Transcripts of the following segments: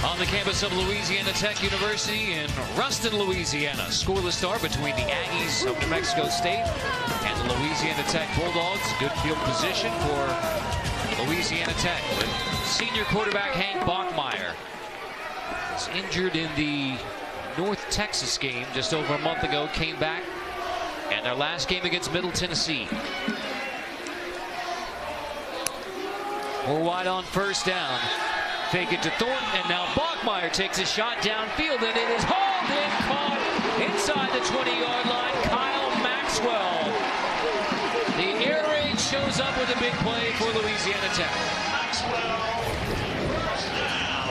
On the campus of Louisiana Tech University in Ruston, Louisiana. Scoreless start between the Aggies of New Mexico State and the Louisiana Tech Bulldogs. Good field position for Louisiana Tech with senior quarterback Hank Bachmeier. Was injured in the North Texas game just over a month ago. Came back, and their last game against Middle Tennessee. We're wide on first down. Fake it to Thornton, and now Bachmeier takes a shot downfield, and it is hauled in, caught inside the 20-yard line. Kyle Maxwell. The air raid shows up with a big play for Louisiana Tech.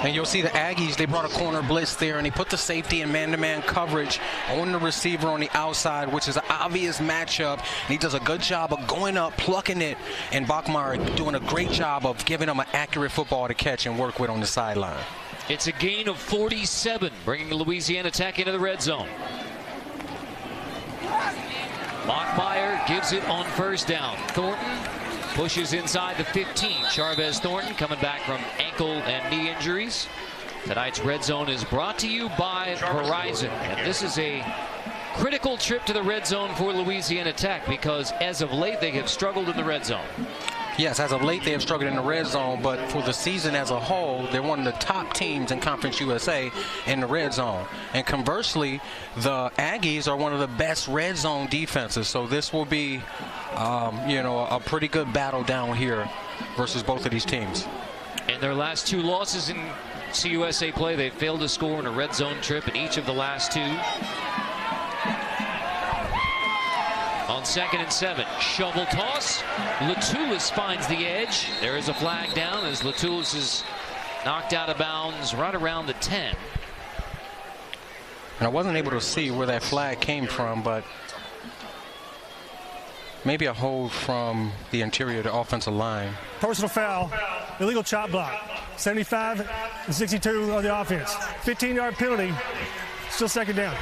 And you'll see the Aggies, they brought a corner blitz there, and they put the safety in man-to-man coverage on the receiver on the outside, which is an obvious matchup. And he does a good job of going up, plucking it, and Bachmeier doing a great job of giving him an accurate football to catch and work with on the sideline. It's a gain of 47, bringing Louisiana Tech into the red zone. Bachmeier gives it on first down. Thornton pushes inside the 15. Charvez Thornton coming back from ankle and knee injuries. Tonight's red zone is brought to you by Verizon. And this is a critical trip to the red zone for Louisiana Tech because as of late they have struggled in the red zone. Yes, as of late they have struggled in the red zone, but for the season as a whole, they're one of the top teams in Conference USA in the red zone. And conversely, the Aggies are one of the best red zone defenses. So this will be, a pretty good battle down here versus both of these teams. In their last two losses in CUSA play, they failed to score in a red zone trip in each of the last two. On 2nd and 7, shovel toss. Latulis finds the edge. There is a flag down as Latulis is knocked out of bounds right around the 10. And I wasn't able to see where that flag came from, but maybe a hold from the interior of the offensive line. Personal foul, illegal chop block. 75 and 62 on the offense. 15-yard penalty, still second down.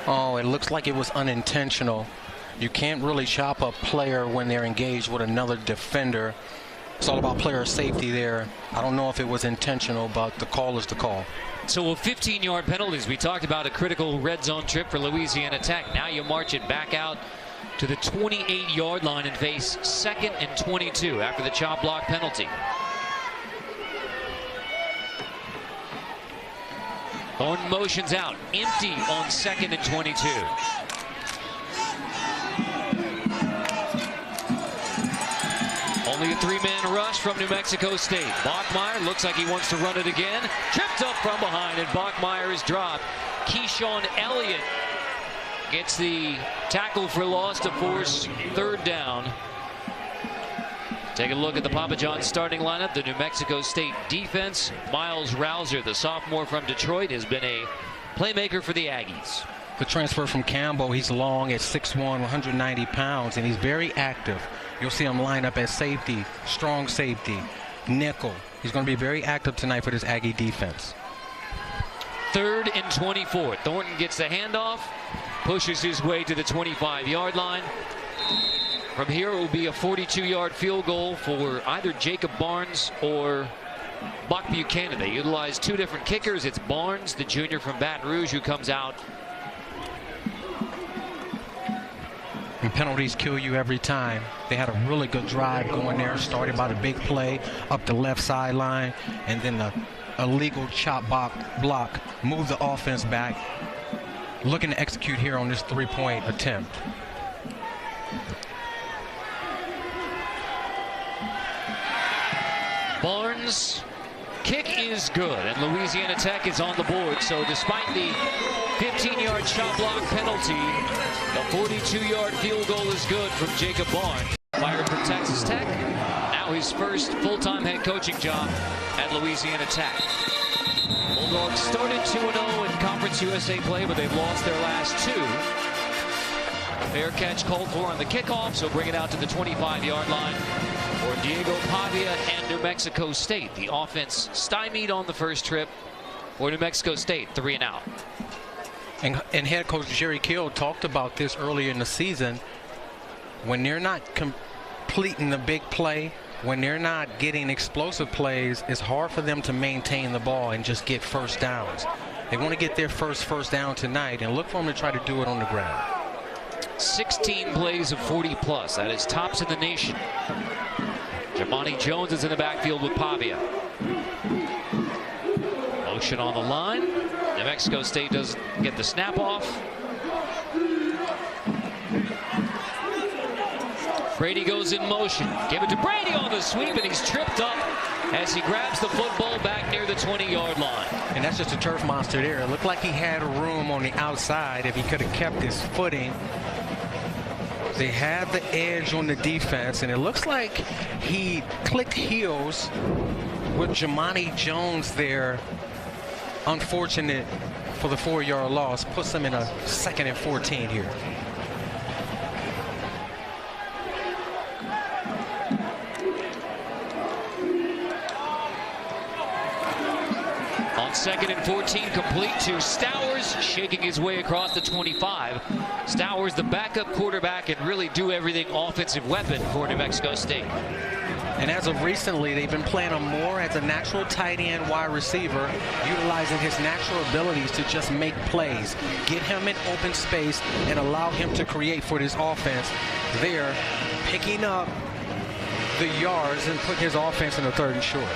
Oh, it looks like it was unintentional. You can't really chop a player when they're engaged with another defender. It's all about player safety there. I don't know if it was intentional, but the call is the call. So a 15-yard penalties. We talked about a critical red zone trip for Louisiana Tech. Now you march it back out to the 28-yard line and face 2nd and 22 after the chop block penalty. Thornton motions out, empty on 2nd and 22. Only a 3-man rush from New Mexico State. Bachmeier looks like he wants to run it again. Tripped up from behind, and Bachmeier is dropped. Keyshawn Elliott gets the tackle for loss to force 3rd down. Take a look at the Papa John's starting lineup. The New Mexico State defense. Miles Rouser, the sophomore from Detroit, has been a playmaker for the Aggies. The transfer from Campbell, he's long at 6'1", 190 pounds, and he's very active. You'll see him line up as safety, strong safety, nickel. He's going to be very active tonight for this Aggie defense. 3rd and 24. Thornton gets the handoff, pushes his way to the 25-yard line. From here, it will be a 42-yard field goal for either Jacob Barnes or Buck Buchanan. They utilize two different kickers. It's Barnes, the junior from Baton Rouge, who comes out. And penalties kill you every time. They had a really good drive going there, started by the big play up the left sideline, and then the illegal chop block moved the offense back. Looking to execute here on this 3-point attempt. Barnes' kick is good, and Louisiana Tech is on the board. So despite the 15-yard shot block penalty, the 42-yard field goal is good from Jacob Barnes. Fired from Texas Tech. Now his first full-time head coaching job at Louisiana Tech. Bulldogs started 2-0 in Conference USA play, but they've lost their last two. Fair catch called for on the kickoff, so bring it out to the 25-yard line for Diego Pavia and New Mexico State. The offense stymied on the first trip for New Mexico State, 3 and out. And head coach Jerry Kill talked about this earlier in the season. When they're not completing the big play, when they're not getting explosive plays, it's hard for them to maintain the ball and just get first downs. They want to get their first down tonight and look for them to try to do it on the ground. 16 plays of 40+. That is tops in the nation. Jamani Jones is in the backfield with Pavia. Motion on the line. New Mexico State doesn't get the snap off. Brady goes in motion. Give it to Brady on the sweep, and he's tripped up as he grabs the football back near the 20-yard line. And that's just a turf monster there. It looked like he had room on the outside if he could have kept his footing. They had the edge on the defense, and it looks like he clicked heels with Jamani Jones there. Unfortunate for the 4-yard loss. Puts them in a 2nd and 14 here. On 2nd and 14, complete to Stowers, shaking his way across the 25. Stowers, the backup quarterback, and really do everything offensive weapon for New Mexico State. And as of recently, they've been playing him more as a natural tight end wide receiver, utilizing his natural abilities to just make plays, get him in open space, and allow him to create for this offense. They're picking up the yards and put his offense in a 3rd and short.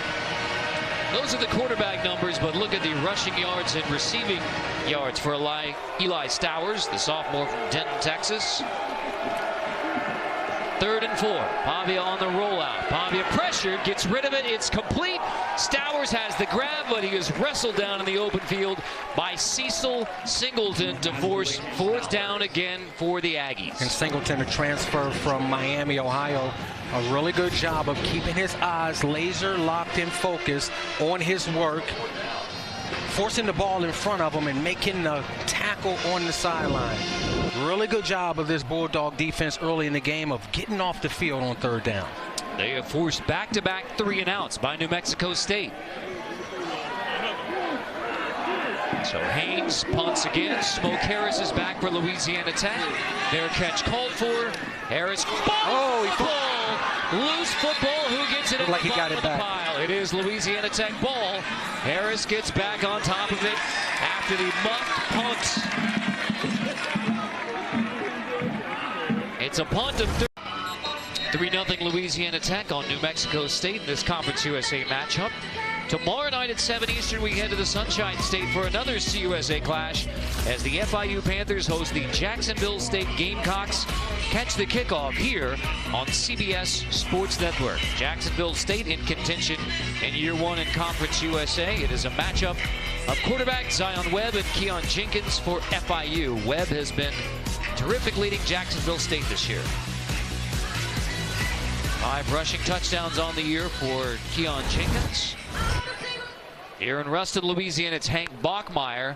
Those are the quarterback numbers, but look at the rushing yards and receiving yards for Eli Stowers, the sophomore from Denton, Texas. 3rd and 4. Pavia on the rollout. Pavia pressured, gets rid of it. It's complete. Stowers has the grab, but he is wrestled down in the open field by Cecil Singleton to force 4th down again for the Aggies. And Singleton, a transfer from Miami, Ohio, a really good job of keeping his eyes laser locked and focused on his work, forcing the ball in front of him and making the tackle on the sideline. Really good job of this Bulldog defense early in the game of getting off the field on 3rd down. They have forced back-to-back 3-and-outs by New Mexico State. So Haynes punts again. Smoke Harris is back for Louisiana Tech. Their catch called for. Harris, ball, loose football. Who gets it in like the he got it back. Pile? It is Louisiana Tech ball. Harris gets back on top of it after the muffed punt. It's a punt of 3-0 Louisiana Tech on New Mexico State in this Conference USA matchup. Tomorrow night at 7 Eastern, we head to the Sunshine State for another CUSA clash as the FIU Panthers host the Jacksonville State Gamecocks. Catch the kickoff here on CBS Sports Network. Jacksonville State in contention in year 1 in Conference USA. It is a matchup of quarterback Zion Webb and Keon Jenkins for FIU. Webb has been terrific leading Jacksonville State this year. 5 rushing touchdowns on the year for Keon Jenkins. Here in Ruston, Louisiana, it's Hank Bachmeier.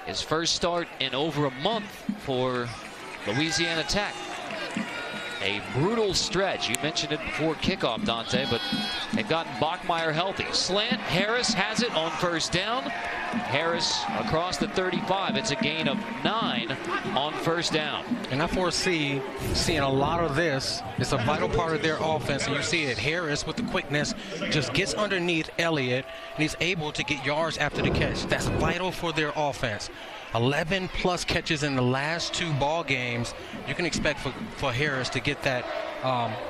His first start in over a month for Louisiana Tech. A brutal stretch. You mentioned it before kickoff, Dante, but they've gotten Bachmeier healthy. Slant, Harris has it on 1st down. Harris across the 35. It's a gain of 9 on 1st down. And I foresee seeing a lot of this. It's a vital part of their offense, and you see it. Harris with the quickness just gets underneath Elliott, and he's able to get yards after the catch. That's vital for their offense. 11 plus catches in the last 2 ball games. You can expect for Harris to get that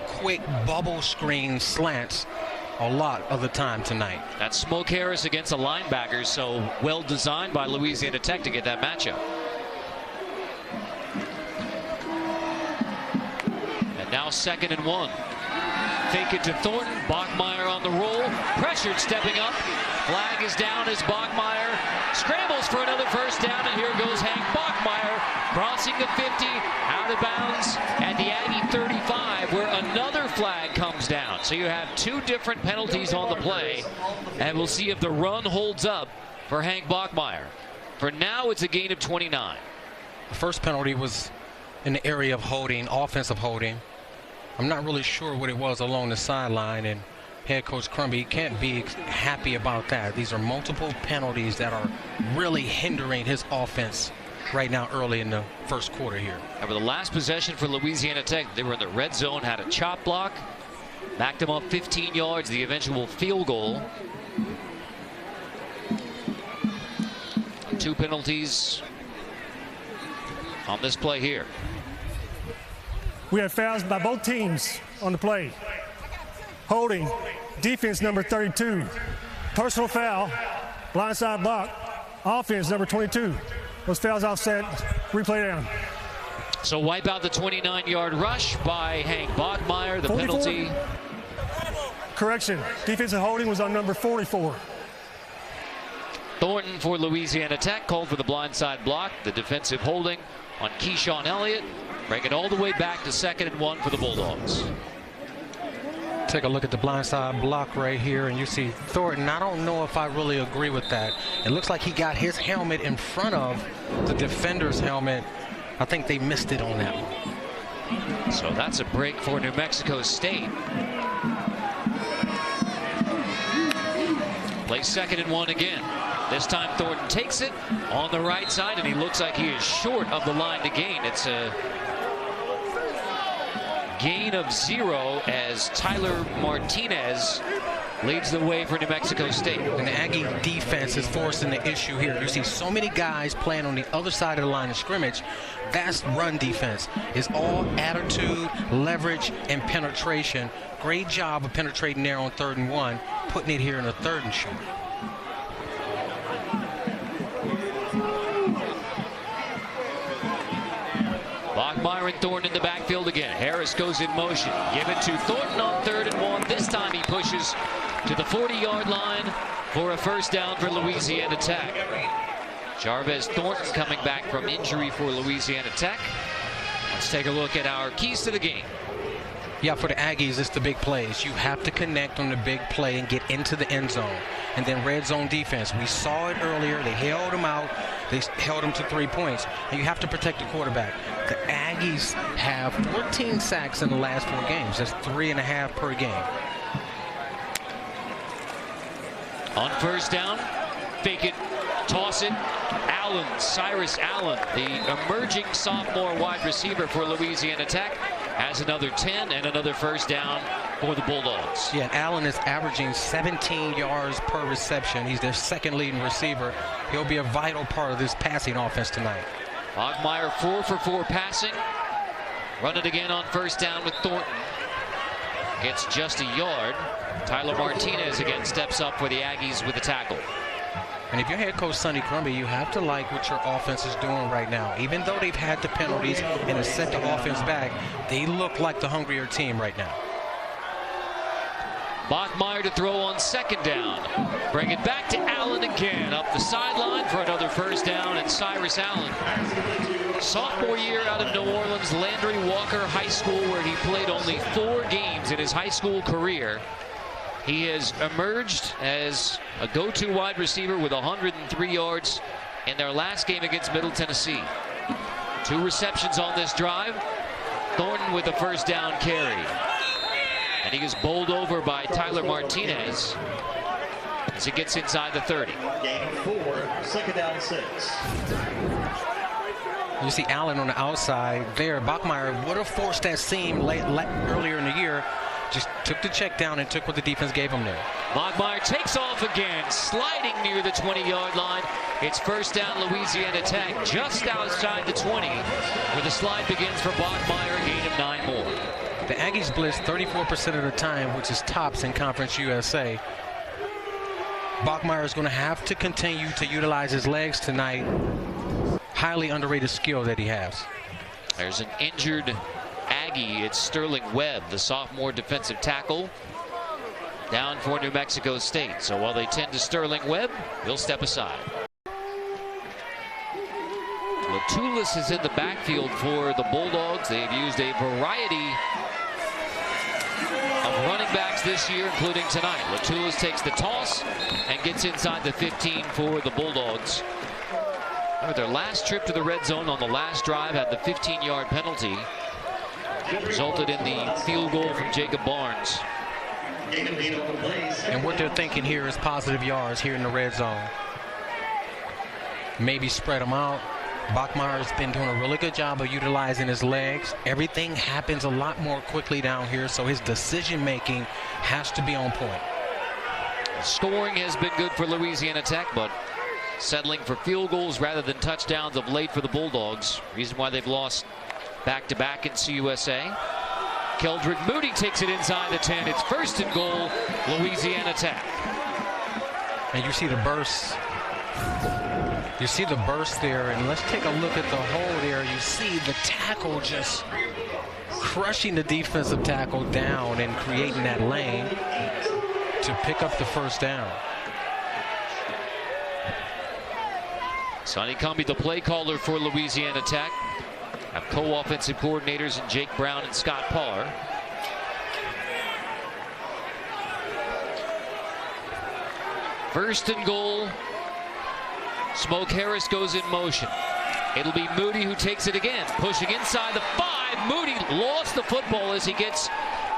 quick bubble screen slants a lot of the time tonight. That's Smoke Harris against a linebacker, so well designed by Louisiana Tech to get that matchup. And now 2nd and 1. Fake it to Thornton. Bachmeier on the roll. Pressured, stepping up. Flag is down as Bachmeier scrambles for another 1st down, and here goes Hank Bachmeier crossing the 50, out of bounds at the Aggie 35, where another flag comes down. So you have 2 different penalties on the play, and we'll see if the run holds up for Hank Bachmeier. For now, it's a gain of 29. The first penalty was in the area of holding, offensive holding. I'm not really sure what it was along the sideline, and head coach Crumby can't be happy about that. These are multiple penalties that are really hindering his offense right now early in the first quarter here. And for the last possession for Louisiana Tech, they were in the red zone, had a chop block, backed them up 15 yards, the eventual field goal. 2 penalties on this play here. We had fouls by both teams on the play. Holding, defense number 32. Personal foul, blindside block, offense number 22. Those fouls offset, replay down. So wipe out the 29-yard rush by Hank Bachmeyer. The 44. penalty. Correction, defensive holding was on number 44. Thornton for Louisiana Tech called for the blindside block. The defensive holding on Keyshawn Elliott. Bring it all the way back to 2nd and 1 for the Bulldogs. Take a look at the blindside block right here, and you see Thornton. I don't know if I really agree with that. It looks like he got his helmet in front of the defender's helmet. I think they missed it on that one. So that's a break for New Mexico State. Play 2nd and 1 again. This time Thornton takes it on the right side, and he looks like he is short of the line to gain. It's a gain of 0 as Tyler Martinez leads the way for New Mexico State. And the Aggie defense is forcing the issue here. You see so many guys playing on the other side of the line of scrimmage. That's run defense. It's all attitude, leverage, and penetration. Great job of penetrating there on 3rd and 1, putting it here in a 3rd and short. Bachmeyer and Thornton in the backfield again. Harris goes in motion. Give it to Thornton on 3rd and 1. This time he pushes to the 40-yard line for a first down for Louisiana Tech. Jarvis Thornton coming back from injury for Louisiana Tech. Let's take a look at our keys to the game. Yeah, for the Aggies, it's the big plays. You have to connect on the big play and get into the end zone. And then red zone defense. We saw it earlier. They held him out. They held him to 3 points. And you have to protect the quarterback. The Aggies have 14 sacks in the last 4 games. That's 3.5 per game. On first down, fake it, toss it. Allen, Cyrus Allen, the emerging sophomore wide receiver for Louisiana Tech, has another 10 and another first down for the Bulldogs. Yeah, Allen is averaging 17 yards per reception. He's their 2nd leading receiver. He'll be a vital part of this passing offense tonight. Bachmeyer 4 for 4 passing. Run it again on first down with Thornton. Gets just a yard. Tyler Martinez again steps up for the Aggies with the tackle. And if you're head coach Sonny Crumby, you have to like what your offense is doing right now. Even though they've had the penalties and have set the offense back, they look like the hungrier team right now. Bachmeyer to throw on 2nd down. Bring it back to Allen again. Up the sideline for another first down, and Cyrus Allen. Sophomore year out of New Orleans, Landry Walker High School, where he played only 4 games in his high school career. He has emerged as a go-to wide receiver with 103 yards in their last game against Middle Tennessee. 2 receptions on this drive. Thornton with a first down carry. And he is bowled over by Tyler Martinez as he gets inside the 30. Gain 4, 2nd down 6. You see Allen on the outside there. Bachmeyer would have forced that seam earlier in the year. Just took the check down and took what the defense gave him there. Bachmeyer takes off again, sliding near the 20-yard line. It's first down Louisiana Tech, just outside the 20, where the slide begins for Bachmeyer, a gain of 9 more. The Aggies blitz 34% of the time, which is tops in Conference USA. Bachmeyer is going to have to continue to utilize his legs tonight. Highly underrated skill that he has. There's an injured Aggie. It's Sterling Webb, the sophomore defensive tackle, down for New Mexico State. So while they tend to Sterling Webb, he'll step aside. Latulis is in the backfield for the Bulldogs. They've used a variety of running backs this year, including tonight. Latulis takes the toss and gets inside the 15 for the Bulldogs. Their last trip to the red zone on the last drive had the 15-yard penalty. Resulted in the field goal from Jacob Barnes. And what they're thinking here is positive yards here in the red zone. Maybe spread them out, Bachmeier's been doing a really good job of utilizing his legs. Everything happens a lot more quickly down here, so his decision-making has to be on point. Scoring has been good for Louisiana Tech, but settling for field goals rather than touchdowns of late for the Bulldogs. Reason why they've lost back-to-back in CUSA. Keldrick Moody takes it inside the 10. It's 1st and goal, Louisiana Tech. And you see the burst. You see the burst there, and let's take a look at the hole there. You see the tackle just crushing the defensive tackle down and creating that lane to pick up the 1st down. Sonny Cumbie, the play caller for Louisiana Tech. Have co-offensive coordinators in Jake Brown and Scott Parr. First and goal. Smoke Harris goes in motion. It'll be Moody who takes it again. Pushing inside the 5. Moody lost the football as he gets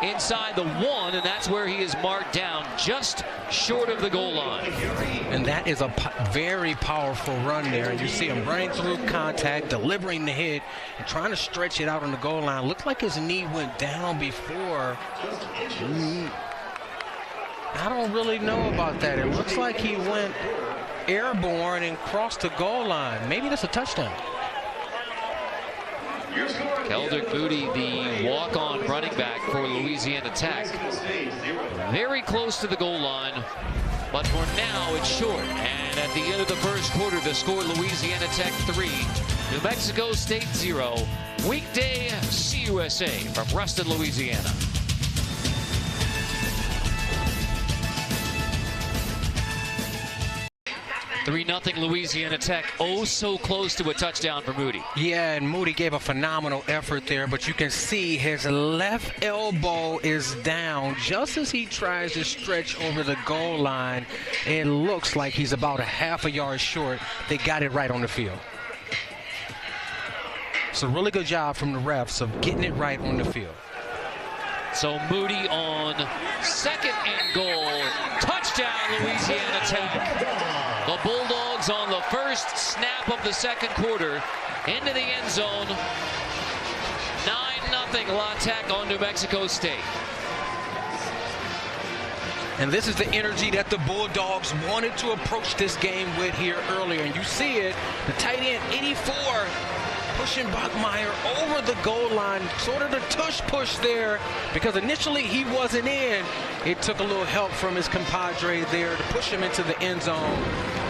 inside the 1, and that's where he is marked down just short of the goal line. And that is a very powerful run there. And you see him running through contact, delivering the hit, and trying to stretch it out on the goal line. Looked like his knee went down before. I don't really know about that. It looks like he went airborne and crossed the goal line. Maybe that's a touchdown. Keldrick Moody, the walk-on running back for Louisiana Tech. Very close to the goal line, but for now it's short. And at the end of the 1st quarter, the score Louisiana Tech 3, New Mexico State 0. Weekday CUSA from Ruston, Louisiana. 3-0 Louisiana Tech. Oh, so close to a touchdown for Moody. Yeah, and Moody gave a phenomenal effort there, but you can see his left elbow is down just as he tries to stretch over the goal line. It looks like he's about a half a yard short. They got it right on the field. It's a really good job from the refs of getting it right on the field. So Moody on 2nd and goal. Touchdown, Louisiana Tech. The Bulldogs on the 1st snap of the 2nd quarter into the end zone. 9-0 La Tech on New Mexico State. And this is the energy that the Bulldogs wanted to approach this game with here earlier. And you see it, the tight end 84 pushing Bachmeier over the goal line, sort of the tush push there, because initially he wasn't in. It took a little help from his compadre there to push him into the end zone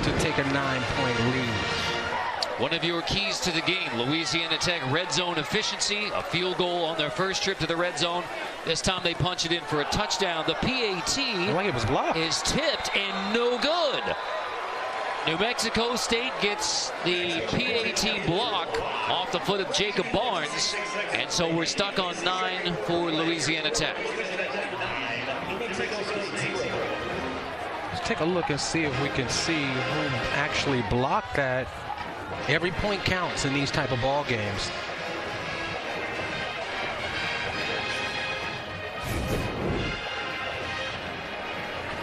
to take a 9-point lead. One of your keys to the game, Louisiana Tech red zone efficiency, a field goal on their first trip to the red zone. This time they punch it in for a touchdown. The PAT it was blocked. Is tipped and no good. New Mexico State gets the PAT block off the foot of Jacob Barnes, and so we're stuck on 9 for Louisiana Tech. Let's take a look and see if we can see who actually blocked that. Every point counts in these type of ball games.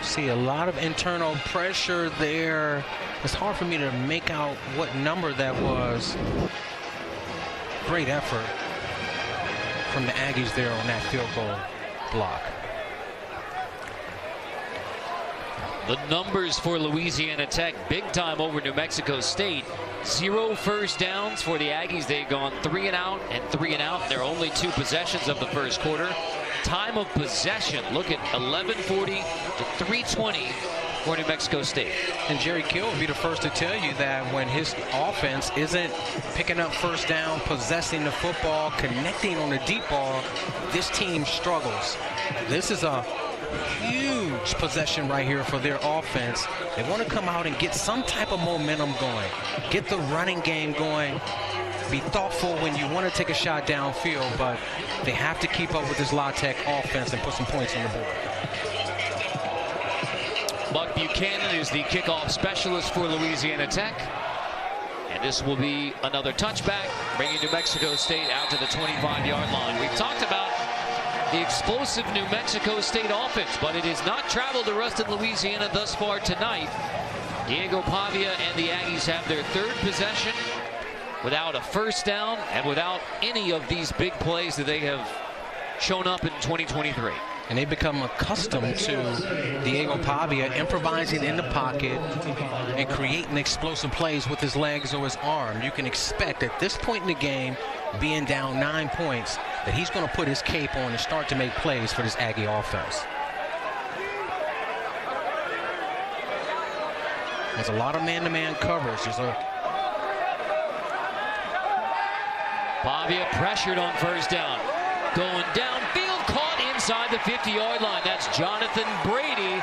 See a lot of internal pressure there. It's hard for me to make out what number that was. Great effort from the Aggies there on that field goal block. The numbers for Louisiana Tech, big time over New Mexico State. 0 first downs for the Aggies. They've gone 3 and out and 3 and out. They're only 2 possessions of the first quarter. Time of possession, look at 11:40 to 3:20 for New Mexico State. And Jerry Kill will be the first to tell you that when his offense isn't picking up first down, possessing the football, connecting on the deep ball, this team struggles. This is a huge possession right here for their offense. They want to come out and get some type of momentum going, get the running game going. Be thoughtful when you want to take a shot downfield, but they have to keep up with this La Tech offense and put some points on the board. Buck Buchanan is the kickoff specialist for Louisiana Tech. And this will be another touchback, bringing New Mexico State out to the 25-yard line. We've talked about the explosive New Mexico State offense, but it has not traveled to Ruston, Louisiana thus far tonight. Diego Pavia and the Aggies have their 3rd possession without a first down and without any of these big plays that they have shown up in 2023. And they become accustomed to Diego Pavia improvising in the pocket and creating explosive plays with his legs or his arm. You can expect at this point in the game, being down 9 points, that he's going to put his cape on and start to make plays for this Aggie offense. There's a lot of man-to-man coverage. Pavia pressured on first down. Going downfield, caught inside the 50-yard line. That's Jonathan Brady.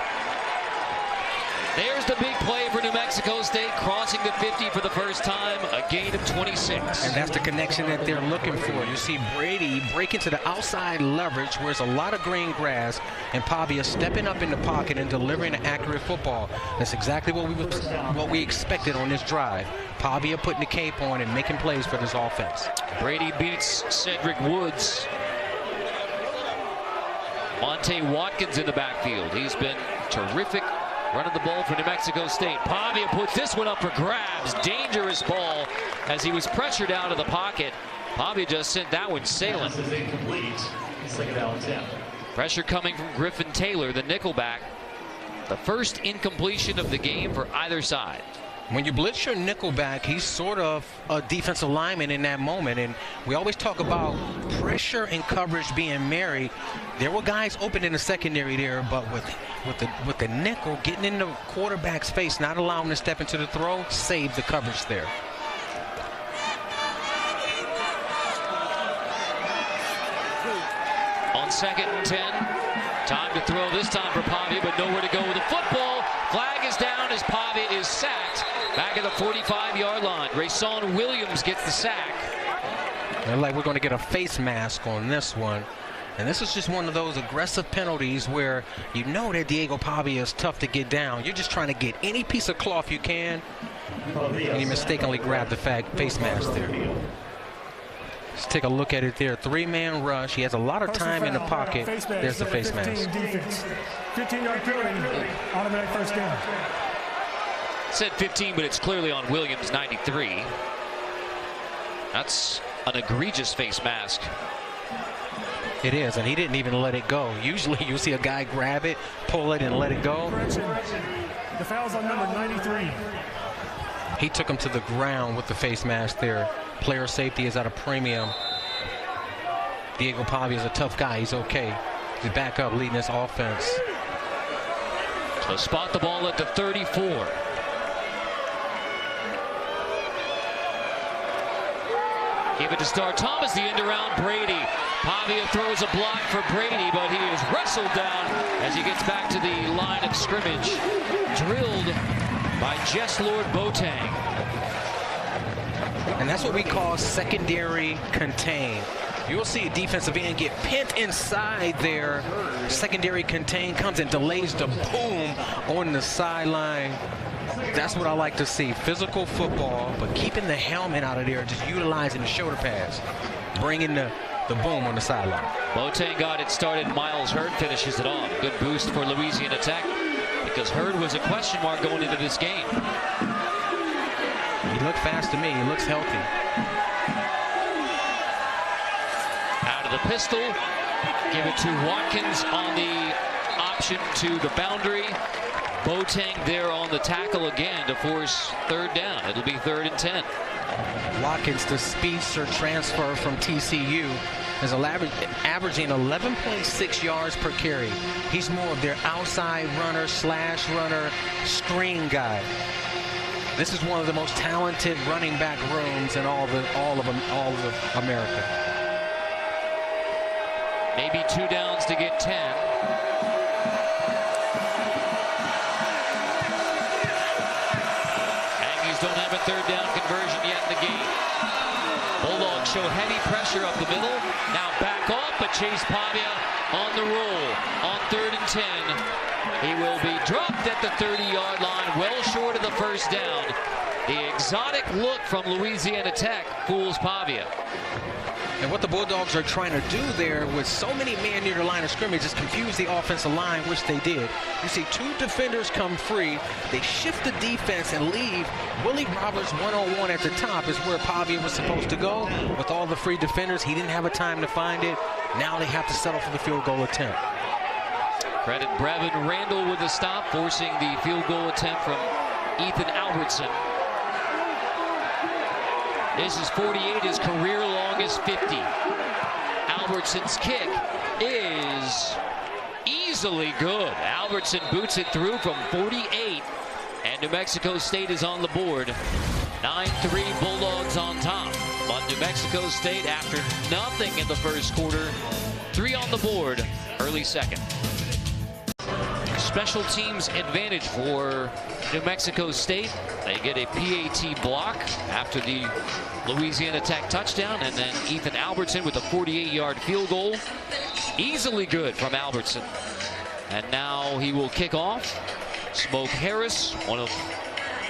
There's the big play for New Mexico State, crossing the 50 for the first time, a gain of 26. And that's the connection that they're looking for. You see Brady break into the outside leverage where there's a lot of green grass, and Pavia stepping up in the pocket and delivering an accurate football. That's exactly what we expected on this drive. Pavia putting the cape on and making plays for this offense. Brady beats Cedric Woods. Monte Watkins in the backfield. He's been terrific running the ball for New Mexico State. Pavia puts this one up for grabs. Dangerous ball as he was pressured out of the pocket. Pavia just sent that one sailing. Second down and 10. Pressure coming from Griffin Taylor, the nickelback. The first incompletion of the game for either side. When you blitz your nickelback, he's sort of a defensive lineman in that moment. And we always talk about pressure and coverage being married. There were guys open in the secondary there, but with the nickel getting in the quarterback's face, not allowing him to step into the throw, saved the coverage there. On second and 10, time to throw this time for Pavia, but nowhere to go with the football. Flag is down as Pavia is sacked back at the 45-yard line. Rayson Williams gets the sack. And like we're going to get a face mask on this one. And this is just one of those aggressive penalties where you know that Diego Pavia is tough to get down. You're just trying to get any piece of cloth you can, and you mistakenly grab the face mask there. Let's take a look at it there. Three-man rush. He has a lot of time in the pocket. There's the face mask. 15-yard penalty, automatic first down. Said 15, but it's clearly on Williams, 93. That's an egregious face mask. It is, and he didn't even let it go. Usually you see a guy grab it, pull it, and let it go. The foul's on number 93. He took him to the ground with the face mask there. Player safety is at a premium. Diego Pavia is a tough guy. He's okay. He's back up leading this offense. So spot the ball at the 34. Give it to Star Thomas, the end around Brady. Pavia throws a block for Brady, but he is wrestled down as he gets back to the line of scrimmage. Drilled by Jess Lord Boateng. And that's what we call secondary contain. You'll see a defensive end get pinned inside there. Secondary contain comes and delays the boom on the sideline. That's what I like to see. Physical football, but keeping the helmet out of there, just utilizing the shoulder pads, bringing the boom on the sideline. Boateng got it started. Miles Hurd finishes it off. Good boost for Louisiana Tech because Hurd was a question mark going into this game. He looked fast to me. He looks healthy. Out of the pistol. Give it to Watkins on the option to the boundary. Boateng there on the tackle again to force third down. It'll be 3rd and 10. Watkins, the speedster transfer from TCU, is averaging 11.6 yards per carry. He's more of their outside runner, slash runner, screen guy. This is one of the most talented running back rooms in all of America. Maybe 2 downs to get 10. Don't have a 3rd down conversion yet in the game. Bulldogs show heavy pressure up the middle. Now back off, but Chase Pavia on the roll on 3rd and 10. He will be dropped at the 30-yard line, well short of the first down. The exotic look from Louisiana Tech fools Pavia. And what the Bulldogs are trying to do there with so many men near the line of scrimmage is confuse the offensive line, which they did. You see two defenders come free. They shift the defense and leave. Willie Roberts one-on-one at the top is where Pavia was supposed to go. With all the free defenders, he didn't have a time to find it. Now they have to settle for the field goal attempt. Credit Brevin Randall with the stop, forcing the field goal attempt from Ethan Albertson. This is 48, his career longest 50. Albertson's kick is easily good. Albertson boots it through from 48, and New Mexico State is on the board. 9-3 Bulldogs on top. But New Mexico State, after nothing in the first quarter, 3 on the board, early second. Special teams advantage for New Mexico State. They get a PAT block after the Louisiana Tech touchdown, and then Ethan Albertson with a 48-yard field goal. Easily good from Albertson. And now he will kick off. Smoke Harris, one of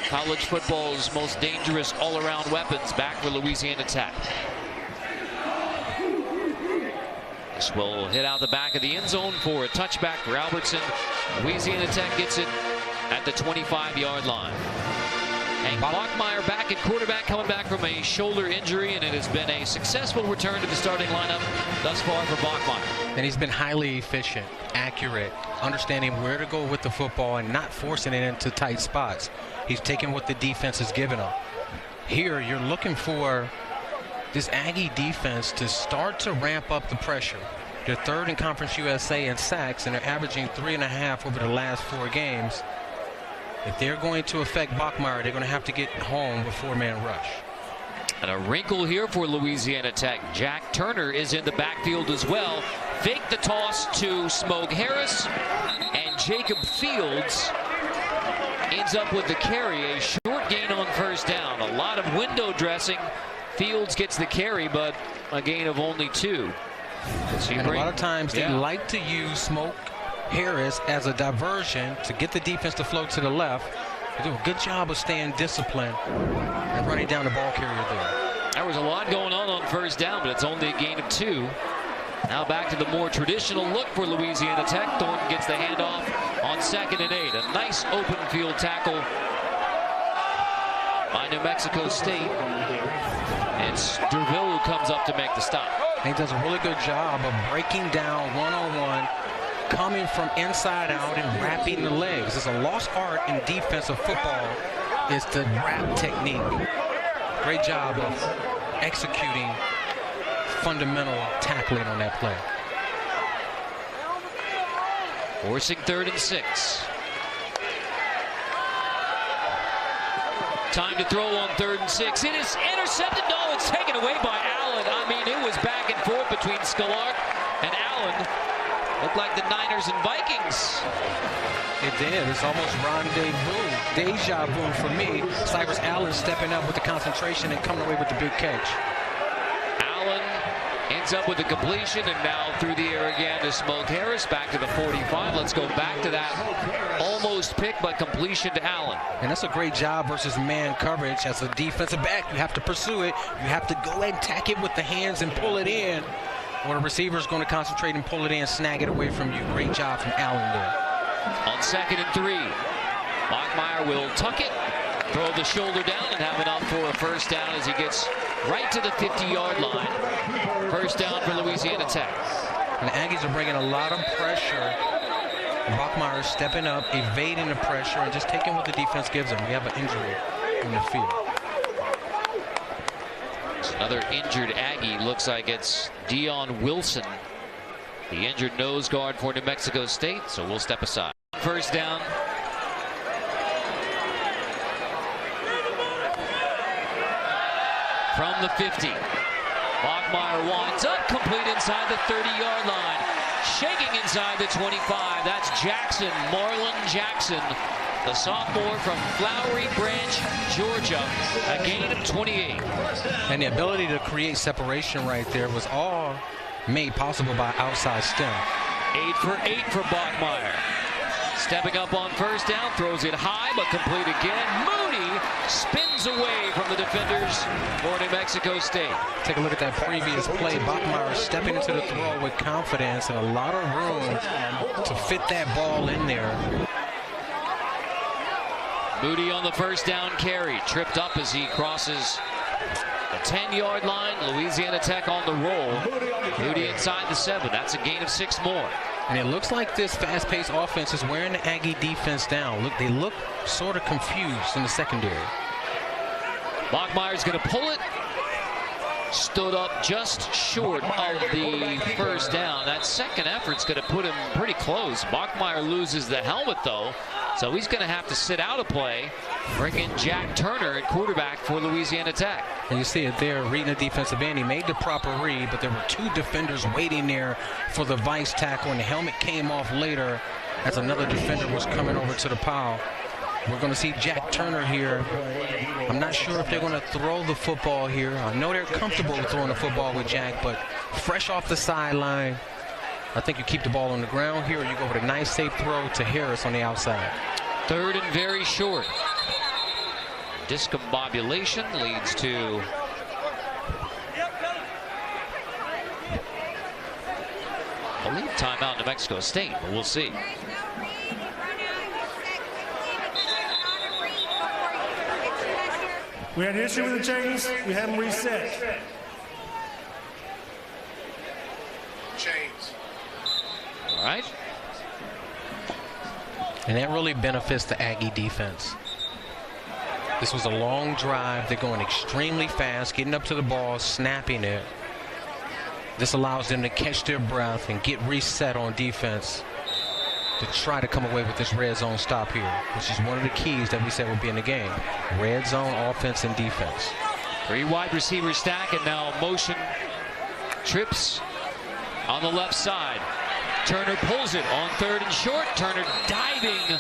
college football's most dangerous all-around weapons, back for Louisiana Tech. This will hit out the back of the end zone for a touchback for Albertson. Louisiana Tech gets it at the 25-yard line. And Bachmeier back at quarterback, coming back from a shoulder injury, and it has been a successful return to the starting lineup thus far for Bachmeier. And he's been highly efficient, accurate, understanding where to go with the football and not forcing it into tight spots. He's taking what the defense has given him. Here, you're looking for this Aggie defense to start to ramp up the pressure. They're third in Conference USA in sacks, and they're averaging 3.5 over the last 4 games. If they're going to affect Bachmeier, they're going to have to get home with 4-man rush. And a wrinkle here for Louisiana Tech. Jack Turner is in the backfield as well. Fake the toss to Smoke Harris, and Jacob Fields ends up with the carry. A short gain on first down. A lot of window dressing. Fields gets the carry, but a gain of only 2. And a lot of times they like to use Smoke Harris as a diversion to get the defense to float to the left. They do a good job of staying disciplined and running down the ball carrier there. There was a lot going on first down, but it's only a gain of 2. Now back to the more traditional look for Louisiana Tech. Thornton gets the handoff on 2nd and 8. A nice open field tackle by New Mexico State. It's Durville who comes up to make the stop. He does a really good job of breaking down one-on-one, coming from inside out and wrapping the legs. It's a lost art in defensive football, is the wrap technique. Great job of executing fundamental tackling on that play. Forcing 3rd and 6. Time to throw on 3rd and 6. It is intercepted. No, it's taken away by Allen. I mean, it was back and forth between Sklark and Allen. Looked like the Niners and Vikings. It did. It's almost rendezvous, deja vu for me. Cyrus Allen stepping up with the concentration and coming away with the big catch. Allen ends up with the completion, and now through the air again to Smoke Harris, back to the 45. Let's go back to that almost pick, but completion to Allen. And that's a great job versus man coverage. As a defensive back, you have to pursue it. You have to go and tack it with the hands and pull it in. Or the receiver's going to concentrate and pull it in, snag it away from you. Great job from Allen there. On 2nd and 3, Bachmeier will tuck it, throw the shoulder down, and have enough for a first down as he gets right to the 50-yard line. First down for Louisiana Tech. And the Aggies are bringing a lot of pressure. Bachmeier stepping up, evading the pressure, and just taking what the defense gives him. We have an injury in the field. It's another injured Aggie. Looks like it's Dion Wilson, the injured nose guard for New Mexico State, so we'll step aside. First down. From the 50. Bachmeier winds up, complete inside the 30-yard line. Shaking inside the 25. That's Jackson, Marlon Jackson, the sophomore from Flowery Branch, Georgia. A gain of 28. And the ability to create separation right there was all made possible by outside stem. 8 for 8 for Bachmeier. Stepping up on first down, throws it high, but complete again. Moody spins away from the defenders for New Mexico State. Take a look at that previous play. Bachmeier stepping into the throw with confidence and a lot of room to fit that ball in there. Moody on the first down carry, tripped up as he crosses the 10-yard line. Louisiana Tech on the roll. Moody inside the 7. That's a gain of 6 more. And it looks like this fast-paced offense is wearing the Aggie defense down. Look, they look sort of confused in the secondary. Bachmeier's going to pull it. Stood up just short of the first down. That second effort's going to put him pretty close. Bachmeier loses the helmet, though, so he's going to have to sit out a play. Bring in Jack Turner at quarterback for Louisiana Tech. And you see it there, reading the defensive end. He made the proper read, but there were 2 defenders waiting there for the vice tackle, and the helmet came off later as another defender was coming over to the pile. We're going to see Jack Turner here. I'm not sure if they're going to throw the football here. I know they're comfortable with throwing the football with Jack, but fresh off the sideline, I think you keep the ball on the ground here, or you go with a nice safe throw to Harris on the outside. 3rd and very short. Discombobulation leads to I believe timeout New Mexico State, but we'll see. We had an issue with the chains. We have them reset. Chains. All right. And that really benefits the Aggie defense. This was a long drive. They're going extremely fast, getting up to the ball, snapping it. This allows them to catch their breath and get reset on defense to try to come away with this red zone stop here, which is one of the keys that we said would be in the game. Red zone offense and defense. 3 wide receiver stack, and now motion trips on the left side. Turner pulls it on 3rd and short. Turner diving.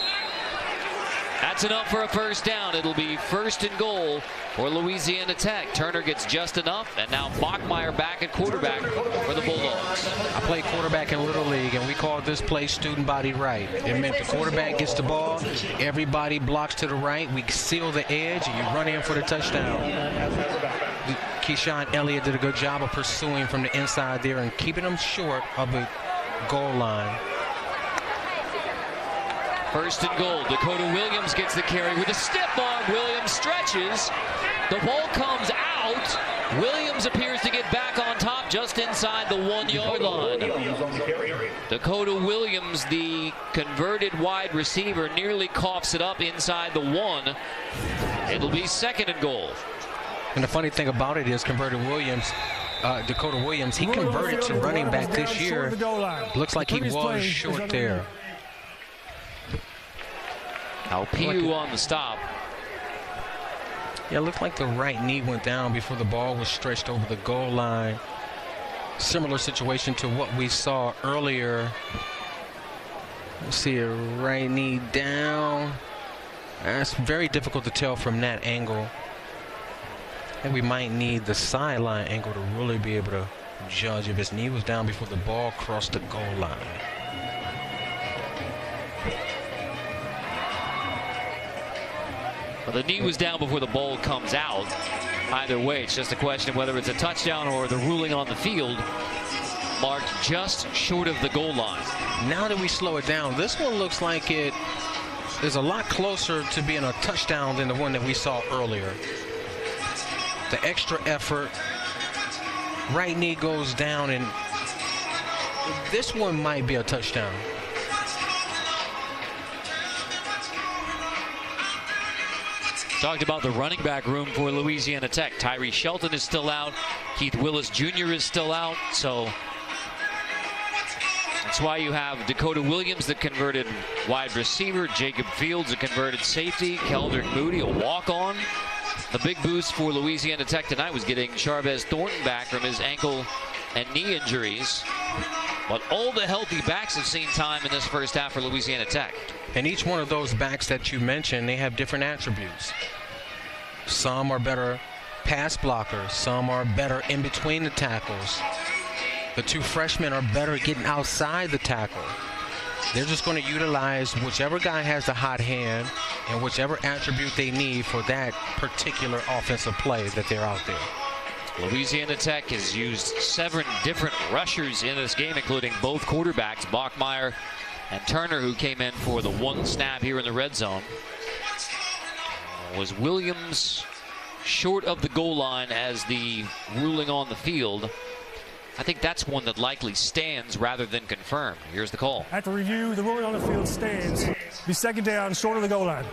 That's enough for a first down. It'll be 1st and goal for Louisiana Tech. Turner gets just enough, and now Bachmeier back at quarterback for the Bulldogs. I played quarterback in Little League, and we called this play student body right. It meant the quarterback gets the ball, everybody blocks to the right, we seal the edge, and you run in for the touchdown. Keyshawn Elliott did a good job of pursuing from the inside there and keeping them short of the goal line. 1st and goal. Dakota Williams gets the carry with a stiff arm. Williams stretches. The ball comes out. Williams appears to get back on top just inside the 1-yard line. Dakota Williams, the converted wide receiver, nearly coughs it up inside the 1. It'll be 2nd and goal. And the funny thing about it is Dakota Williams, he converted to running back this year. Looks like he was short there. Alpiu on the stop. Yeah, it looked like the right knee went down before the ball was stretched over the goal line. Similar situation to what we saw earlier. Let's see, a right knee down. That's very difficult to tell from that angle. I think we might need the sideline angle to really be able to judge if his knee was down before the ball crossed the goal line. Well, the knee was down before the ball comes out. Either way, it's just a question of whether it's a touchdown or the ruling on the field marked just short of the goal line. Now that we slow it down, this one looks like it is a lot closer to being a touchdown than the one that we saw earlier. The extra effort, right knee goes down, and this one might be a touchdown. Talked about the running back room for Louisiana Tech. Tyree Shelton is still out. Keith Willis Jr. is still out. So that's why you have Dakota Williams, the converted wide receiver. Jacob Fields, a converted safety. Keldrick Moody, a walk-on. The big boost for Louisiana Tech tonight was getting Charvez Thornton back from his ankle and knee injuries. But all the healthy backs have seen time in this first half for Louisiana Tech. And each one of those backs that you mentioned, they have different attributes. Some are better pass blockers. Some are better in between the tackles. The 2 freshmen are better getting outside the tackle. They're just going to utilize whichever guy has the hot hand and whichever attribute they need for that particular offensive play that they're out there. Louisiana Tech has used 7 different rushers in this game, including both quarterbacks, Bachmeier and Turner, who came in for the 1 snap here in the red zone. Was Williams short of the goal line as the ruling on the field? I think that's one that likely stands rather than confirmed. Here's the call. After review, the ruling on the field stands. Be second down, short of the goal line.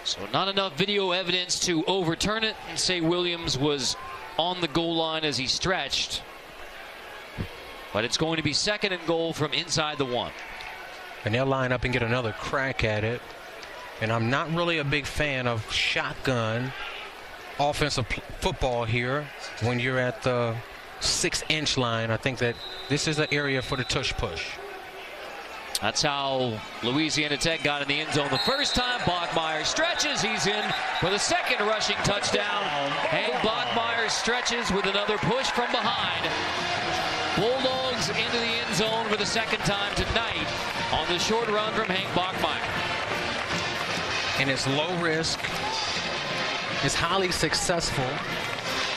So not enough video evidence to overturn it and say Williams was on the goal line as he stretched. But it's going to be 2nd and goal from inside the 1. And they'll line up and get another crack at it. And I'm not really a big fan of shotgun offensive football here when you're at the 6-inch line. I think that this is an area for the tush push. That's how Louisiana Tech got in the end zone the first time. Bachmeier stretches. He's in for the 2nd rushing touchdown. Hank Bachmeier stretches with another push from behind. Bulldogs into the end zone for the 2nd time tonight on the short run from Hank Bachmeier. And it's low risk. It's highly successful,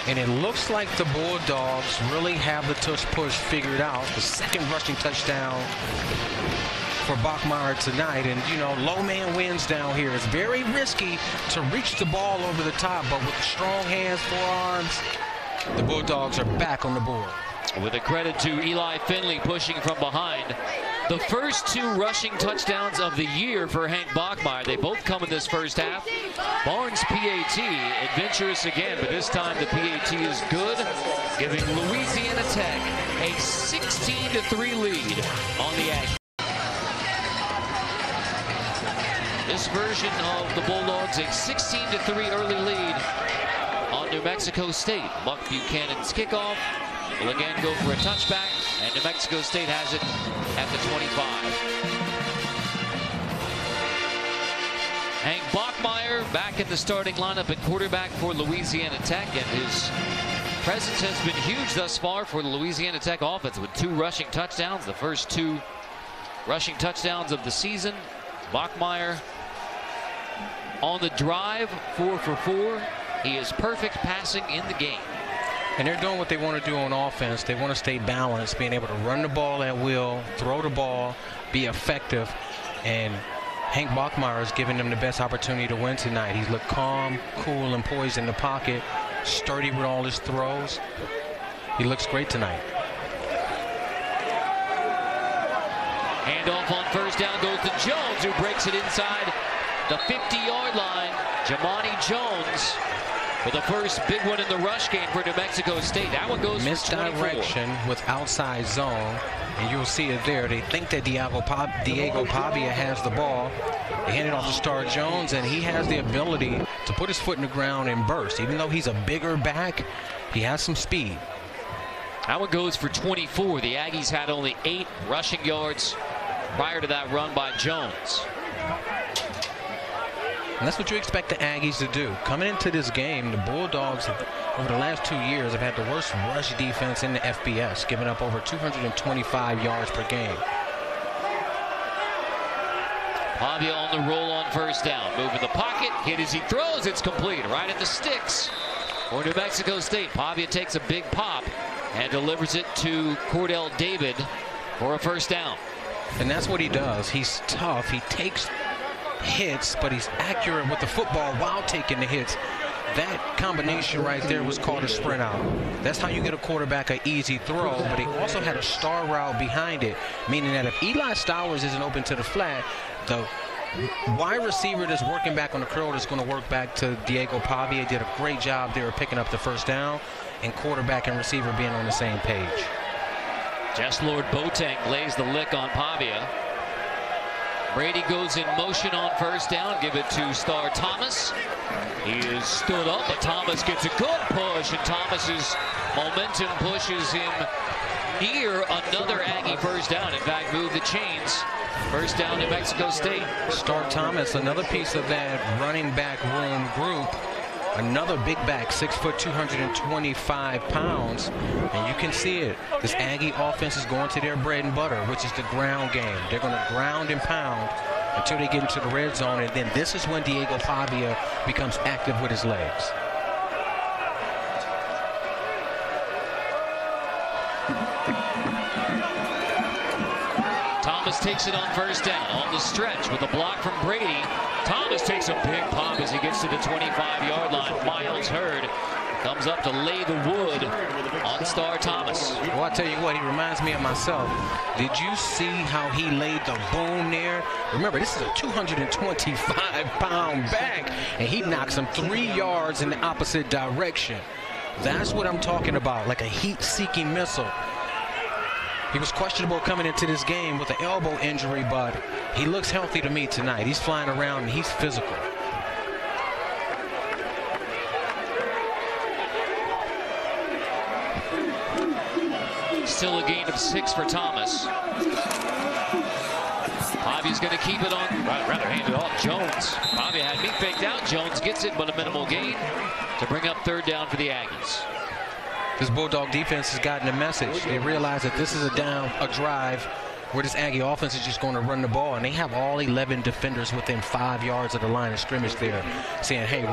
and it looks like the Bulldogs really have the tush push figured out. The 2nd rushing touchdown for Bachmeier tonight, and you know, low man wins down here. It's very risky to reach the ball over the top, but with strong hands, forearms, the Bulldogs are back on the board. With a credit to Eli Finley pushing from behind. The first 2 rushing touchdowns of the year for Hank Bachmeier. They both come in this first half. Barnes PAT, adventurous again, but this time the PAT is good, giving Louisiana Tech a 16-3 lead on the Aggies. This version of the Bulldogs, a 16-3 early lead on New Mexico State. Buck Buchanan's kickoff will again go for a touchback, and New Mexico State has it at the 25. Hank Bachmeier back in the starting lineup at quarterback for Louisiana Tech, and his presence has been huge thus far for the Louisiana Tech offense with 2 rushing touchdowns, the first 2 rushing touchdowns of the season. Bachmeier on the drive, 4 for 4. He is perfect passing in the game. And they're doing what they want to do on offense. They want to stay balanced, being able to run the ball at will, throw the ball, be effective. And Hank Bachmeier is giving them the best opportunity to win tonight. He's looked calm, cool, and poised in the pocket, sturdy with all his throws. He looks great tonight. Handoff on first down goes to Jones, who breaks it inside the 50-yard line. Jamani Jones for the first big one in the rush game for New Mexico State. That one goes misdirection with outside zone, and you'll see it there. They think that Diego Pavia has the ball. They hand it off to Star Jones, and he has the ability to put his foot in the ground and burst. Even though he's a bigger back, he has some speed. That one goes for 24. The Aggies had only 8 rushing yards prior to that run by Jones. And that's what you expect the Aggies to do. Coming into this game, the Bulldogs, over the last 2 years, have had the worst rush defense in the FBS, giving up over 225 yards per game. Pavia on the roll on first down. Moving the pocket, hit as he throws, it's complete. Right at the sticks for New Mexico State. Pavia takes a big pop and delivers it to Cordell David for a first down. And that's what he does. He's tough. He takes hits, but he's accurate with the football while taking the hits. That combination right there was called a sprint out. That's how you get a quarterback an easy throw, but he also had a star route behind it, meaning that if Eli Stowers isn't open to the flat, the wide receiver that's working back on the curl is going to work back to Diego Pavia. Did a great job there picking up the first down, and quarterback and receiver being on the same page. Just Lord Boateng lays the lick on Pavia. Brady goes in motion on first down. Give it to Star Thomas. He is stood up, but Thomas gets a good push, and Thomas's momentum pushes him near another Aggie first down. In fact, move the chains. First down, New Mexico State. Star Thomas, another piece of that running back room group. Another big back, 6 foot, 225 pounds. And you can see it. This Aggie offense is going to their bread and butter, which is the ground game. They're going to ground and pound until they get into the red zone. And then this is when Diego Pavia becomes active with his legs. Thomas takes it on first down on the stretch with a block from Brady. Thomas takes a big pop as he gets to the 25-yard line. Miles Hurd comes up to lay the wood on Star Thomas. Well, I tell you what, he reminds me of myself. Did you see how he laid the boom there? Remember, this is a 225-pound back, and he knocks him 3 yards in the opposite direction. That's what I'm talking about, like a heat-seeking missile. He was questionable coming into this game with an elbow injury, but he looks healthy to me tonight. He's flying around and he's physical. Still a gain of 6 for Thomas. Pavia's going to keep it on, rather hand it off Jones. Pavia had me faked out. Jones gets it, but a minimal gain to bring up third down for the Aggies. This Bulldog defense has gotten a message. They realize that this is a drive where this Aggie offense is just going to run the ball, and they have all 11 defenders within 5 yards of the line of scrimmage there, saying, hey,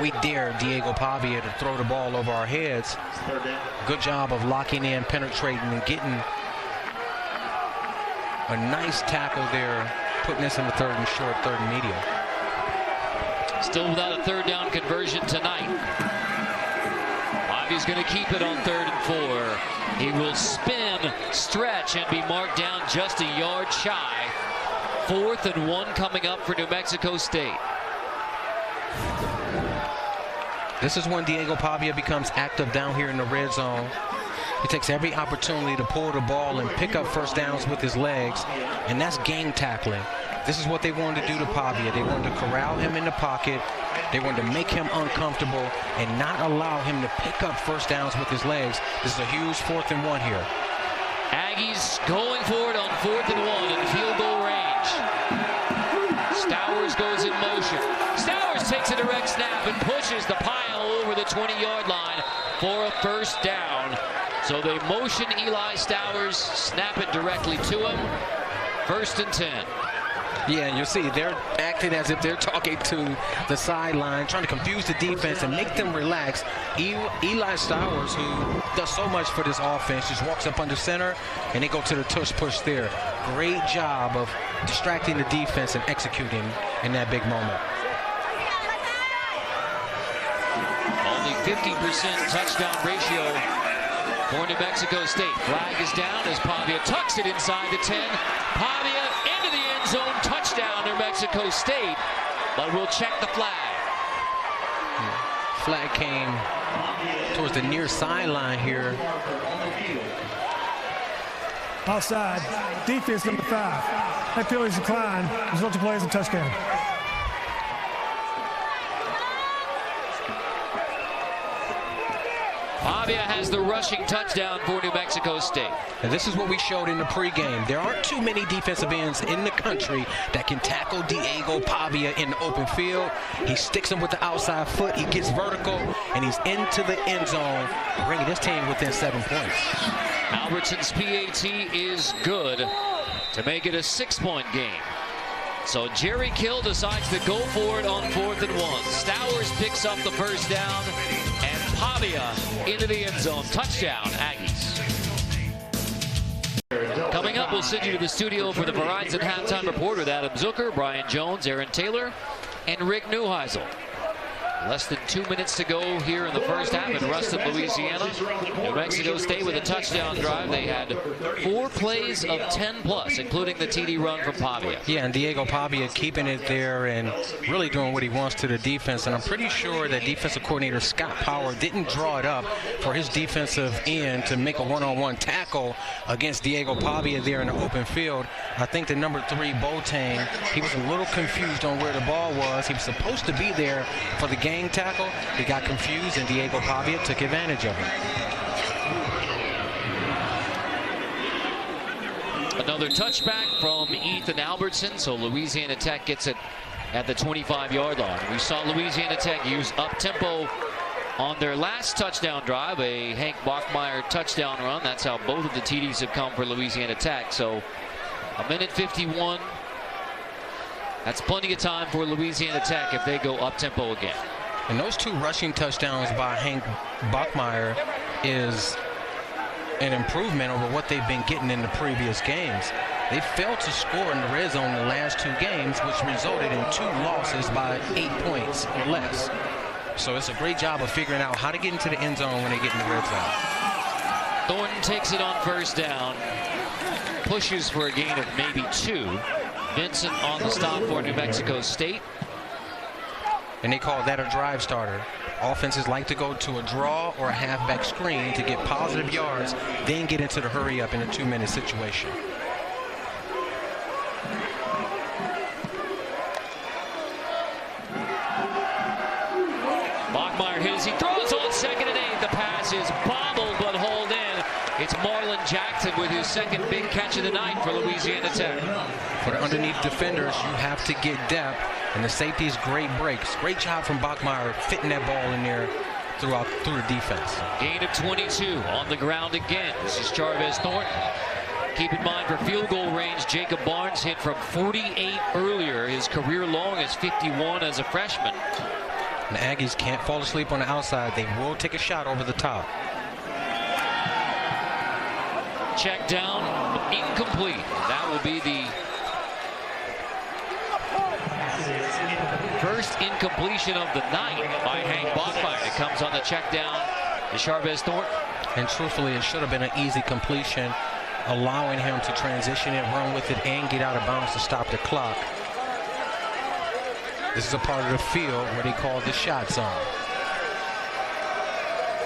we dare Diego Pavia to throw the ball over our heads. Good job of locking in, penetrating, and getting a nice tackle there, putting this in the third and short, third and medium. Still without a third down conversion tonight. He's going to keep it on 3rd and 4. He will spin, stretch, and be marked down just a yard shy. 4th and 1 coming up for New Mexico State. This is when Diego Pavia becomes active down here in the red zone. He takes every opportunity to pull the ball and pick up first downs with his legs, and that's game tackling. This is what they wanted to do to Pavia. They wanted to corral him in the pocket. They wanted to make him uncomfortable and not allow him to pick up first downs with his legs. This is a huge 4th and 1 here. Aggies going for it on 4th and 1 in field goal range. Stowers goes in motion. Stowers takes a direct snap and pushes the pile over the 20-yard line for a first down. So they motion Eli Stowers, snap it directly to him. 1st and 10. Yeah, and you'll see they're acting as if they're talking to the sideline, trying to confuse the defense and make them relax. Eli Stowers, who does so much for this offense, just walks up under center, and they go to the tush push there. Great job of distracting the defense and executing in that big moment. Only 50% touchdown ratio for New Mexico State. Flag is down as Pavia tucks it inside the 10. Pavia into the end zone. Touchdown, New Mexico State. But we'll check the flag. Flag came towards the near sideline here. Outside. Defense number 5. That penalty is declined. Result of play is a touchdown. Pavia has the rushing touchdown for New Mexico State. And this is what we showed in the pregame. There aren't too many defensive ends in the country that can tackle Diego Pavia in the open field. He sticks him with the outside foot. He gets vertical, and he's into the end zone, bringing this team within 7 points. Albertson's PAT is good to make it a 6-point game. So Jerry Kill decides to go for it on 4th and 1. Stowers picks up the first down, and Pavia into the end zone. Touchdown, Aggies. Coming up, we'll send you to the studio for the Verizon Halftime Report with Adam Zucker, Brian Jones, Aaron Taylor, and Rick Neuheisel. Less than 2 minutes to go here in the first half in Ruston, Louisiana. New Mexico State with a touchdown drive. They had 4 plays of 10+, including the TD run from Pavia. Yeah, and Diego Pavia keeping it there and really doing what he wants to the defense. And I'm pretty sure that defensive coordinator Scott Power didn't draw it up for his defensive end to make a one-on-one tackle against Diego Pavia there in the open field. I think the number 3, Boateng, he was a little confused on where the ball was. He was supposed to be there for the gang tackle. He got confused, and Diego Pavia took advantage of him. Another touchback from Ethan Albertson, so Louisiana Tech gets it at the 25-yard line. We saw Louisiana Tech use up-tempo on their last touchdown drive, a Hank Bachmeier touchdown run. That's how both of the TDs have come for Louisiana Tech. So a minute 51. That's plenty of time for Louisiana Tech if they go up-tempo again. And those 2 rushing touchdowns by Hank Bachmeier is an improvement over what they've been getting in the previous games. They failed to score in the red zone the last 2 games, which resulted in 2 losses by 8 points or less. So it's a great job of figuring out how to get into the end zone when they get in the red zone. Thornton takes it on first down, pushes for a gain of maybe 2. Vincent on the stop for New Mexico State. And they call that a drive starter. Offenses like to go to a draw or a halfback screen to get positive yards, then get into the hurry up in a 2-minute situation. Bachmeier hits, he throws on 2nd and 8. The pass is bobbled but hauled in. It's Marlon Jackson with his 2nd big catch of the night for Louisiana Tech. For the underneath defenders, you have to get depth, and the safety's great breaks. Great job from Bachmeier fitting that ball in there through the defense. Gain of 22 on the ground again. This is Jarvis Thornton. Keep in mind, for field goal range, Jacob Barnes hit from 48 earlier. His career long is 51 as a freshman. The Aggies can't fall asleep on the outside. They will take a shot over the top. Check down, incomplete. That will be the first incompletion of the night by Hank Bachmeier. It comes on the check down to Jarvis Thornton. And truthfully, it should have been an easy completion, allowing him to transition it, run with it, and get out of bounds to stop the clock. This is a part of the field where they call the shot zone.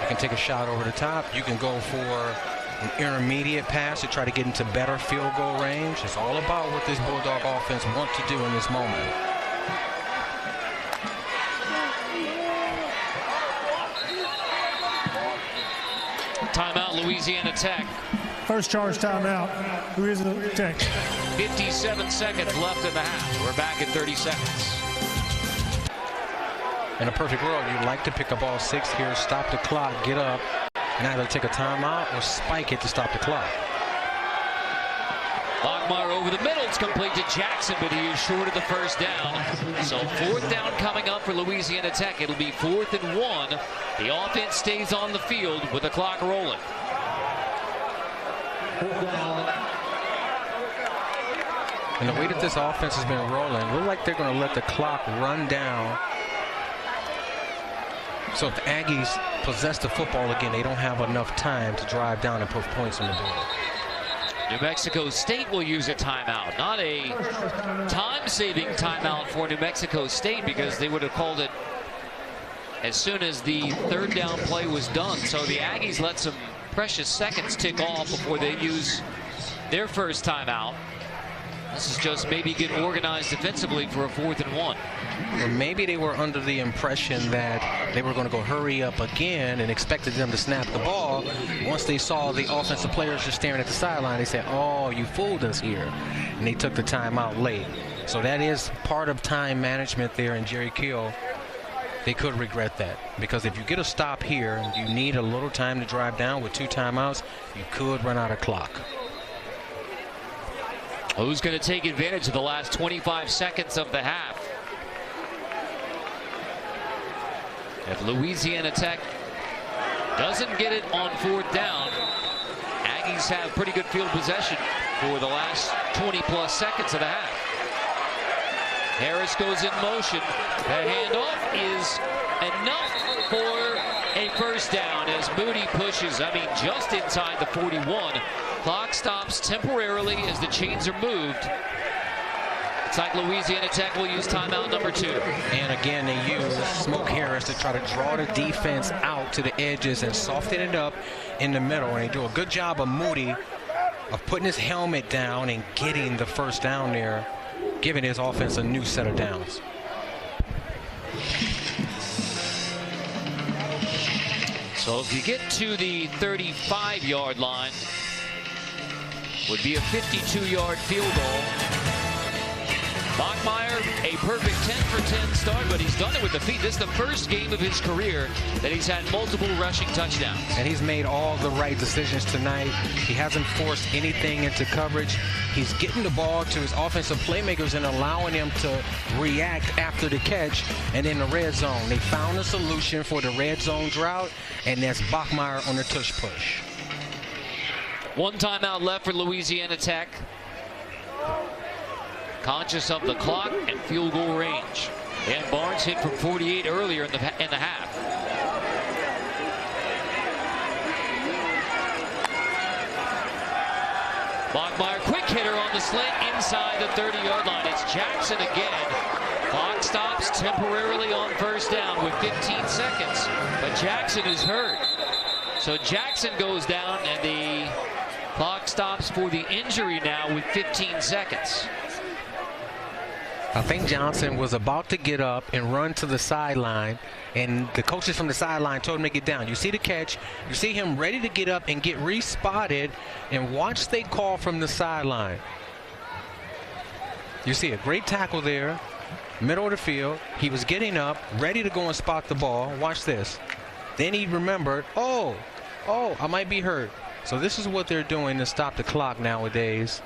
You can take a shot over the top. You can go for an intermediate pass to try to get into better field goal range. It's all about what this Bulldog offense wants to do in this moment. Timeout, Louisiana Tech. First charge timeout, Louisiana Tech. 57 seconds left in the half. We're back at 30 seconds. In a perfect world, you'd like to pick up all 6 here, stop the clock, get up, and either take a timeout or spike it to stop the clock. Bachmeier over the middle. It's complete to Jackson, but he is short of the first down. So 4th down coming up for Louisiana Tech. It'll be 4th and 1. The offense stays on the field with the clock rolling. And the way that this offense has been rolling, look like they're going to let the clock run down. So if the Aggies possess the football again, they don't have enough time to drive down and put points on the board. New Mexico State will use a timeout. Not a time-saving timeout for New Mexico State, because they would have called it as soon as the 3rd down play was done. So the Aggies let some precious seconds tick off before they use their first timeout. This is just maybe get organized defensively for a 4th and 1. Or maybe they were under the impression that they were going to go hurry up again and expected them to snap the ball. Once they saw the offensive players just staring at the sideline, they said, oh, you fooled us here. And they took the timeout late. So that is part of time management there in Jerry Kill. They could regret that, because if you get a stop here and you need a little time to drive down with 2 timeouts, you could run out of clock. Who's going to take advantage of the last 25 seconds of the half? If Louisiana Tech doesn't get it on 4th down, Aggies have pretty good field possession for the last 20+ seconds of the half. Harris goes in motion. The handoff is enough for a first down as Moody pushes, just inside the 41. Clock stops temporarily as the chains are moved. It's like Louisiana Tech will use timeout number 2. And again, they use Smoke Harris to try to draw the defense out to the edges and soften it up in the middle. And they do a good job of Moody of putting his helmet down and getting the first down there, giving his offense a new set of downs. So if you get to the 35-yard line, would be a 52-yard field goal. Bachmeier a perfect 10 for 10 start, but he's done it with the feet. This is the first game of his career that he's had multiple rushing touchdowns. And he's made all the right decisions tonight. He hasn't forced anything into coverage. He's getting the ball to his offensive playmakers and allowing them to react after the catch. And in the red zone, they found a solution for the red zone drought, and that's Bachmeier on the tush push. One timeout left for Louisiana Tech. Conscious of the clock and field goal range. And Barnes hit from 48 earlier in the half. Bachmeier, quick hitter on the slant inside the 30-yard line. It's Jackson again. Clock stops temporarily on first down with 15 seconds. But Jackson is hurt. So Jackson goes down, and the clock stops for the injury now with 15 seconds. I think Johnson was about to get up and run to the sideline, and the coaches from the sideline told him to get down. You see the catch, you see him ready to get up and get re-spotted, and watch they call from the sideline. You see a great tackle there, middle of the field. He was getting up, ready to go and spot the ball. Watch this. Then he remembered, oh, I might be hurt. So this is what they're doing to stop the clock nowadays.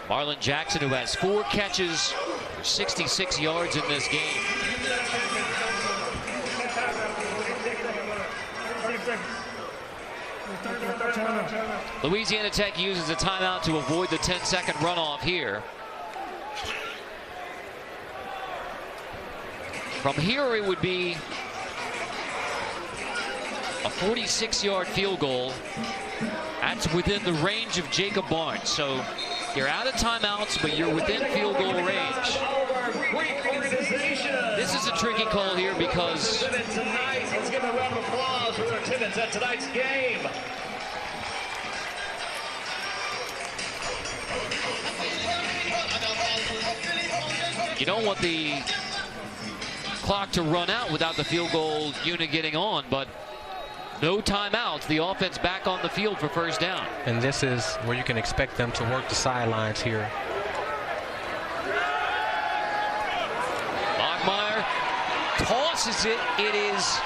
Marlon Jackson, who has 4 catches for 66 yards in this game. Louisiana Tech uses a timeout to avoid the 10-second runoff here. From here, it would be a 46-yard field goal. That's within the range of Jacob Barnes. So you're out of timeouts, but you're within field goal range. This is a tricky call here because Let's give a round of applause for their attendance at tonight's game. you don't want the clock to run out without the field goal unit getting on, but no timeouts. The offense back on the field for first down. And this is where you can expect them to work the sidelines here. Bachmeier tosses it. It is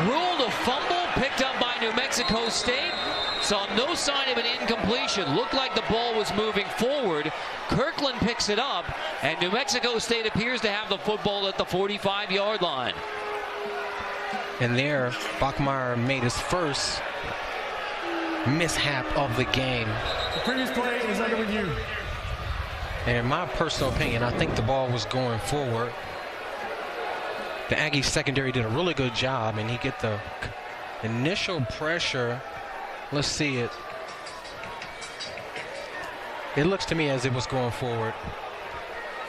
ruled a fumble, picked up by New Mexico State. Saw no sign of an incompletion. Looked like the ball was moving forward. Kirkland picks it up, and New Mexico State appears to have the football at the 45-yard line. And there, Bachmeier made his first mishap of the game. The previous play is under review. And in my personal opinion, I think the ball was going forward. The Aggies secondary did a really good job, and he get the initial pressure. Let's see it. It looks to me as it was going forward.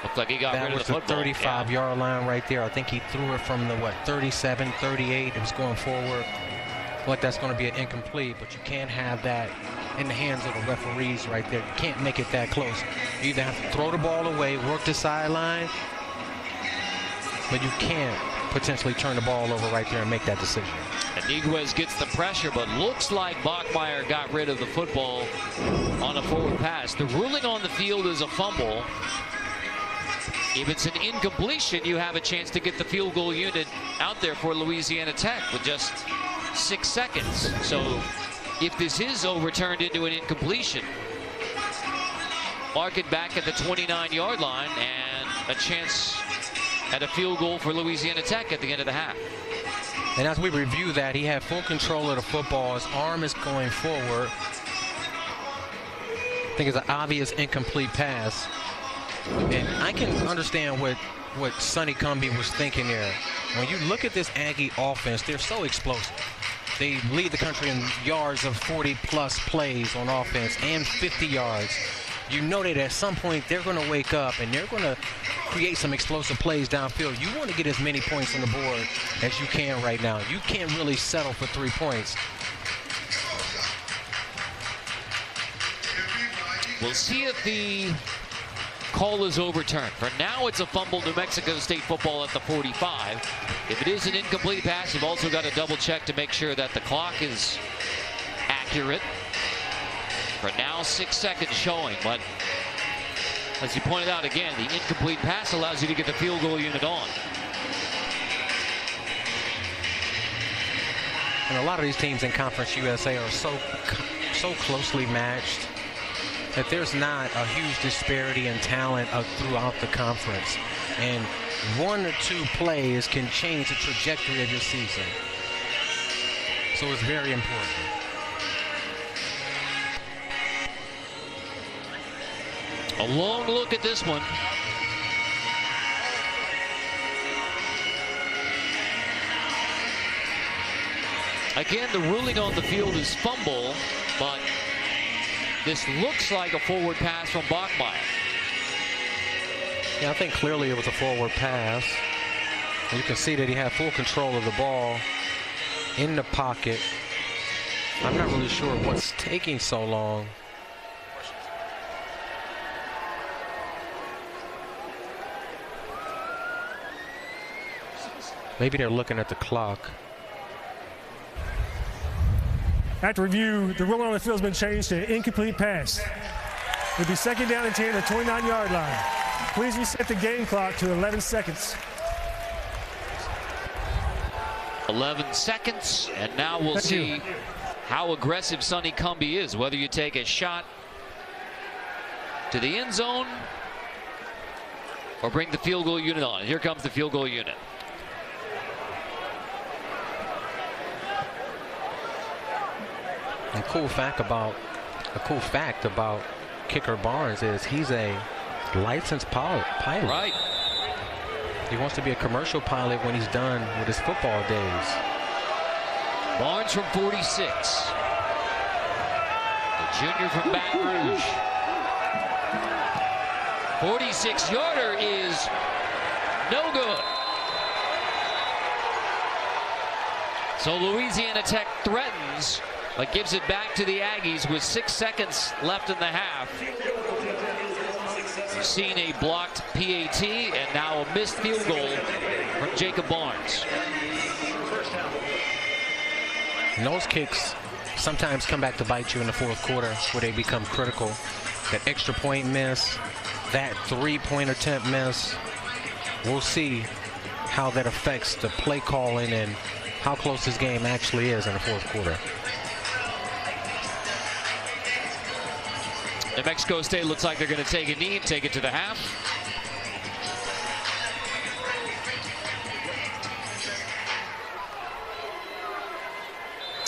Looked like he got rid of the football. That was the 35-yard line right there. I think he threw it from the, 37, 38. It was going forward. Like that's going to be an incomplete, but you can't have that in the hands of the referees right there. You can't make it that close. You either have to throw the ball away, work the sideline, but you can't potentially turn the ball over right there and make that decision. And Niguez gets the pressure, but looks like Bachmeier got rid of the football on a forward pass. The ruling on the field is a fumble. If it's an incompletion, you have a chance to get the field goal unit out there for Louisiana Tech with just 6 seconds. So if this is overturned into an incompletion, mark it back at the 29-yard line and a chance at a field goal for Louisiana Tech at the end of the half. And as we review that, he had full control of the football. His arm is going forward. I think it's an obvious incomplete pass. And I can understand what Sonny Cumbie was thinking there. When you look at this Aggie offense, they're so explosive. They lead the country in yards of 40-plus plays on offense and 50 yards. You know that at some point they're going to wake up and they're going to create some explosive plays downfield. You want to get as many points on the board as you can right now. You can't really settle for 3 points. We'll see if the call is overturned. For now, it's a fumble. New Mexico State football at the 45. If it is an incomplete pass, you've also got to double check to make sure that the clock is accurate. For now, 6 seconds showing, but as you pointed out again, the incomplete pass allows you to get the field goal unit on. And a lot of these teams in Conference USA are so closely matched that there's not a huge disparity in talent throughout the conference. And 1 or 2 plays can change the trajectory of your season. So it's very important. A long look at this one. Again, the ruling on the field is fumble, but this looks like a forward pass from Bachmeier. Yeah, I think clearly it was a forward pass. You can see that he had full control of the ball in the pocket. I'm not really sure what's taking so long. Maybe they're looking at the clock. After review, the ruling on the field has been changed to incomplete pass. It'll be 2nd down and 10 at the 29-yard line. Please reset the game clock to 11 seconds. 11 seconds, and now we'll see how aggressive Sonny Cumbie is, whether you take a shot to the end zone or bring the field goal unit on. Here comes the field goal unit. A cool fact about Kicker Barnes is he's a licensed pilot. Right. He wants to be a commercial pilot when he's done with his football days. Barnes from 46. The junior from Baton Rouge. 46-yarder is no good. So Louisiana Tech threatens, but gives it back to the Aggies with 6 seconds left in the half. We've seen a blocked PAT and now a missed field goal from Jacob Barnes. And those kicks sometimes come back to bite you in the 4th quarter where they become critical. That extra point miss, that 3-point attempt miss. We'll see how that affects the play calling and how close this game actually is in the 4th quarter. New Mexico State looks like they're going to take a knee and take it to the half.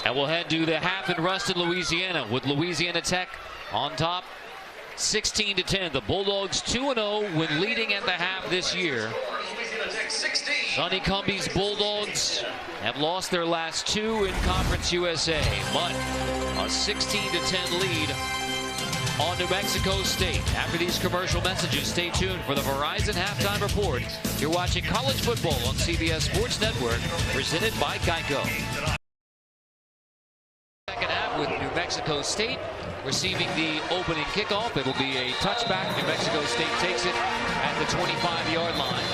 And we'll head to the half in Ruston, Louisiana, with Louisiana Tech on top, 16-10. The Bulldogs 2-0 when leading at the half this year. Sonny Cumbie's Bulldogs have lost their last 2 in Conference USA, but a 16-10 lead on New Mexico State. After these commercial messages, stay tuned for the Verizon Halftime Report. You're watching college football on CBS Sports Network, presented by Geico. Second half with New Mexico State receiving the opening kickoff. It'll be a touchback. New Mexico State takes it at the 25-yard line.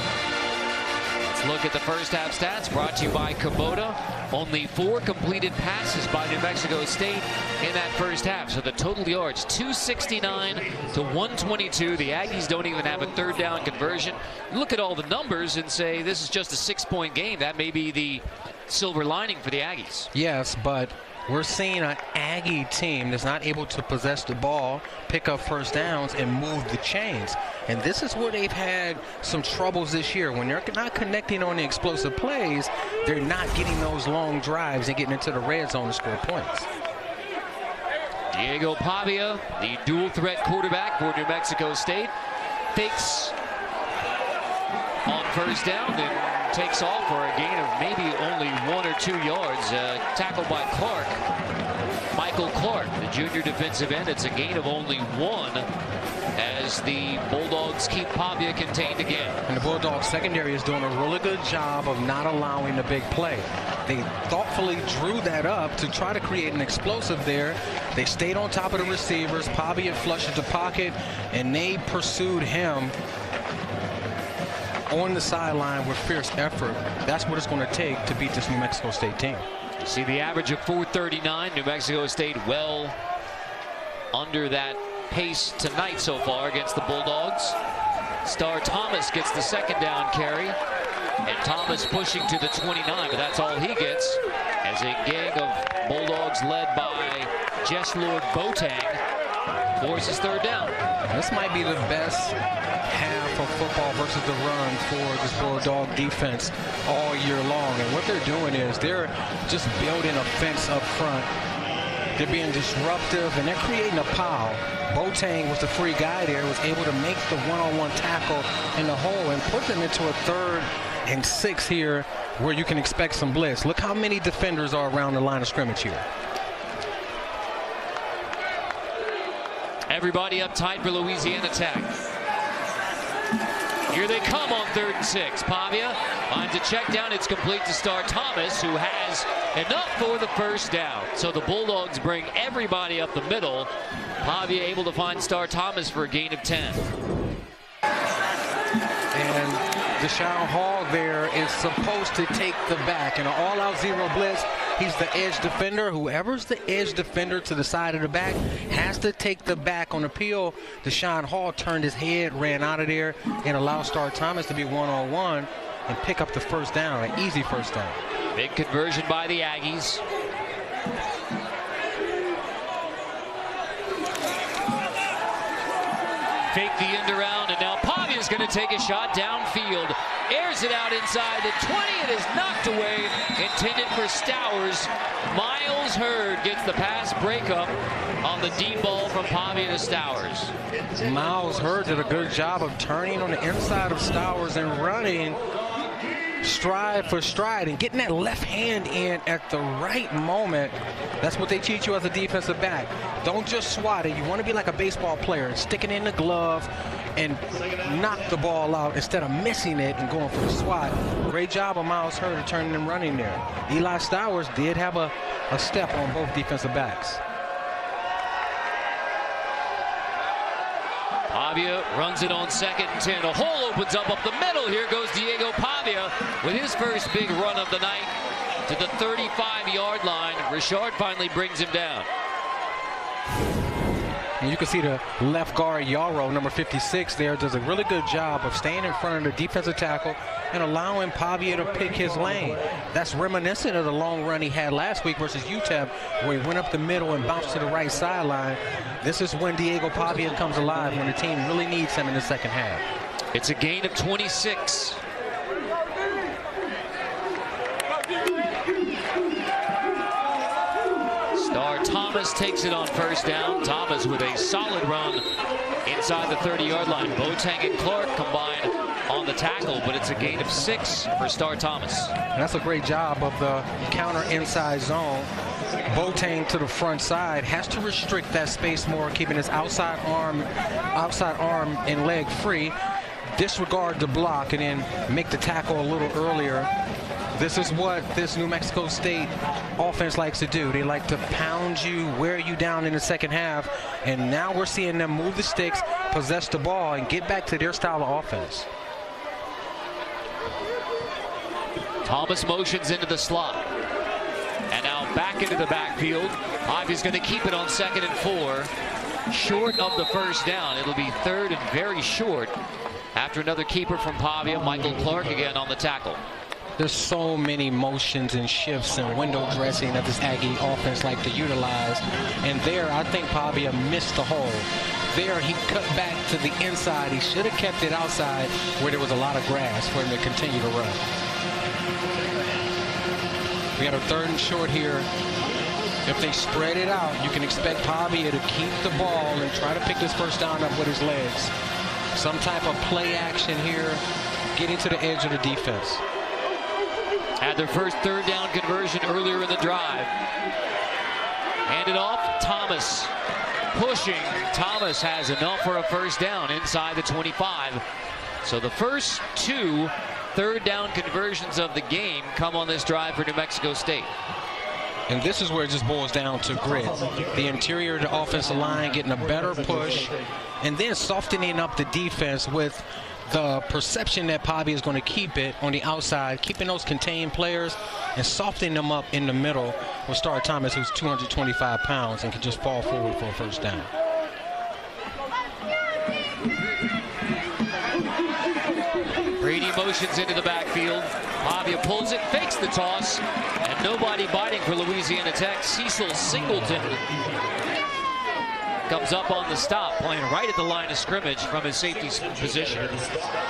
Let's look at the first half stats brought to you by Kubota. Only 4 completed passes by New Mexico State in that first half. So the total yards, 269 to 122. The Aggies don't even have a 3rd down conversion. Look at all the numbers and say this is just a 6-point game. That may be the silver lining for the Aggies. Yes, but we're seeing an Aggie team that's not able to possess the ball, pick up first downs, and move the chains. And this is where they've had some troubles this year. When they're not connecting on the explosive plays, they're not getting those long drives and getting into the red zone to score points. Diego Pavia, the dual threat quarterback for New Mexico State, fakes on first down, then takes off for a gain of maybe only 1 or 2 yards. Tackled by Clark, Michael Clark, the junior defensive end. It's a gain of only 1 as the Bulldogs keep Pavia contained again. And the Bulldogs secondary is doing a really good job of not allowing the big play. They thoughtfully drew that up to try to create an explosive there. They stayed on top of the receivers. Pavia flushed the pocket, and they pursued him on the sideline with fierce effort. That's what it's going to take to beat this New Mexico State team. You see the average of 439. New Mexico State well under that pace tonight so far against the Bulldogs. Star Thomas gets the second down carry, and Thomas pushing to the 29, but that's all he gets as a gang of Bulldogs led by Jesslord Boateng forces third down. This might be the best half of football versus the run for this Bulldog defense all year long. And what they're doing is they're just building a fence up front. They're being disruptive, and they're creating a pile. Boateng was the free guy there, was able to make the one-on-one tackle in the hole and put them into a 3rd and 6 here where you can expect some blitz. Look how many defenders are around the line of scrimmage here. Everybody up tight for Louisiana Tech. Here they come on 3rd and 6. Pavia finds a check down. It's complete to Star Thomas, who has enough for the first down. So the Bulldogs bring everybody up the middle. Pavia able to find Star Thomas for a gain of 10. And Deshaun Hall there is supposed to take the back in an all-out zero blitz. He's the edge defender. Whoever's the edge defender to the side of the back has to take the back on appeal. Deshaun Hall turned his head, ran out of there, and allowed Star Thomas to be one-on-one and pick up the first down, an easy first down. Big conversion by the Aggies. Fake the end around, and now Pavia's going to take a shot downfield. Airs it out inside the 20. It is knocked away. Intended for Stowers. Miles Hurd gets the pass breakup on the deep ball from Pavia to Stowers. Miles Hurd did a good job of turning on the inside of Stowers and running stride for stride and getting that left hand in at the right moment. That's what they teach you as a defensive back. Don't just swat it. You want to be like a baseball player, sticking in the glove and knock the ball out instead of missing it and going for the swat. Great job of Miles Hurd turning and running there. Eli Stowers did have a step on both defensive backs. Pavia runs it on 2nd and 10. A hole opens up the middle. Here goes Diego Pavia with his first big run of the night to the 35-yard line. Richard finally brings him down. And you can see the left guard, Yarrow, number 56 there, does a really good job of staying in front of the defensive tackle and allowing Pavia to pick his lane. That's reminiscent of the long run he had last week versus UTEP, where he went up the middle and bounced to the right sideline. This is when Diego Pavia comes alive, when the team really needs him in the second half. It's a gain of 26. Star Thomas takes it on first down. Thomas with a solid run inside the 30-yard line. Boateng and Clark combined on the tackle, but it's a gain of 6 for Star Thomas. And that's a great job of the counter inside zone. Boateng to the front side has to restrict that space more, keeping his outside arm and leg free. Disregard the block and then make the tackle a little earlier. This is what this New Mexico State offense likes to do. They like to pound you, wear you down in the second half, and now we're seeing them move the sticks, possess the ball, and get back to their style of offense. Thomas motions into the slot. And now back into the backfield. Pavia's going to keep it on 2nd and 4. Short of the first down. It'll be 3rd and very short after another keeper from Pavia. Michael Clark again on the tackle. There's so many motions and shifts and window dressing that this Aggie offense like to utilize. And there, I think Pavia missed the hole. There, he cut back to the inside. He should have kept it outside where there was a lot of grass for him to continue to run. We got a 3rd and short here. If they spread it out, you can expect Pavia to keep the ball and try to pick this first down up with his legs. Some type of play action here, getting to the edge of the defense. Had their first 3rd down conversion earlier in the drive. Handed off, Thomas pushing. Thomas has enough for a first down inside the 25. So the first 2 3rd down conversions of the game come on this drive for New Mexico State. And this is where it just boils down to grit. The interior of the offensive line getting a better push and then softening up the defense with the perception that Pavia is going to keep it on the outside, keeping those contained players and softening them up in the middle with Star Thomas, who's 225 pounds and can just fall forward for a first down. Brady motions into the backfield. Pavia pulls it, fakes the toss, and nobody biting for Louisiana Tech. Cecil Singleton comes up on the stop, playing right at the line of scrimmage from his safety position.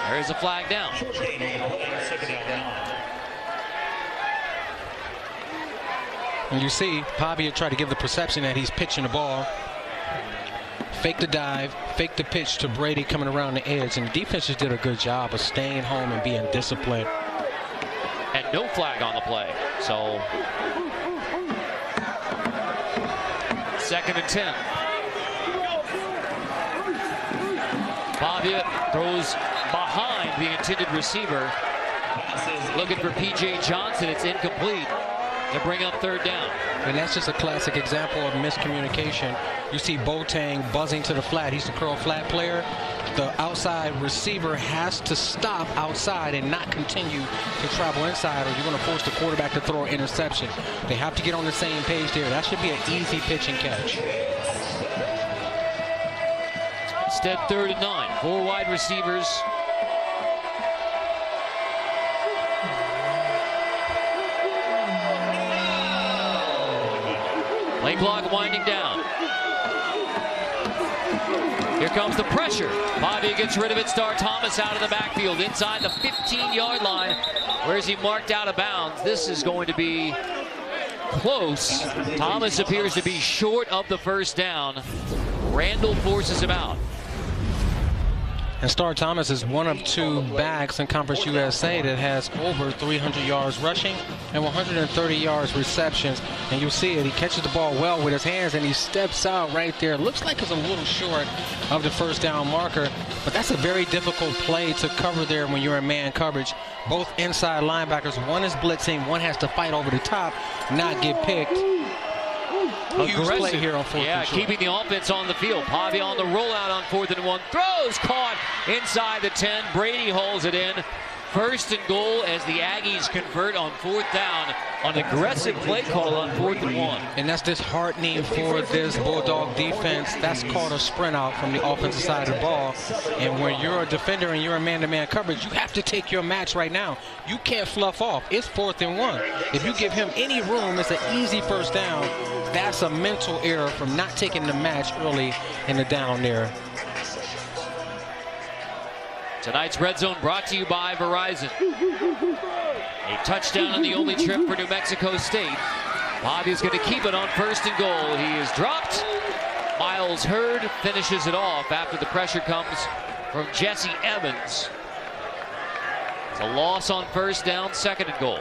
There's a flag down. And you see Pavia try to give the perception that he's pitching the ball. Fake the dive, fake the pitch to Brady coming around the edge, and the defense just did a good job of staying home and being disciplined. And no flag on the play. So 2nd and 10. Pavia throws behind the intended receiver. Looking for P.J. Johnson. It's incomplete to bring up 3rd down. And that's just a classic example of miscommunication. You see Boateng buzzing to the flat. He's the curl flat player. The outside receiver has to stop outside and not continue to travel inside, or you're going to force the quarterback to throw an interception. They have to get on the same page there. That should be an easy pitch and catch. Instead, 3rd and 9. 4 wide receivers. Play clock winding down. Here comes the pressure. Pavia gets rid of it. Star Thomas out of the backfield inside the 15-yard line. Where's he marked out of bounds? This is going to be close. Thomas appears to be short of the first down. Randall forces him out. And Star Thomas is one of 2 backs in Conference USA that has over 300 yards rushing and 130 yards receptions. And you'll see it. He catches the ball well with his hands, and he steps out right there. Looks like it's a little short of the first down marker, but that's a very difficult play to cover there when you're in man coverage. Both inside linebackers, one is blitzing, one has to fight over the top, not get picked. Huge play here on 4th and short. Keeping the offense on the field. Pavia on the rollout on 4th and 1. Throws caught inside the 10. Brady holds it in. 1st and goal as the Aggies convert on 4th down. An aggressive play call on 4th and 1. And that's disheartening for this Bulldog defense. That's called a sprint out from the offensive side of the ball. And when you're a defender and you're in man-to-man coverage, you have to take your match right now. You can't fluff off. It's 4th and 1. If you give him any room, it's an easy first down. That's a mental error from not taking the match early in the down there. Tonight's Red Zone brought to you by Verizon. A touchdown on the only trip for New Mexico State. Pavia's going to keep it on 1st and goal. He is dropped. Miles Hurd finishes it off after the pressure comes from Jesse Evans. It's a loss on 1st down, 2nd and goal.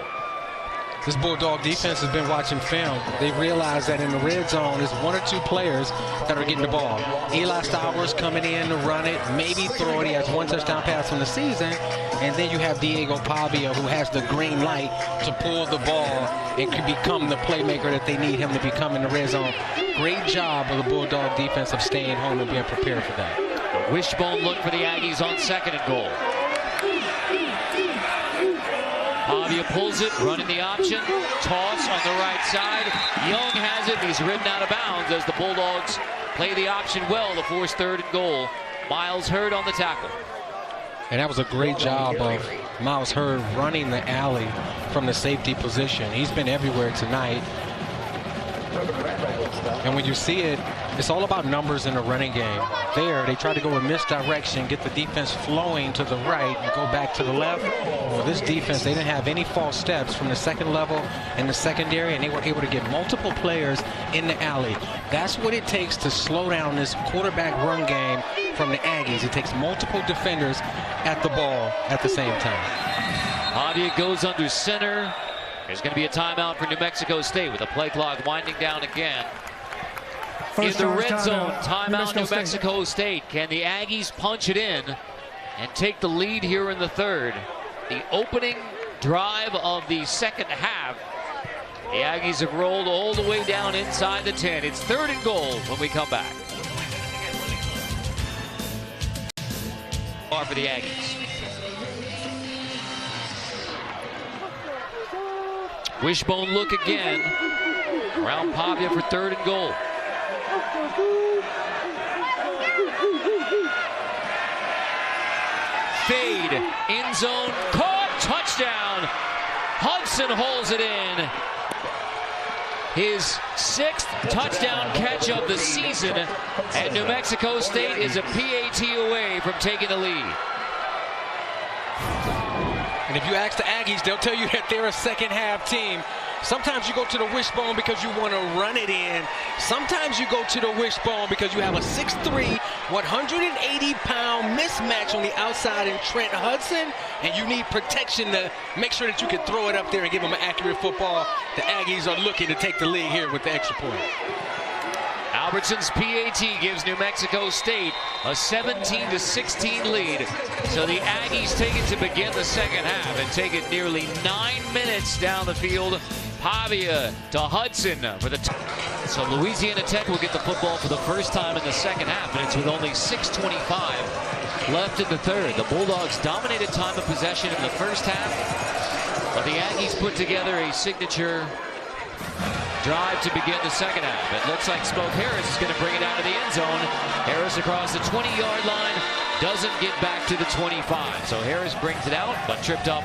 This Bulldog defense has been watching film. They realize that in the red zone, there's 1 or 2 players that are getting the ball. Eli Stowers coming in to run it, maybe throw it. He has 1 touchdown pass from the season. And then you have Diego Pavia, who has the green light to pull the ball and can become the playmaker that they need him to become in the red zone. Great job of the Bulldog defense of staying home and being prepared for that. A wishbone look for the Aggies on 2nd and goal. Pavia pulls it, running the option, toss on the right side. Young has it, he's ridden out of bounds as the Bulldogs play the option well to force 3rd and goal. Miles Hurd on the tackle. And that was a great job of Miles Hurd running the alley from the safety position. He's been everywhere tonight. And when you see it, it's all about numbers in the running game. There, they try to go in misdirection, get the defense flowing to the right and go back to the left. Well, this defense, they didn't have any false steps from the 2nd level and the secondary, and they were able to get multiple players in the alley. That's what it takes to slow down this quarterback run game from the Aggies. It takes multiple defenders at the ball at the same time. Pavia goes under center. There's going to be a timeout for New Mexico State with the play clock winding down again. In the red zone, timeout New Mexico State. Can the Aggies punch it in and take the lead here in the 3rd? The opening drive of the 2nd half. The Aggies have rolled all the way down inside the 10. It's 3rd and goal when we come back. For the Aggies. Wishbone look again. Around Pavia for 3rd and goal. Fade, end zone, caught, touchdown. Hudson holds it in. His 6th touchdown catch of the season, and New Mexico State is a PAT away from taking the lead. And if you ask the Aggies, they'll tell you that they're a second-half team. Sometimes you go to the wishbone because you want to run it in. Sometimes you go to the wishbone because you have a 6'3", 180-pound mismatch on the outside in Trent Hudson, and you need protection to make sure that you can throw it up there and give them an accurate football. The Aggies are looking to take the lead here with the extra point. Albertson's PAT gives New Mexico State a 17-16 lead. So the Aggies take it to begin the second half and take it nearly 9 minutes down the field. Pavia to Hudson for the so Louisiana Tech will get the football for the first time in the second half, and it's with only 6:25 left in the third. The Bulldogs dominated time of possession in the first half, but the Aggies put together a signature drive to begin the second half. It looks like Smoke Harris is going to bring it out of the end zone. Harris across the 20-yard line, doesn't get back to the 25. So Harris brings it out, but tripped up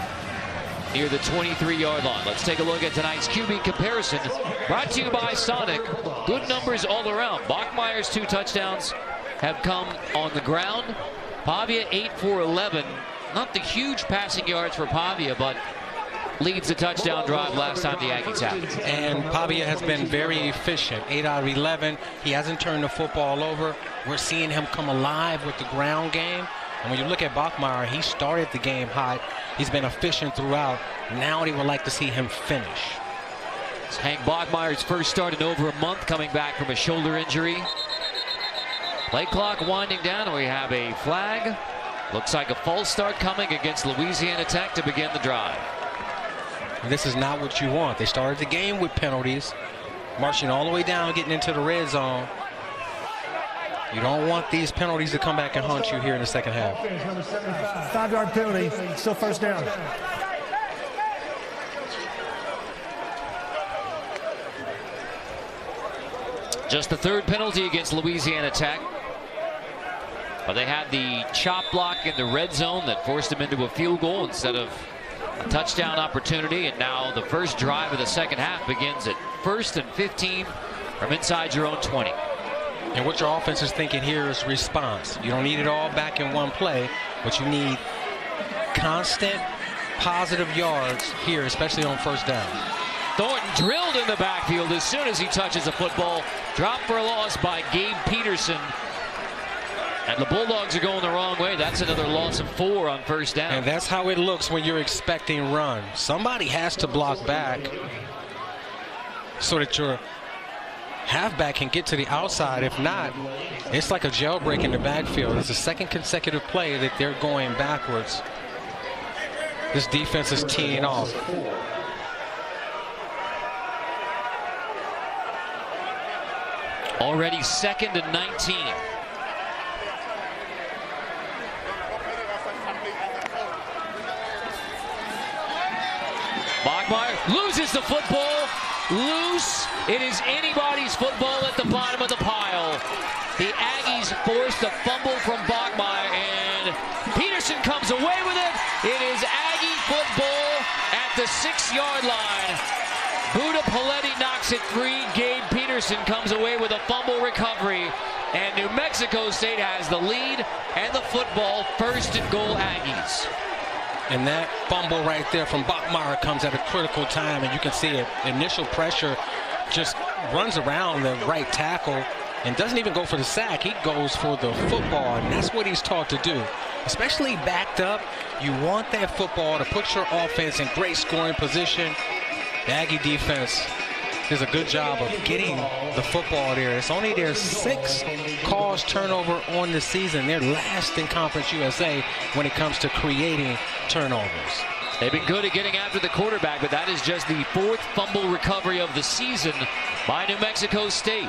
near the 23-yard line. Let's take a look at tonight's QB comparison, brought to you by Sonic. Good numbers all around. Bachmeier's 2 touchdowns have come on the ground. Pavia 8 for 11. Not the huge passing yards for Pavia, but leads the touchdown drive last time the Aggies had it. And Pavia has been very efficient. 8 out of 11. He hasn't turned the football over. We're seeing him come alive with the ground game. And when you look at Bachmeier, he started the game hot. He's been efficient throughout. Now they would like to see him finish. It's Hank Bachmeier's first start in over a month, coming back from a shoulder injury. Play clock winding down, and we have a flag. Looks like a false start coming against Louisiana Tech to begin the drive. This is not what you want. They started the game with penalties, marching all the way down, getting into the red zone. You don't want these penalties to come back and haunt you here in the second half. 5-yard penalty, still first down. Just the 3rd penalty against Louisiana Tech. But they had the chop block in the red zone that forced them into a field goal instead of a touchdown opportunity. And now the first drive of the second half begins at 1st and 15 from inside your own 20. And what your offense is thinking here is response. You don't need it all back in one play, but you need constant positive yards here, especially on first down. Thornton drilled in the backfield as soon as he touches the football. Dropped for a loss by Gabe Peterson. And the Bulldogs are going the wrong way. That's another loss of 4 on first down. And that's how it looks when you're expecting run. Somebody has to block back so that your halfback can get to the outside. If not, it's like a jailbreak in the backfield. It's the 2nd consecutive play that they're going backwards. This defense is teeing off. Already 2nd and 19. Bachmeier loses the football. Loose. It is anybody's football at the bottom of the pile. The Aggies forced a fumble from Bachmeier, and Peterson comes away with it. It is Aggie football at the 6-yard line. Buda Paletti knocks it free. Gabe Peterson comes away with a fumble recovery, and New Mexico State has the lead and the football. 1st and goal Aggies. And that fumble right there from Bachmeier comes at a critical time, and you can see it. Initial pressure, just runs around the right tackle and doesn't even go for the sack. He goes for the football, and that's what he's taught to do. Especially backed up, you want that football to put your offense in great scoring position. The Aggie defense does a good job of getting the football there. It's only their 6th caused turnover on the season. They're last in Conference USA when it comes to creating turnovers. They've been good at getting after the quarterback, but that is just the 4th fumble recovery of the season by New Mexico State.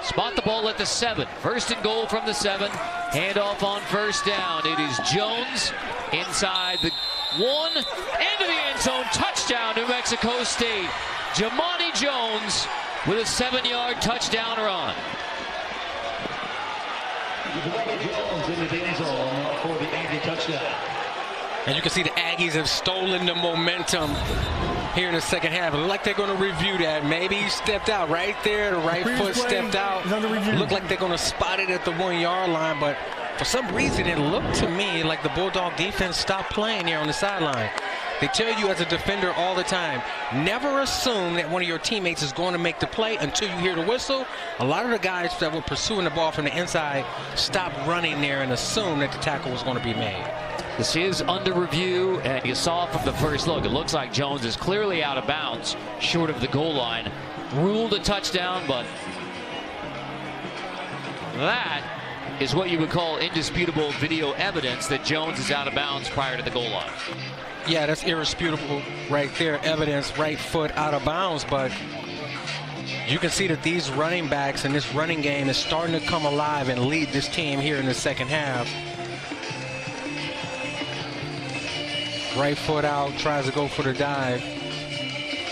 Spot the ball at the 7. 1st and goal from the 7. Handoff on first down. It is Jones inside the One, into the end zone, touchdown, New Mexico State. Jamani Jones with a 7-yard touchdown run. Jones into the end zone for the Aggie touchdown. And you can see the Aggies have stolen the momentum here in the second half. It looked like they're going to review that. Maybe he stepped out right there. The right foot stepped out. Looked like they're going to spot it at the 1-yard line, but for some reason it looked to me like the Bulldog defense stopped playing here on the sideline. They tell you as a defender all the time, never assume that one of your teammates is going to make the play until you hear the whistle. A lot of the guys that were pursuing the ball from the inside stopped running there and assumed that the tackle was going to be made. This is under review, and you saw from the first look, it looks like Jones is clearly out of bounds, short of the goal line. Ruled a touchdown, but that is what you would call indisputable video evidence that Jones is out of bounds prior to the goal line. Yeah, that's irresputable right there. Evidence, right foot out of bounds, but you can see that these running backs and this running game is starting to come alive and lead this team here in the second half. Right foot out, tries to go for the dive.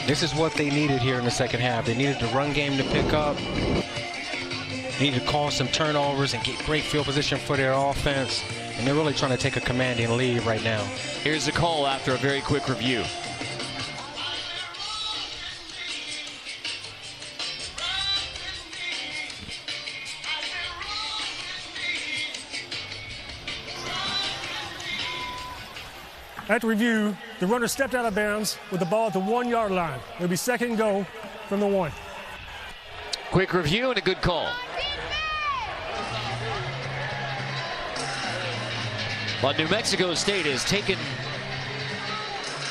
This is what they needed here in the second half. They needed the run game to pick up. They needed to cause some turnovers and get great field position for their offense. And they're really trying to take a commanding lead right now. Here's the call after a very quick review. At review, the runner stepped out of bounds with the ball at the 1-yard line. It'll be second and goal from the 1. Quick review and a good call. But New Mexico State has taken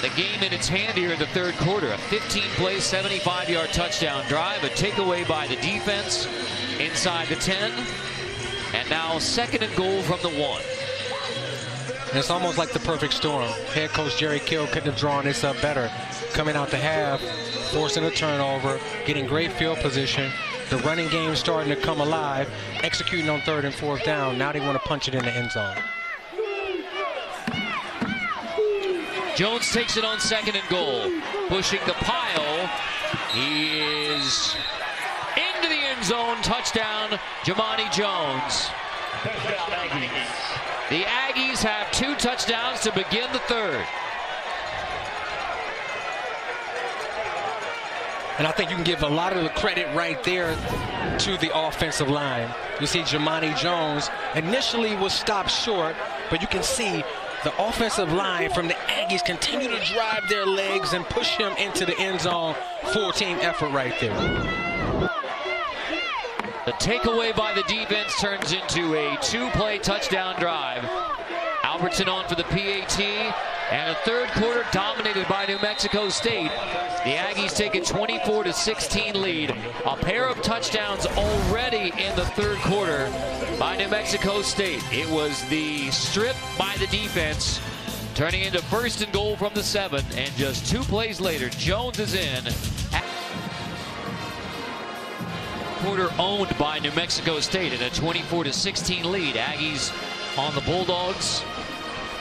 the game in its hand here in the third quarter. A 15-play, 75-yard touchdown drive, a takeaway by the defense inside the 10, and now second and goal from the 1. And it's almost like the perfect storm. Head coach Jerry Kill couldn't have drawn this up better. Coming out the half, forcing a turnover, getting great field position. The running game starting to come alive, executing on 3rd and 4th down. Now they want to punch it in the end zone. Jones takes it on second and goal. Pushing the pile. He is into the end zone. Touchdown, Jamani Jones. The Aggies have 2 touchdowns to begin the third. And I think you can give a lot of the credit right there to the offensive line. You see Jamani Jones initially was stopped short, but you can see the offensive line from the Aggies continue to drive their legs and push him into the end zone. Full team effort right there. The takeaway by the defense turns into a 2-play touchdown drive. Albertson on for the PAT, and a third quarter dominated by New Mexico State. The Aggies take a 24-16 lead. A pair of touchdowns already in the third quarter by New Mexico State. It was the strip by the defense, turning into first and goal from the 7, and just 2 plays later, Jones is in. Quarter owned by New Mexico State in a 24-16 lead. Aggies on the Bulldogs.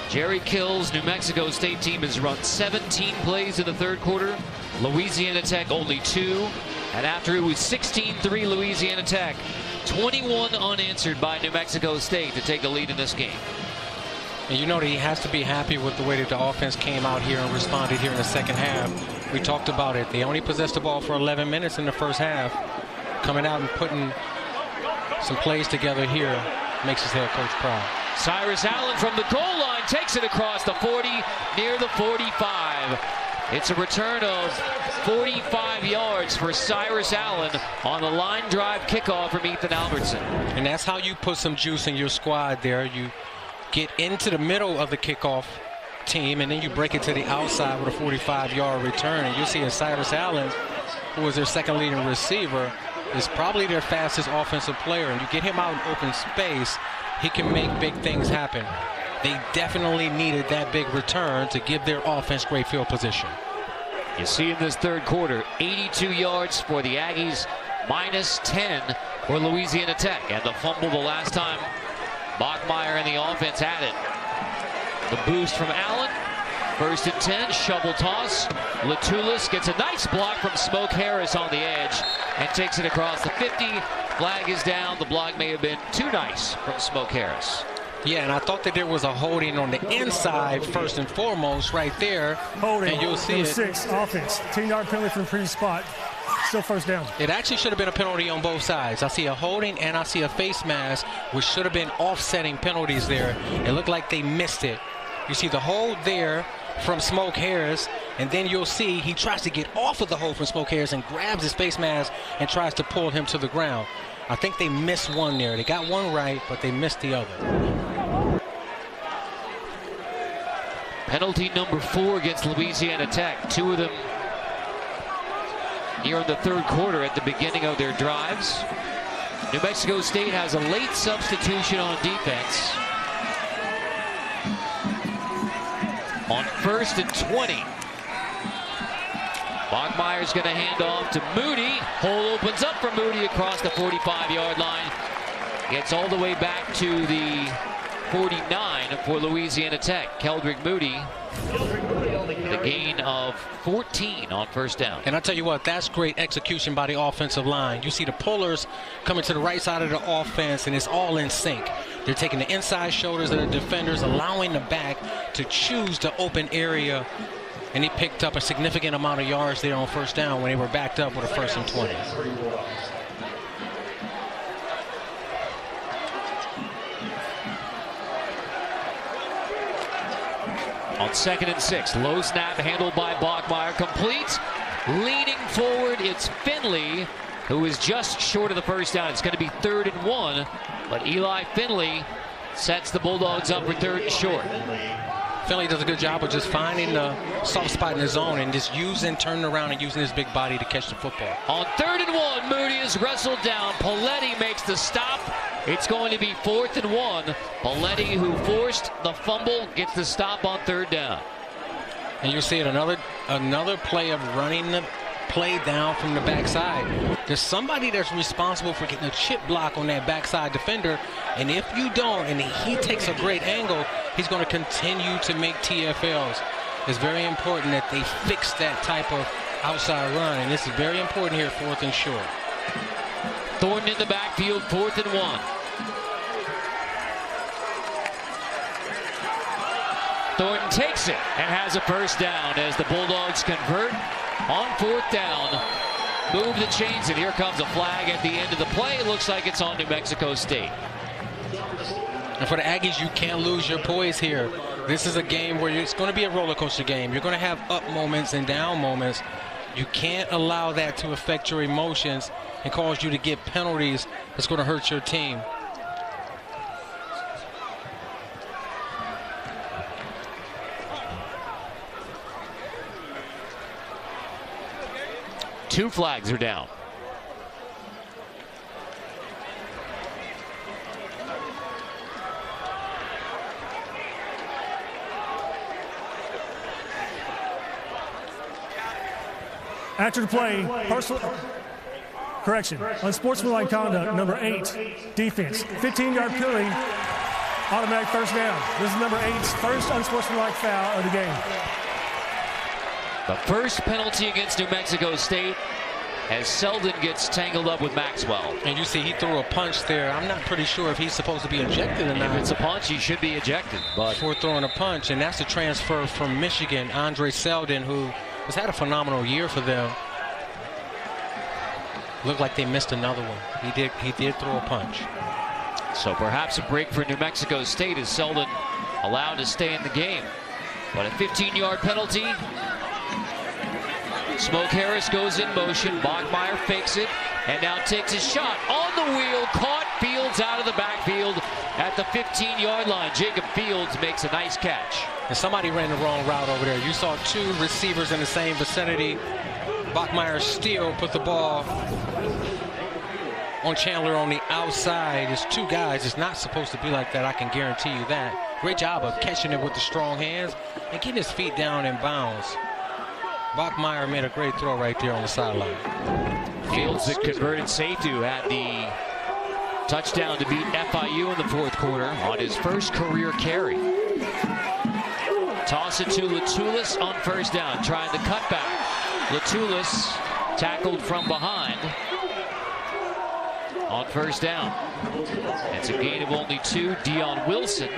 Jerry Kill's New Mexico State team has run 17 plays in the third quarter. Louisiana Tech only 2. And after it was 16-3 Louisiana Tech, 21 unanswered by New Mexico State to take the lead in this game. And you know that he has to be happy with the way that the offense came out here and responded here in the second half. We talked about it. They only possessed the ball for 11 minutes in the first half. Coming out and putting some plays together here makes his head coach proud. Cyrus Allen from the goal line takes it across the 40, near the 45. It's a return of 45 yards for Cyrus Allen on the line drive kickoff from Ethan Albertson. And that's how you put some juice in your squad there. You get into the middle of the kickoff team, and then you break it to the outside with a 45-yard return. And you'll see a Cyrus Allen, who was their second leading receiver, is probably their fastest offensive player. And you get him out in open space, he can make big things happen. They definitely needed that big return to give their offense great field position. You see in this third quarter, 82 yards for the Aggies, minus 10 for Louisiana Tech. And the fumble the last time Bachmeier and the offense had it. The boost from Allen, First and 10, shovel toss. Latulis gets a nice block from Smoke Harris on the edge and takes it across the 50. Flag is down. The block may have been too nice from Smoke Harris. Yeah, and I thought that there was a holding on the inside first and foremost right there. Holding, and you'll see number it. 6, offense. 10-yard penalty from the previous spot. Still first down. It actually should have been a penalty on both sides. I see a holding and I see a face mask, which should have been offsetting penalties there. It looked like they missed it. You see the hold there from Smoke Harris, and then you'll see he tries to get off of the hold from Smoke Harris and grabs his face mask and tries to pull him to the ground. I think they missed one there. They got one right, but they missed the other. Penalty number 4 against Louisiana Tech. 2 of them here in the third quarter at the beginning of their drives. New Mexico State has a late substitution on defense. On first and 20. Bachmeier's going to hand off to Moody. Hole opens up for Moody across the 45-yard line. Gets all the way back to the 49 for Louisiana Tech. Keldrick Moody, the gain of 14 on first down. And I'll tell you what, that's great execution by the offensive line. You see the pullers coming to the right side of the offense, and it's all in sync. They're taking the inside shoulders of the defenders, allowing the back to choose the open area. And he picked up a significant amount of yards there on first down when they were backed up with a first and 20. On second and 6, low snap handled by Bachmeier, complete, leaning forward, it's Finley, who is just short of the first down. It's going to be 3rd and 1, but Eli Finley sets the Bulldogs up for 3rd and short. Finley does a good job of just finding the soft spot in his zone and just turning around and using his big body to catch the football. On 3rd and 1, Moody is wrestled down. Paletti makes the stop. It's going to be 4th and 1. Paletti, who forced the fumble, gets the stop on 3rd down. And you'll see it, another play of running the play down from the backside. There's somebody that's responsible for getting a chip block on that backside defender, and if you don't, and he takes a great angle, he's going to continue to make TFLs. It's very important that they fix that type of outside run, and this is very important here, 4th and short. Thornton in the backfield, 4th and 1. Thornton takes it and has a first down as the Bulldogs convert on 4th down. Move the chains, and here comes a flag at the end of the play. It looks like it's on New Mexico State. And for the Aggies, you can't lose your poise here. This is a game where it's going to be a roller coaster game. You're going to have up moments and down moments. You can't allow that to affect your emotions and cause you to get penalties that's going to hurt your team. Two flags are down. After the play, unsportsmanlike conduct, number 8, defense. 15-yard penalty, automatic first down. This is number 8's first unsportsmanlike foul of the game. The first penalty against New Mexico State as Selden gets tangled up with Maxwell. And you see he threw a punch there. I'm not pretty sure if he's supposed to be ejected or not. If it's a punch, he should be ejected. But for throwing a punch, and that's the transfer from Michigan, Andre Selden, who has had a phenomenal year for them. Looked like they missed another one. He did throw a punch. So perhaps a break for New Mexico State as Selden allowed to stay in the game. But a 15-yard penalty. Smoke Harris goes in motion. Bachmeier fakes it and now takes a shot on the wheel. Caught. Fields out of the backfield at the 15-yard line. Jacob Fields makes a nice catch. And somebody ran the wrong route over there. You saw 2 receivers in the same vicinity. Bachmeier still put the ball on Chandler on the outside. There's 2 guys. It's not supposed to be like that. I can guarantee you that. Great job of catching it with the strong hands and getting his feet down in bounds. Bachmeier made a great throw right there on the sideline. Fields, the converted safety, who had the touchdown to beat FIU in the 4th quarter on his first career carry. Toss it to Latulis on first down, trying the cutback. Latulis tackled from behind on first down. It's a gain of only 2. Dion Wilson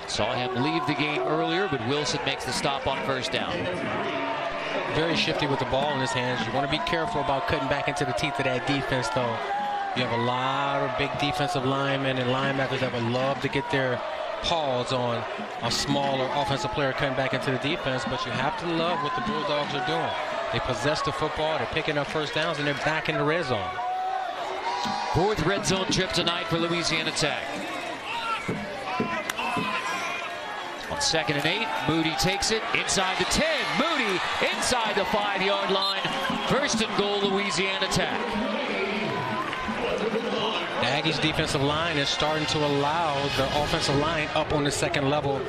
saw him leave the game earlier, but Wilson makes the stop on first down. Very shifty with the ball in his hands. You want to be careful about cutting back into the teeth of that defense, though. You have a lot of big defensive linemen and linebackers that would love to get their paws on a smaller offensive player cutting back into the defense, but you have to love what the Bulldogs are doing. They possess the football, they're picking up first downs, and they're back in the red zone. 4th red zone trip tonight for Louisiana Tech. On 2nd and 8, Moody takes it inside the 10. Moody inside the 5-yard line. 1st and goal, Louisiana Tech. The Aggies defensive line is starting to allow the offensive line up on the 2nd level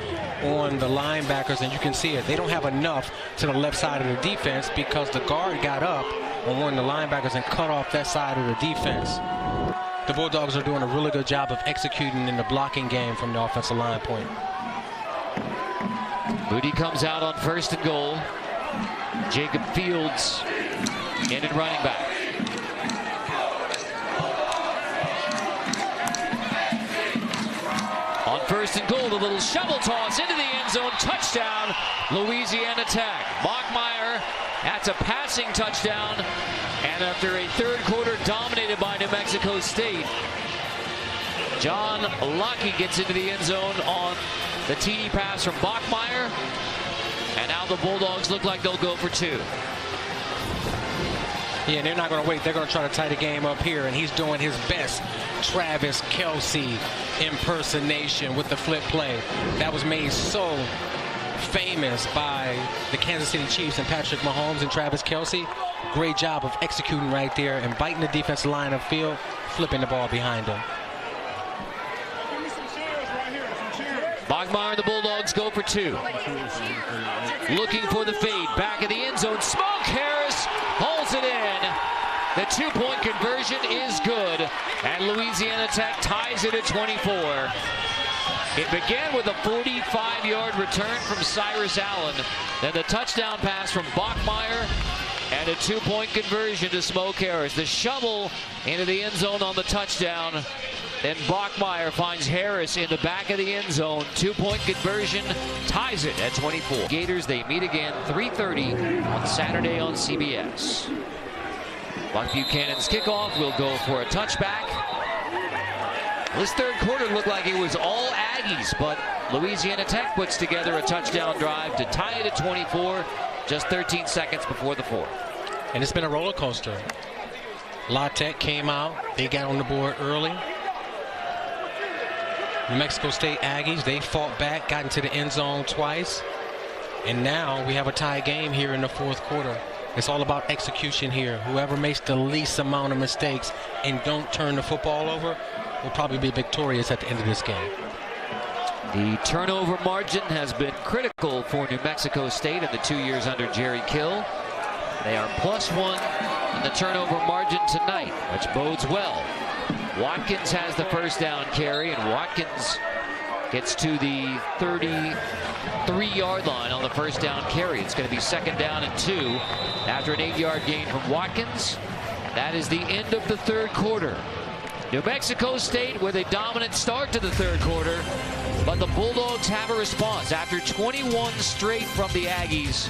on the linebackers, and you can see it. They don't have enough to the left side of the defense because the guard got up on one of the linebackers and cut off that side of the defense. The Bulldogs are doing a really good job of executing in the blocking game from the offensive line point. Moody comes out on 1st and goal. Jacob Fields in at running back. On 1st and goal, the little shovel toss into the end zone. Touchdown, Louisiana Tech. Bachmeier, that's a passing touchdown. And after a 3rd quarter dominated by New Mexico State, John Lockey gets into the end zone on the TD pass from Bachmeier. And now the Bulldogs look like they'll go for 2. Yeah, they're not going to wait. They're going to try to tie the game up here, and he's doing his best Travis Kelce impersonation with the flip play. That was made so famous by the Kansas City Chiefs and Patrick Mahomes and Travis Kelce. Great job of executing right there and biting the defensive line of field, flipping the ball behind him. Bachmeier and the Bulldogs go for 2. Looking for the fade. Back of the end zone. Smoke Harris holds it in. The 2-point conversion is good. And Louisiana Tech ties it at 24. It began with a 45-yard return from Cyrus Allen. Then the touchdown pass from Bachmeier. And a 2-point conversion to Smoke Harris. The shovel into the end zone on the touchdown. Then Bachmeier finds Harris in the back of the end zone. 2-point conversion ties it at 24. Gators, they meet again 3:30 on Saturday on CBS. Buck Buchanan's kickoff will go for a touchback. This 3rd quarter looked like it was all Aggies, but Louisiana Tech puts together a touchdown drive to tie it at 24, just 13 seconds before the 4th. And it's been a roller coaster. La Tech came out. They got on the board early. New Mexico State Aggies, they fought back, got into the end zone twice. And now we have a tie game here in the 4th quarter. It's all about execution here. Whoever makes the least amount of mistakes and don't turn the football over will probably be victorious at the end of this game. The turnover margin has been critical for New Mexico State in the 2 years under Jerry Kill. They are +1 in the turnover margin tonight, which bodes well. Watkins has the first down carry, and Watkins gets to the 33-yard line on the first down carry. It's going to be 2nd down and 2 after an 8-yard gain from Watkins. That is the end of the 3rd quarter. New Mexico State with a dominant start to the 3rd quarter, but the Bulldogs have a response. After 21 straight from the Aggies,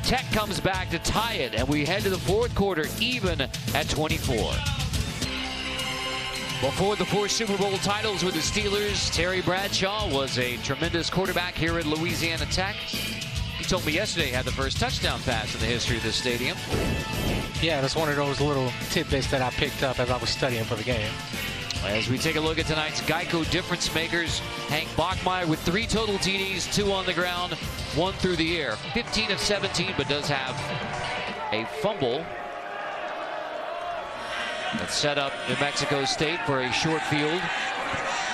Tech comes back to tie it, and we head to the 4th quarter even at 24. Before the 4 Super Bowl titles with the Steelers, Terry Bradshaw was a tremendous quarterback here at Louisiana Tech. He told me yesterday he had the first touchdown pass in the history of this stadium. Yeah, that's one of those little tidbits that I picked up as I was studying for the game. As we take a look at tonight's Geico difference makers, Hank Bachmeier with 3 total TDs, 2 on the ground, 1 through the air. 15 of 17, but does have a fumble. That set up New Mexico State for a short field.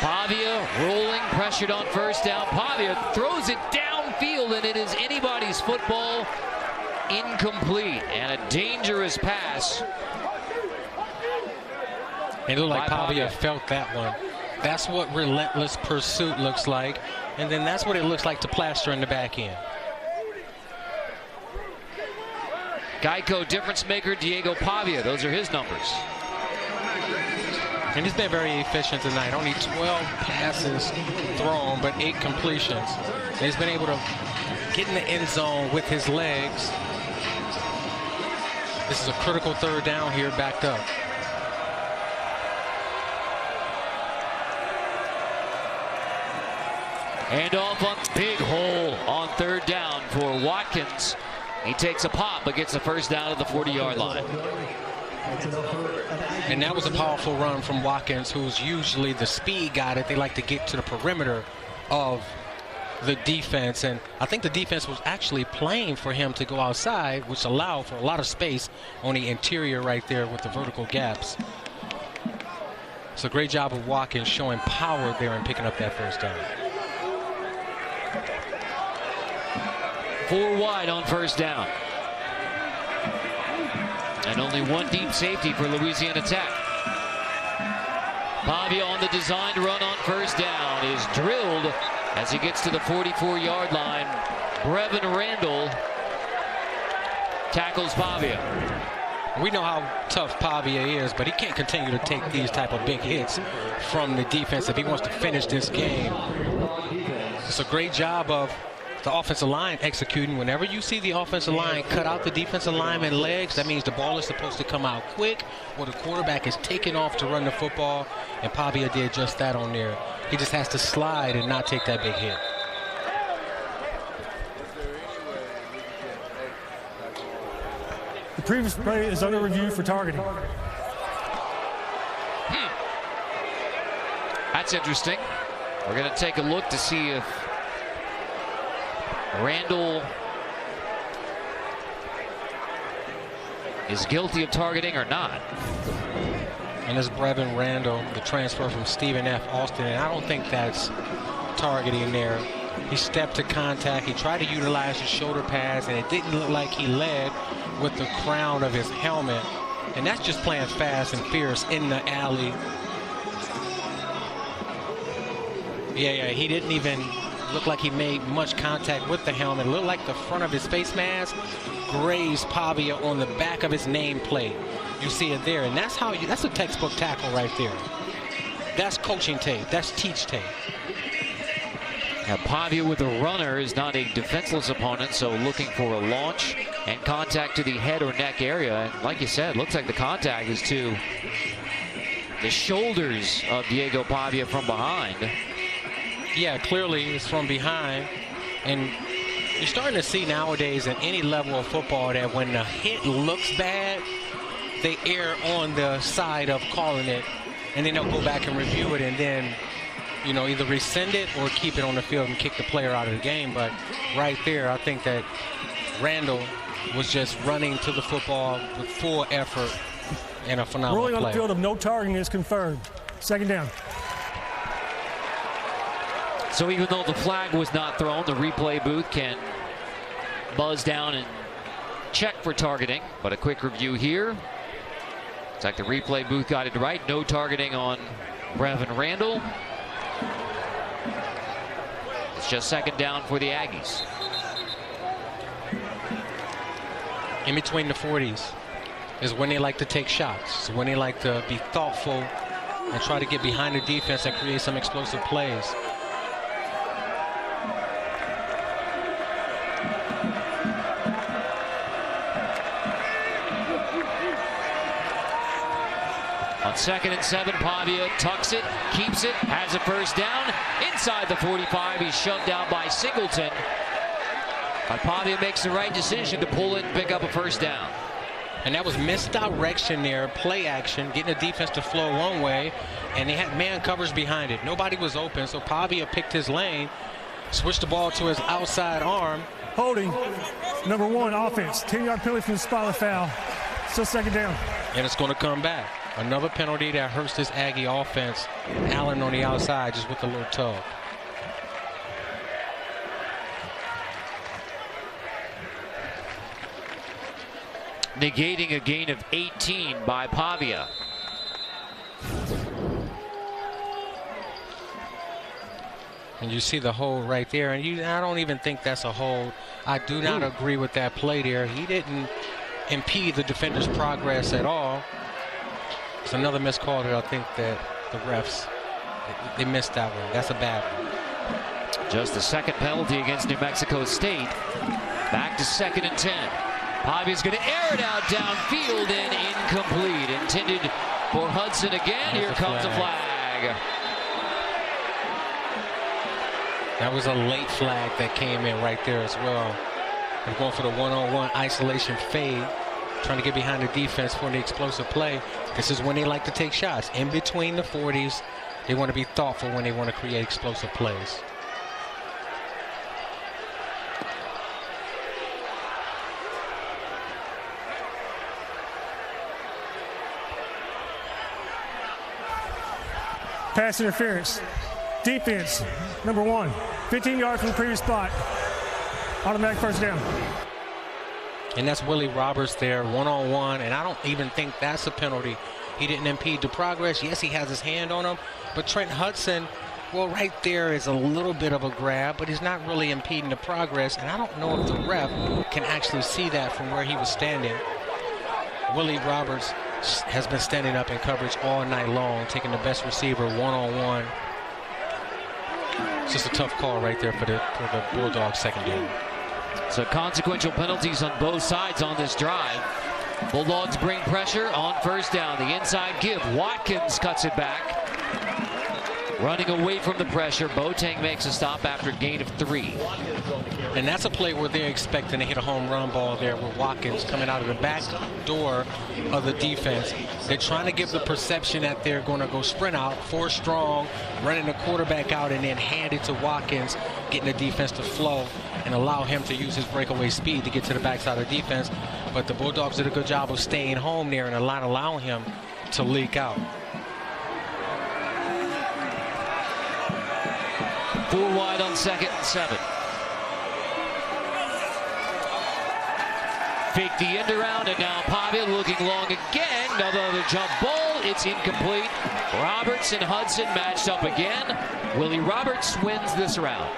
Pavia rolling, pressured on first down. Pavia throws it downfield, and it is anybody's football. Incomplete, and a dangerous pass. It looked like Pavia felt that one. That's what relentless pursuit looks like. And then that's what it looks like to plaster in the back end. Geico difference maker Diego Pavia. Those are his numbers. And he's been very efficient tonight. Only 12 passes thrown, but 8 completions. And he's been able to get in the end zone with his legs. This is a critical third down here, backed up. And off on big hole on third down for Watkins. He takes a pop but gets a first down at the 40-yard line. And that was a powerful run from Watkins, who's usually the speed guy that they like to get to the perimeter of the defense. And I think the defense was actually playing for him to go outside, which allowed for a lot of space on the interior right there with the vertical gaps. It's a great job of Watkins showing power there and picking up that first down. 4 wide on first down. And only one deep safety for Louisiana Tech. Pavia on the designed run on first down is drilled as he gets to the 44-yard line. Brevin Randall tackles Pavia. We know how tough Pavia is, but he can't continue to take these type of big hits from the defense if he wants to finish this game. It's a great job of the offensive line executing. Whenever you see the offensive line cut out the defensive lineman legs, that means the ball is supposed to come out quick or the quarterback is taking off to run the football, and Pavia did just that on there. He just has to slide and not take that big hit. The previous play is under review for targeting. That's interesting. We're going to take a look to see if Randall is guilty of targeting or not. And it's Brevin Randall, the transfer from Stephen F. Austin, and I don't think that's targeting there. He stepped to contact. He tried to utilize his shoulder pads, and it didn't look like he led with the crown of his helmet. And that's just playing fast and fierce in the alley. Yeah, he didn't even look like he made much contact with the helmet. It looked like the front of his face mask grazed Pavia on the back of his nameplate. You see it there, and that's a textbook tackle right there. That's coaching tape. That's teach tape. Now, Pavia with a runner is not a defenseless opponent, so looking for a launch and contact to the head or neck area. And like you said, looks like the contact is to the shoulders of Diego Pavia from behind. Yeah, clearly it's from behind. And you're starting to see nowadays in any level of football that when the hit looks bad, they err on the side of calling it, and then they'll go back and review it and then, you know, either rescind it or keep it on the field and kick the player out of the game. But right there, I think that Randall was just running to the football with full effort and a phenomenal play. Ruling on the field of no targeting is confirmed. Second down. So even though the flag was not thrown, the replay booth can buzz down and check for targeting. But a quick review here. It's like the replay booth got it right. No targeting on Brevin Randall. It's just second down for the Aggies. In between the 40s is when they like to take shots. It's when they like to be thoughtful and try to get behind the defense and create some explosive plays. On 2nd and 7, Pavia tucks it, keeps it, has a first down. Inside the 45, he's shoved out by Singleton. But Pavia makes the right decision to pull it and pick up a first down. And that was misdirection there, play action, getting the defense to flow one way, and they had man covers behind it. Nobody was open, so Pavia picked his lane, switched the ball to his outside arm. Holding, number 1, offense. 10-yard penalty from the spot of the foul. Still second down. And it's going to come back. Another penalty that hurts this Aggie offense. Allen on the outside just with a little tug. Negating a gain of 18 by Pavia. And you see the hold right there, and I don't even think that's a hold. I do not agree with that play there. He didn't impede the defender's progress at all. It's another missed call that I think that the refs, they missed that one. That's a bad one. Just the second penalty against New Mexico State. Back to 2nd and 10. Pavia's going to air it out downfield and incomplete. Intended for Hudson again. Here comes a flag. That was a late flag that came in right there as well. They're going for the one-on-one isolation fade, trying to get behind the defense for the explosive play. This is when they like to take shots. In between the 40s, they want to be thoughtful when they want to create explosive plays. Pass interference. Defense, number 1. 15 yards from the previous spot. Automatic first down. And that's Willie Roberts there, one-on-one, and I don't even think that's a penalty. He didn't impede the progress. Yes, he has his hand on him, but Trent Hudson, well, right there is a little bit of a grab, but he's not really impeding the progress, and I don't know if the ref can actually see that from where he was standing. Willie Roberts has been standing up in coverage all night long, taking the best receiver one-on-one. It's just a tough call right there for the Bulldogs secondary. So consequential penalties on both sides on this drive. Bulldogs bring pressure on first down. The inside give. Watkins cuts it back. Running away from the pressure. Boateng makes a stop after a gain of 3. And that's a play where they're expecting to hit a home run ball there with Watkins coming out of the back door of the defense. They're trying to give the perception that they're going to go sprint out, 4 strong, running the quarterback out, and then hand it to Watkins, getting the defense to flow and allow him to use his breakaway speed to get to the backside of the defense. But the Bulldogs did a good job of staying home there and not allowing him to leak out. 4 wide on 2nd and 7. Fake the end around, and now Pavia looking long again. Another jump ball. It's incomplete. Roberts and Hudson matched up again. Willie Roberts wins this round.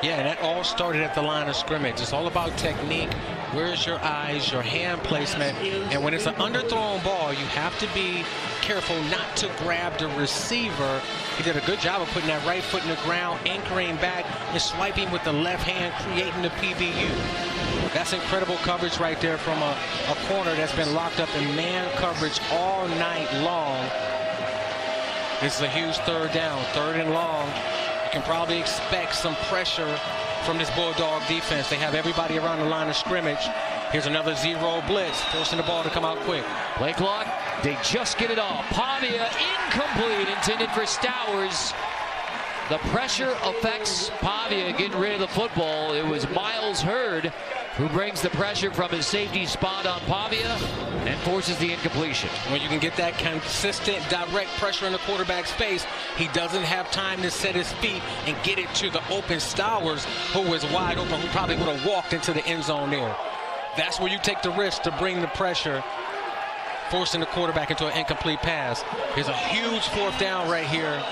Yeah, and that all started at the line of scrimmage. It's all about technique. Where's your eyes, your hand placement? And when it's an underthrown ball, you have to be careful not to grab the receiver. He did a good job of putting that right foot in the ground, anchoring back, and swiping with the left hand, creating the PBU. That's incredible coverage right there from a corner that's been locked up in man coverage all night long. This is a huge 3rd down, 3rd and long. You can probably expect some pressure from this Bulldog defense. They have everybody around the line of scrimmage. Here's another 0 blitz, forcing the ball to come out quick. Play clock, they just get it off. Pavia incomplete, intended for Stowers. The pressure affects Pavia getting rid of the football. It was Miles Hurd who brings the pressure from his safety spot on Pavia and forces the incompletion. When you can get that consistent, direct pressure in the quarterback's face, he doesn't have time to set his feet and get it to the open Stowers, who was wide open, who probably would have walked into the end zone there. That's where you take the risk to bring the pressure, forcing the quarterback into an incomplete pass. Here's a huge 4th down right here.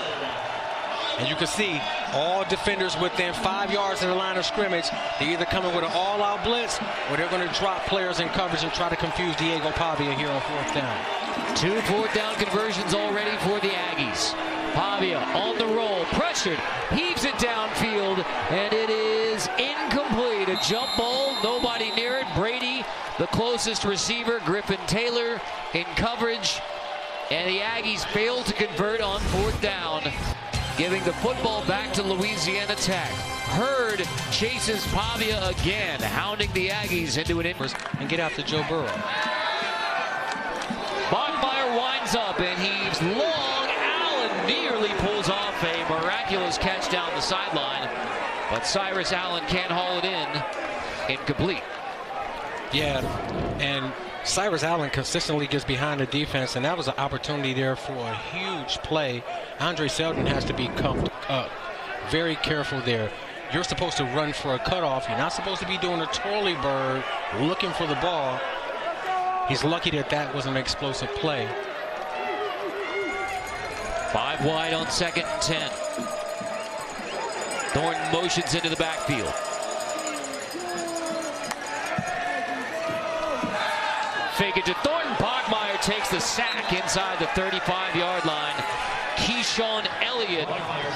And you can see all defenders within 5 yards of the line of scrimmage. They're either coming with an all-out blitz or they're going to drop players in coverage and try to confuse Diego Pavia here on 4th down. 2 4th down conversions already for the Aggies. Pavia on the roll, pressured, heaves it downfield, and it is incomplete. A jump ball, nobody near it. Brady, the closest receiver, Griffin Taylor in coverage, and the Aggies fail to convert on 4th down, giving the football back to Louisiana Tech. Hurd chases Pavia again, hounding the Aggies into an inverse. And get after Joe Burrow. Bachmeyer winds up and heaves long. Allen nearly pulls off a miraculous catch down the sideline, but Cyrus Allen can't haul it in. Incomplete. Yeah, and Cyrus Allen consistently gets behind the defense, and that was an opportunity there for a huge play. Andre Selden has to be very careful there. You're supposed to run for a cutoff. You're not supposed to be doing a twirly bird looking for the ball. He's lucky that that was an explosive play. 5 wide on 2nd and 10. Thornton motions into the backfield. Fake it to Thornton. Bachmeier takes the sack inside the 35-yard line. Keyshawn Elliott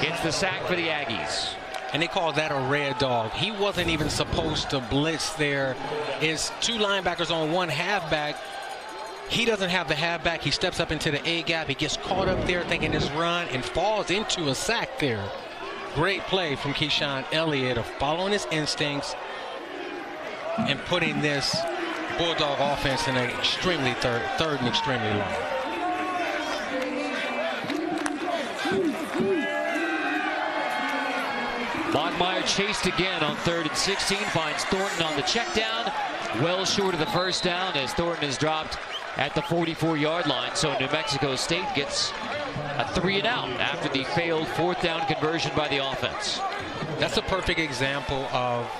gets the sack for the Aggies. And they call that a red dog. He wasn't even supposed to blitz there. It's two linebackers on one halfback. He doesn't have the halfback. He steps up into the A gap. He gets caught up there thinking his run and falls into a sack there. Great play from Keyshawn Elliott of following his instincts and putting this Bulldog offense in an extremely third and extremely long. Bachmeier chased again on 3rd and 16, finds Thornton on the check down, well short of the first down as Thornton is dropped at the 44-yard line. So New Mexico State gets a 3-and-out after the failed 4th down conversion by the offense. That's a perfect example of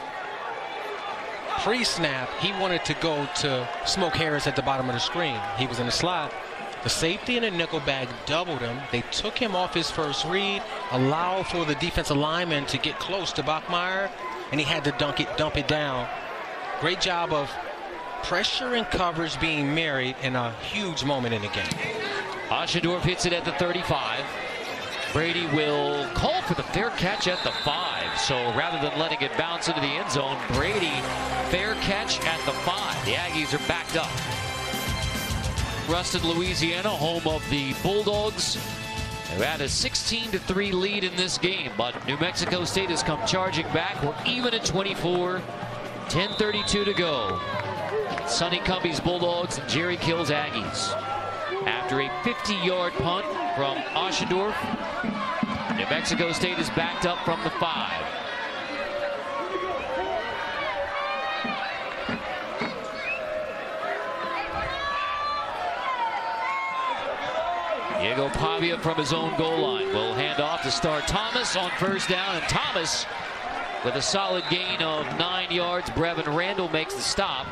pre-snap. He wanted to go to Smoke Harris at the bottom of the screen. He was in the slot. The safety and the nickel back doubled him. They took him off his first read, allowed for the defensive lineman to get close to Bachmeier, and he had to dump it down. Great job of pressure and coverage being married in a huge moment in the game. Oschendorf hits it at the 35. Brady will call for the fair catch at the 5. So rather than letting it bounce into the end zone, Brady, fair catch at the 5. The Aggies are backed up. Ruston, Louisiana, home of the Bulldogs, have had a 16-3 lead in this game, but New Mexico State has come charging back. We're even at 24, 10:32 to go. Sonny Cumbie's Bulldogs and Jerry Kill's Aggies. After a 50-yard punt from Oschendorf, New Mexico State is backed up from the 5. Diego Pavia from his own goal line will hand off to Star Thomas on first down, and Thomas with a solid gain of 9 yards. Brevin Randall makes the stop.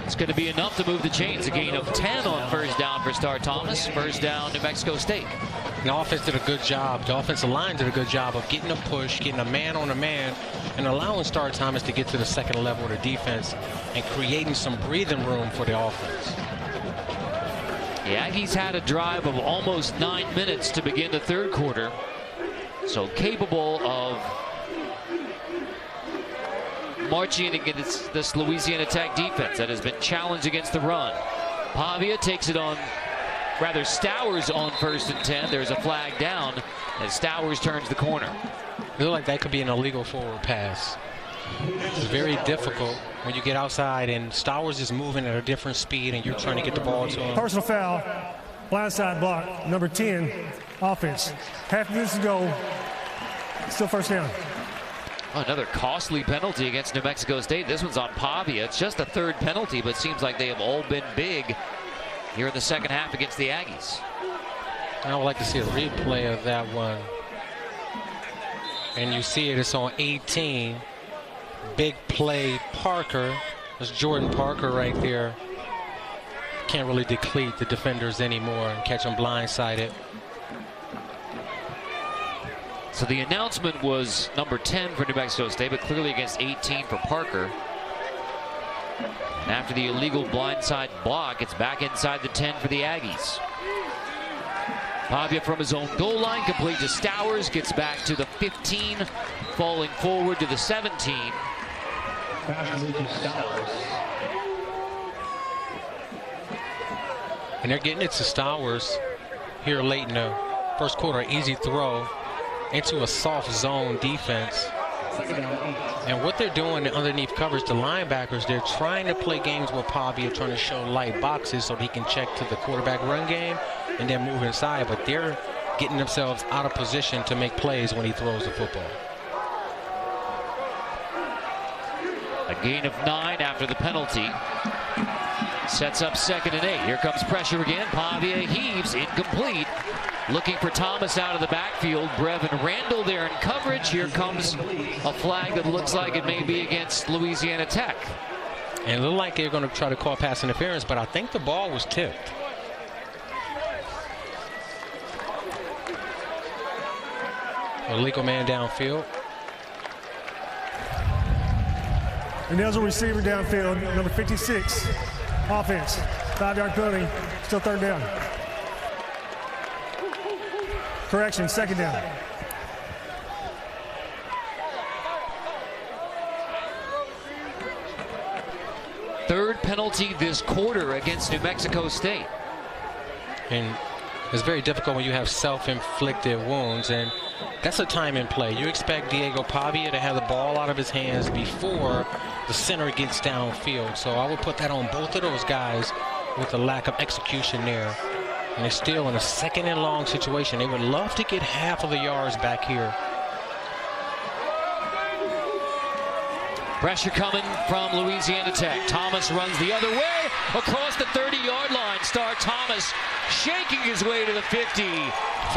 It's going to be enough to move the chains. A gain of 10 on first down for Star Thomas. First down, New Mexico State. The offense did a good job. The offensive line did a good job of getting a push, getting a man on a man, and allowing Star Thomas to get to the second level of the defense and creating some breathing room for the offense. The Aggies had a drive of almost 9 minutes to begin the third quarter, so capable of marching against this Louisiana Tech defense that has been challenged against the run. Pavia takes it on, rather Stowers on first and 10. There's a flag down as Stowers turns the corner. It looked like that could be an illegal forward pass. It's very difficult when you get outside and Stowers is moving at a different speed and you're trying to get the ball to him. Personal foul, blindside block, number 10, offense. Half minutes to go, still first down. Another costly penalty against New Mexico State. This one's on Pavia. It's just a third penalty, but seems like they have all been big here in the second half against the Aggies. I would like to see a replay of that one. And you see it, it's on 18. Big play Parker. That's Jordan Parker right there. Can't really deplete the defenders anymore and catch them blindsided. So the announcement was number 10 for New Mexico State, but clearly against 18 for Parker. And after the illegal blindside block, it's back inside the 10 for the Aggies. Pavia from his own goal line, complete to Stowers, gets back to the 15, falling forward to the 17. And they're getting it to Stowers here late in the first quarter. Easy throw into a soft zone defense. And what they're doing underneath coverage, the linebackers, they're trying to play games with Pavia, trying to show light boxes so he can check to the quarterback run game and then move inside. But they're getting themselves out of position to make plays when he throws the football. A gain of 9 after the penalty. Sets up 2nd and 8. Here comes pressure again. Pavia heaves, incomplete. Looking for Thomas out of the backfield. Brevin Randall there in coverage. Here comes a flag that looks like it may be against Louisiana Tech. And it looked like they're going to try to call pass interference, but I think the ball was tipped. Illegal man downfield. And there's a receiver downfield, number 56, offense. 5-yard penalty, still third down. Correction, second down. Third penalty this quarter against New Mexico State. And it's very difficult when you have self-inflicted wounds, and that's a time and play. You expect Diego Pavia to have the ball out of his hands before the center gets downfield. So I would put that on both of those guys with the lack of execution there. And they're still in a second and long situation. They would love to get half of the yards back here. Pressure coming from Louisiana Tech. Thomas runs the other way across the 30-yard line. Star Thomas shaking his way to the 50.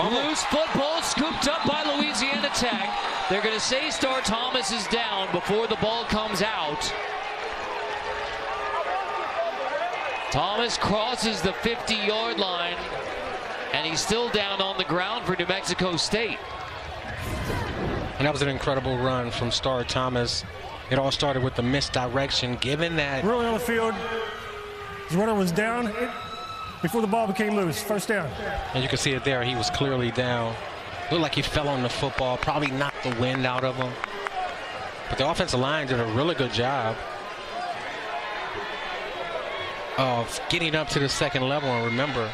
Loose football scooped up by Louisiana Tech. They're going to say Star Thomas is down before the ball comes out. Thomas crosses the 50-yard line, and he's still down on the ground for New Mexico State. And that was an incredible run from Star Thomas. It all started with the misdirection, given that... Really on the field, his runner was down before the ball became loose. First down. And you can see it there. He was clearly down. Looked like he fell on the football, probably knocked the wind out of him. But the offensive line did a really good job of getting up to the second level. And remember,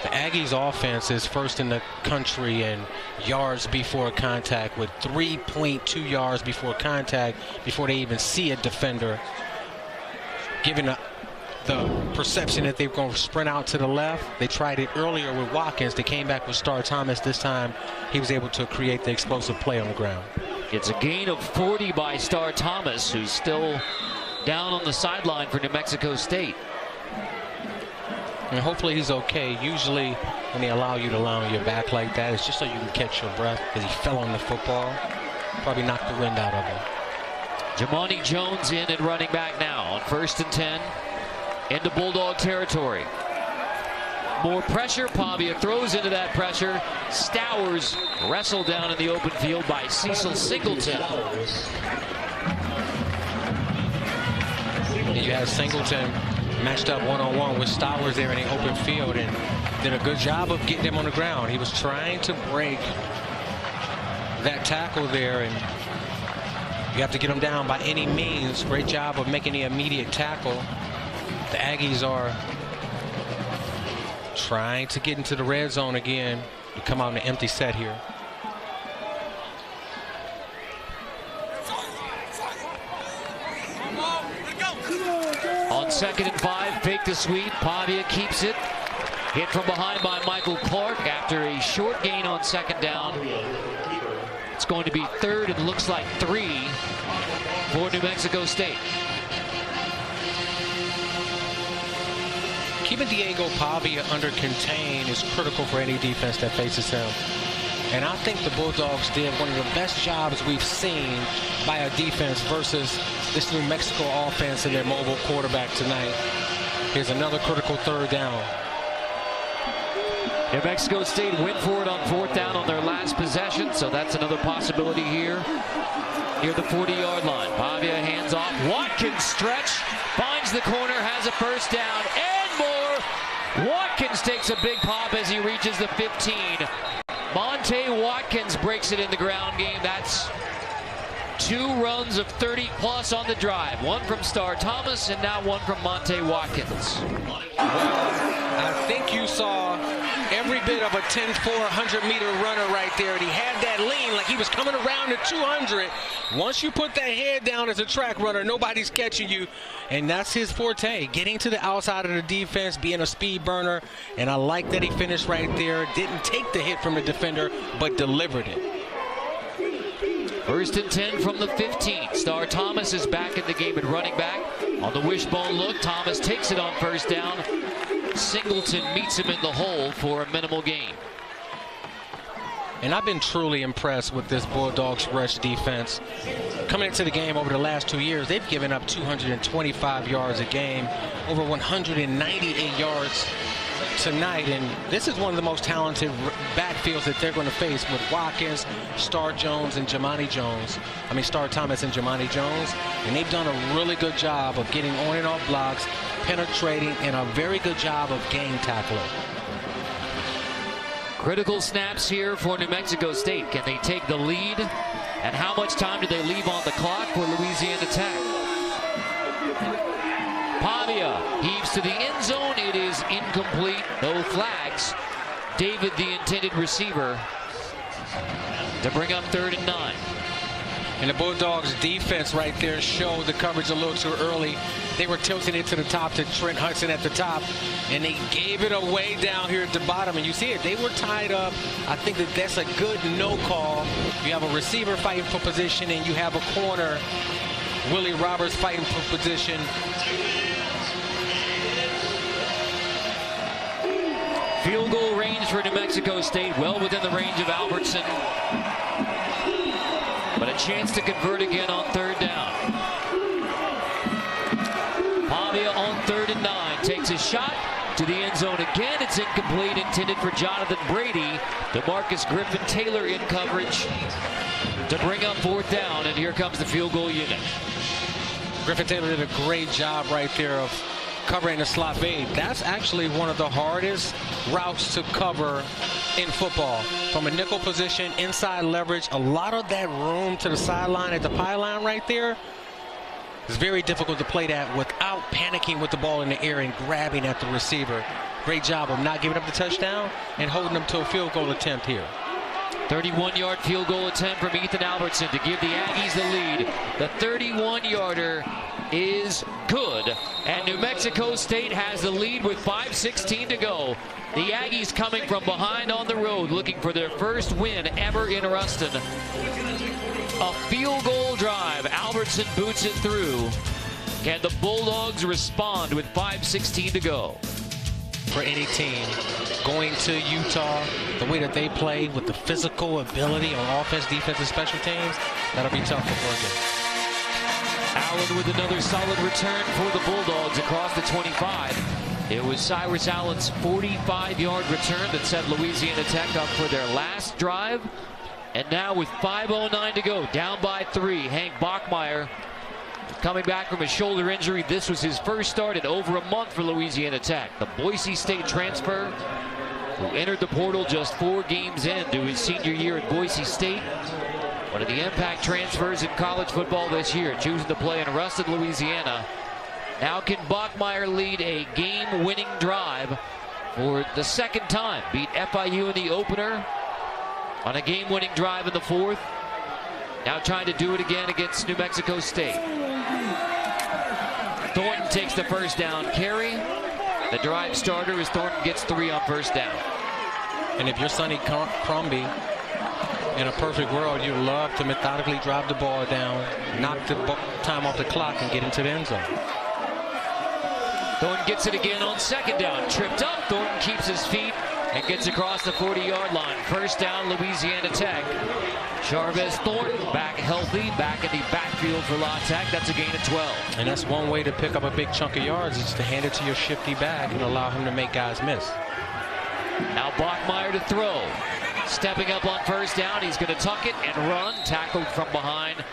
the Aggies offense is first in the country in yards before contact, with 3.2 yards before contact before they even see a defender. Given the perception that they're going to sprint out to the left, they tried it earlier with Watkins. They came back with Star Thomas. This time he was able to create the explosive play on the ground. It's a gain of 40 by Star Thomas, who's still down on the sideline for New Mexico State. And hopefully he's okay. Usually when they allow you to lie on your back like that, it's just so you can catch your breath, because he fell on the football. Probably knocked the wind out of him. Jamani Jones in at running back now on 1st and 10 into Bulldog territory. More pressure. Pavia throws into that pressure. Stowers wrestled down in the open field by Cecil Singleton. And you have Singleton matched up one-on-one with Stowers there in the open field, and did a good job of getting him on the ground. He was trying to break that tackle there, and you have to get him down by any means. Great job of making the immediate tackle. The Aggies are trying to get into the red zone again to come out in an empty set here. On 2nd and 5, fake the sweep. Pavia keeps it. Hit from behind by Michael Clark after a short gain on 2nd down. It's going to be 3rd and looks like 3 for New Mexico State. Keeping Diego Pavia under contain is critical for any defense that faces him. And I think the Bulldogs did one of the best jobs we've seen by a defense versus this New Mexico offense and their mobile quarterback tonight. Here's another critical 3rd down. New Mexico State went for it on 4th down on their last possession, so that's another possibility here near the 40-yard line. Pavia hands off. Watkins stretch, finds the corner, has a 1st down, and more. Watkins takes a big pop as he reaches the 15. Monte Watkins breaks it in the ground game. That's 2 runs of 30+ on the drive. One from Star Thomas and now one from Monte Watkins. I think you saw every bit of a 10-4 100-meter runner right there. And he had that lean like he was coming around at 200. Once you put that head down as a track runner, nobody's catching you. And that's his forte, getting to the outside of the defense, being a speed burner. And I like that he finished right there. Didn't take the hit from the defender, but delivered it. 1st and 10 from the 15. Star Thomas is back in the game at running back. On the wishbone look, Thomas takes it on 1st down. Singleton meets him in the hole for a minimal gain. And I've been truly impressed with this Bulldogs rush defense. Coming into the game over the last 2 years, they've given up 225 yards a game, over 198 yards tonight. And this is one of the most talented backfields that they're going to face with Watkins, Star Thomas and Jamani Jones. And they've done a really good job of getting on and off blocks, penetrating, and a very good job of game tackling. Critical snaps here for New Mexico State. Can they take the lead? And how much time do they leave on the clock for Louisiana Tech? Pavia heaves to the end zone. It is incomplete. No flags. David, the intended receiver, to bring up 3rd and 9. And the Bulldogs defense right there showed the coverage a little too early. They were tilting it to the top to Trent Hudson at the top, and they gave it away down here at the bottom. And you see it, they were tied up. I think that's a good no call. You have a receiver fighting for position, and you have a corner, Willie Roberts, fighting for position. Field goal range for New Mexico State, well within the range of Albertson. But a chance to convert again on 3rd down. Pavia on 3rd and 9 takes a shot to the end zone again. It's incomplete, intended for Jonathan Brady. DeMarcus Griffin Taylor in coverage to bring up 4th down, and here comes the field goal unit. Griffin Taylor did a great job right there of covering the slot fade. That's actually one of the hardest routes to cover in football. From a nickel position, inside leverage, a lot of that room to the sideline at the pylon right there. It's very difficult to play that without panicking with the ball in the air and grabbing at the receiver. Great job of not giving up the touchdown and holding them to a field goal attempt here. 31-yard field goal attempt from Ethan Albertson to give the Aggies the lead. The 31-yarder is good, and New Mexico State has the lead with 5:16 to go. The Aggies coming from behind on the road, looking for their first win ever in Ruston. A field goal drive. Albertson boots it through. Can the Bulldogs respond with 5:16 to go? For any team going to Utah, the way that they play with the physical ability on offense, defense, and special teams, that'll be tough for Oregon. Allen with another solid return for the Bulldogs across the 25. It was Cyrus Allen's 45-yard return that set Louisiana Tech up for their last drive. And now with 5:09 to go, down by 3, Hank Bachmeier coming back from a shoulder injury. This was his first start in over a month for Louisiana Tech. The Boise State transfer, who entered the portal just 4 games into his senior year at Boise State. One of the impact transfers in college football this year, choosing to play in Ruston, Louisiana. Now can Bachmeier lead a game-winning drive for the 2nd time? Beat FIU in the opener on a game-winning drive in the 4th. Now trying to do it again against New Mexico State. Thornton takes the first down carry. The drive starter as Thornton gets 3 on first down. And if you're Sonny Crombie, in a perfect world, you'd love to methodically drive the ball down, knock the time off the clock, and get into the end zone. Thornton gets it again on 2nd down. Tripped up. Thornton keeps his feet and gets across the 40-yard line. First down, Louisiana Tech. Charvez Thornton back healthy, back in the backfield for La Tech. That's a gain of 12. And that's one way to pick up a big chunk of yards, is to hand it to your shifty back and allow him to make guys miss. Now Bachmeier to throw. Stepping up on first down, he's going to tuck it and run. Tackled from behind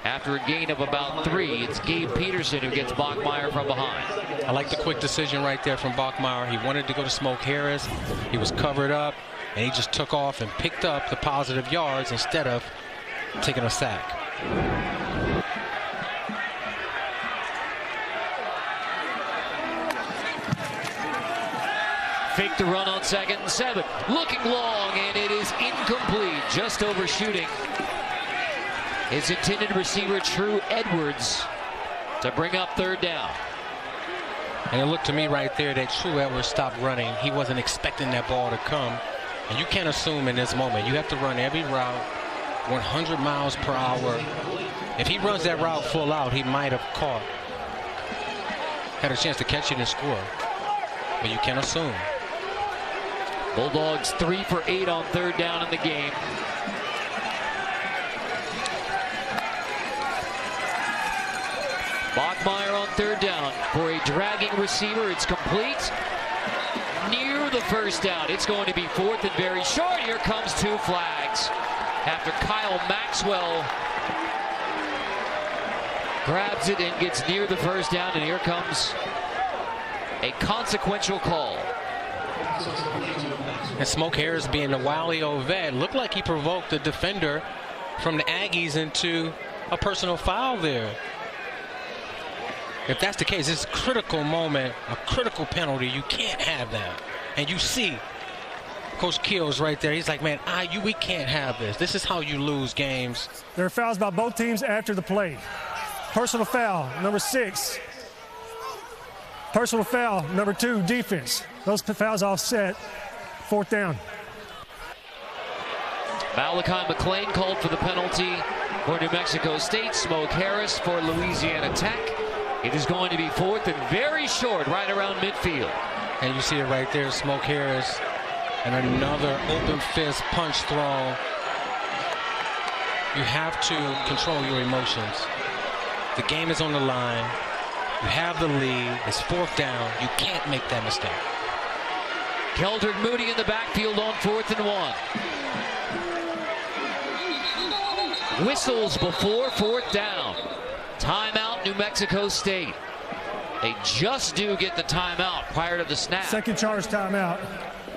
after a gain of about 3. It's Gabe Peterson who gets Bachmeier from behind. I like the quick decision right there from Bachmeier. He wanted to go to Smoke Harris. He was covered up, and he just took off and picked up the positive yards instead of taking a sack. Fake the run on 2nd and 7. Looking long, and it is incomplete. Just overshooting his intended receiver, True Edwards, to bring up 3rd down. And it looked to me right there that True Edwards stopped running. He wasn't expecting that ball to come. And you can't assume in this moment. You have to run every route 100 miles per hour. If he runs that route full out, he might have had a chance to catch it and score. But you can't assume. Bulldogs 3 for 8 on 3rd down in the game. Bachmeier on 3rd down for a dragging receiver. It's complete near the first down. It's going to be 4th and very short. Here comes 2 flags after Kyle Maxwell grabs it and gets near the first down, and here comes a consequential call. And Smoke Harris, being the wily old vet, looked like he provoked the defender from the Aggies into a personal foul there. If that's the case, it's a critical moment, a critical penalty. You can't have that. And you see Coach Keels right there. He's like, man, we can't have this. This is how you lose games. There are fouls by both teams after the play. Personal foul, number 6. Personal foul, number 2, defense. Those fouls offset. 4th down. Malachi McLean called for the penalty for New Mexico State. Smoke Harris for Louisiana Tech. It is going to be 4th and very short, right around midfield. And you see it right there, Smoke Harris, and another open fist punch thrown. You have to control your emotions. The game is on the line. You have the lead. It's 4th down. You can't make that mistake. Keldrick Moody in the backfield on 4th and 1. Whistles before 4th down. Timeout, New Mexico State. They just do get the timeout prior to the snap. Second charge timeout,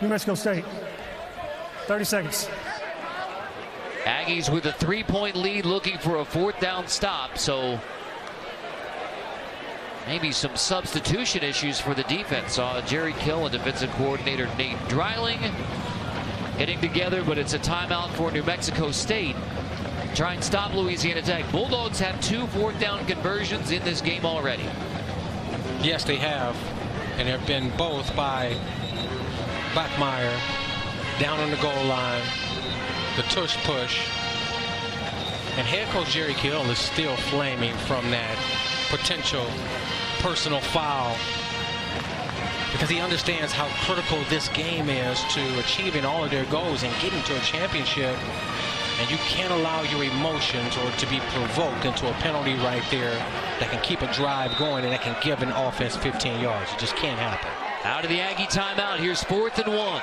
New Mexico State. 30 seconds. Aggies with a 3-point lead looking for a 4th down stop, so maybe some substitution issues for the defense. Jerry Kill and defensive coordinator Nate Dreiling getting together, but it's a timeout for New Mexico State. Try and stop Louisiana Tech. Bulldogs have 2 4th down conversions in this game already. Yes, they have. And have been both by Bachmeier down on the goal line, the tush push. And head coach Jerry Kill is still flaming from that potential personal foul, because he understands how critical this game is to achieving all of their goals and getting to a championship. And you can't allow your emotions or to be provoked into a penalty right there that can keep a drive going and that can give an offense 15 yards. It just can't happen. Out of the Aggie timeout, here's 4th and 1.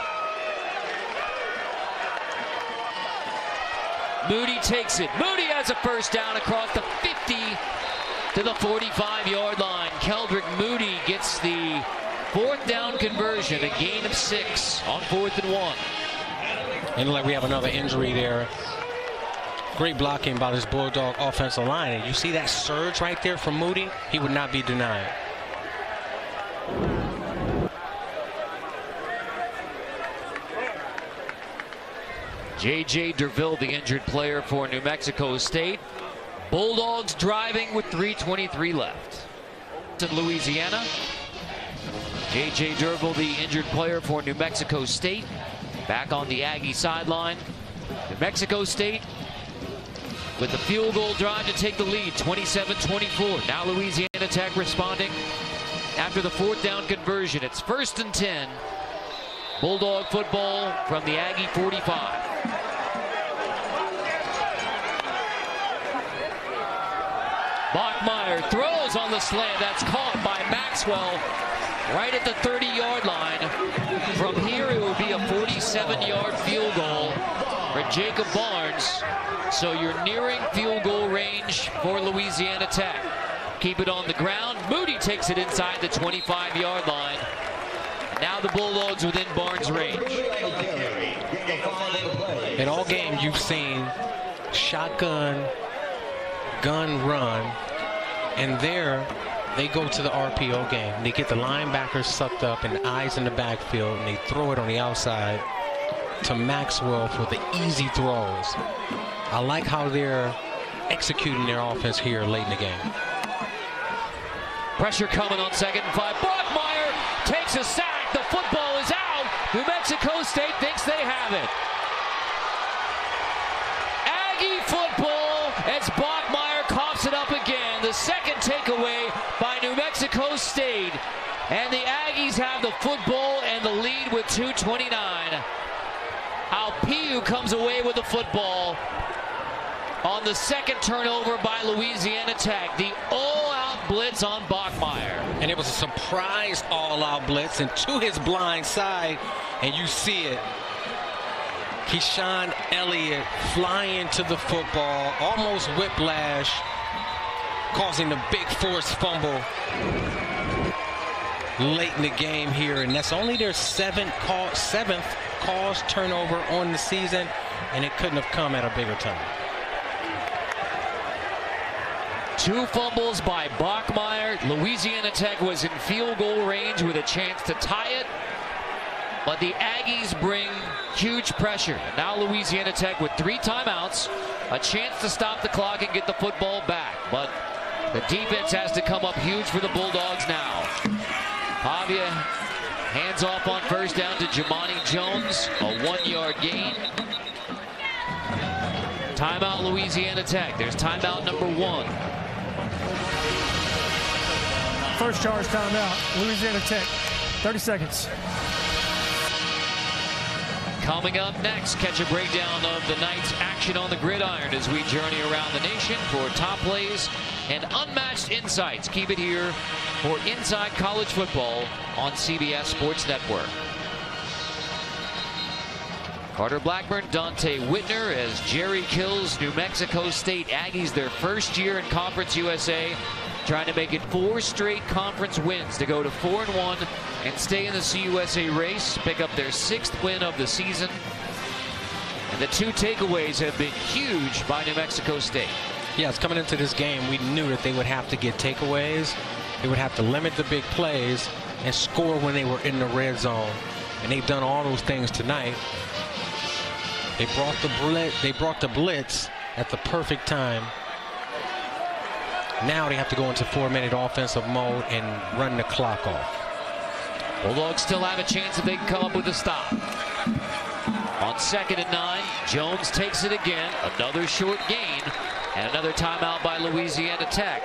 Moody takes it. Moody has a first down across the 50 to the 45-yard line. Keldrick Moody gets the 4th down conversion, a gain of 6 on 4th and 1. And like we have another injury there. Great blocking by this Bulldog offensive line. And you see that surge right there from Moody? He would not be denied. J.J. Derville, the injured player for New Mexico State. Bulldogs driving with 3:23 left. In Louisiana, J.J. Derville, the injured player for New Mexico State, back on the Aggie sideline. New Mexico State with the field goal drive to take the lead, 27-24. Now Louisiana Tech responding after the 4th down conversion. It's 1st and 10. Bulldog football from the Aggie 45. Bachmeier throws on the slant. That's caught by Maxwell right at the 30-yard line. From here, it would be a 47-yard field goal for Jacob Barnes. So you're nearing field goal range for Louisiana Tech. Keep it on the ground. Moody takes it inside the 25-yard line. Now the Bulldogs within Barnes' range. In all game, you've seen shotgun, gun, run, and there they go to the RPO game. They get the linebackers sucked up and eyes in the backfield, and they throw it on the outside to Maxwell for the easy throws. I like how they're executing their offense here late in the game. Pressure coming on 2nd and 5. Bachmeier takes a sack. The football is out. New Mexico State thinks they have it. Aggie football as Bachmeier coughs it up again. The second takeaway by New Mexico State. And the Aggies have the football and the lead with 2:29. Alpiu comes away with the football on the second turnover by Louisiana Tech. The all-out blitz on Bachmeier. And it was a surprise all-out blitz, and to his blind side, and you see it. Keyshawn Elliott flying to the football, almost whiplash, causing a big forced fumble late in the game here, and that's only their seventh caused turnover on the season, and it couldn't have come at a bigger time. 2 fumbles by Bachmeier. Louisiana Tech was in field goal range with a chance to tie it, but the Aggies bring huge pressure. Now Louisiana Tech with 3 timeouts, a chance to stop the clock and get the football back, but the defense has to come up huge for the Bulldogs now. Pavia hands off on first down to Jamani Jones, a 1-yard gain. Timeout Louisiana Tech. There's timeout number 1. First charge timeout, Louisiana Tech. 30 seconds. Coming up next, catch a breakdown of the night's action on the gridiron as we journey around the nation for top plays and unmatched insights. Keep it here for Inside College Football on CBS Sports Network. Carter Blackburn, Dante Whitner as Jerry kills New Mexico State Aggies their first year in Conference USA, trying to make it 4 straight conference wins to go to 4-1 and stay in the CUSA race, pick up their 6th win of the season. And the 2 takeaways have been huge by New Mexico State. Yes, coming into this game, we knew that they would have to get takeaways. They would have to limit the big plays and score when they were in the red zone. And they've done all those things tonight. They brought the blitz at the perfect time. Now they have to go into 4-minute offensive mode and run the clock off. Bulldogs still have a chance if they can come up with a stop. On 2nd and 9, Jones takes it again. Another short gain and another timeout by Louisiana Tech.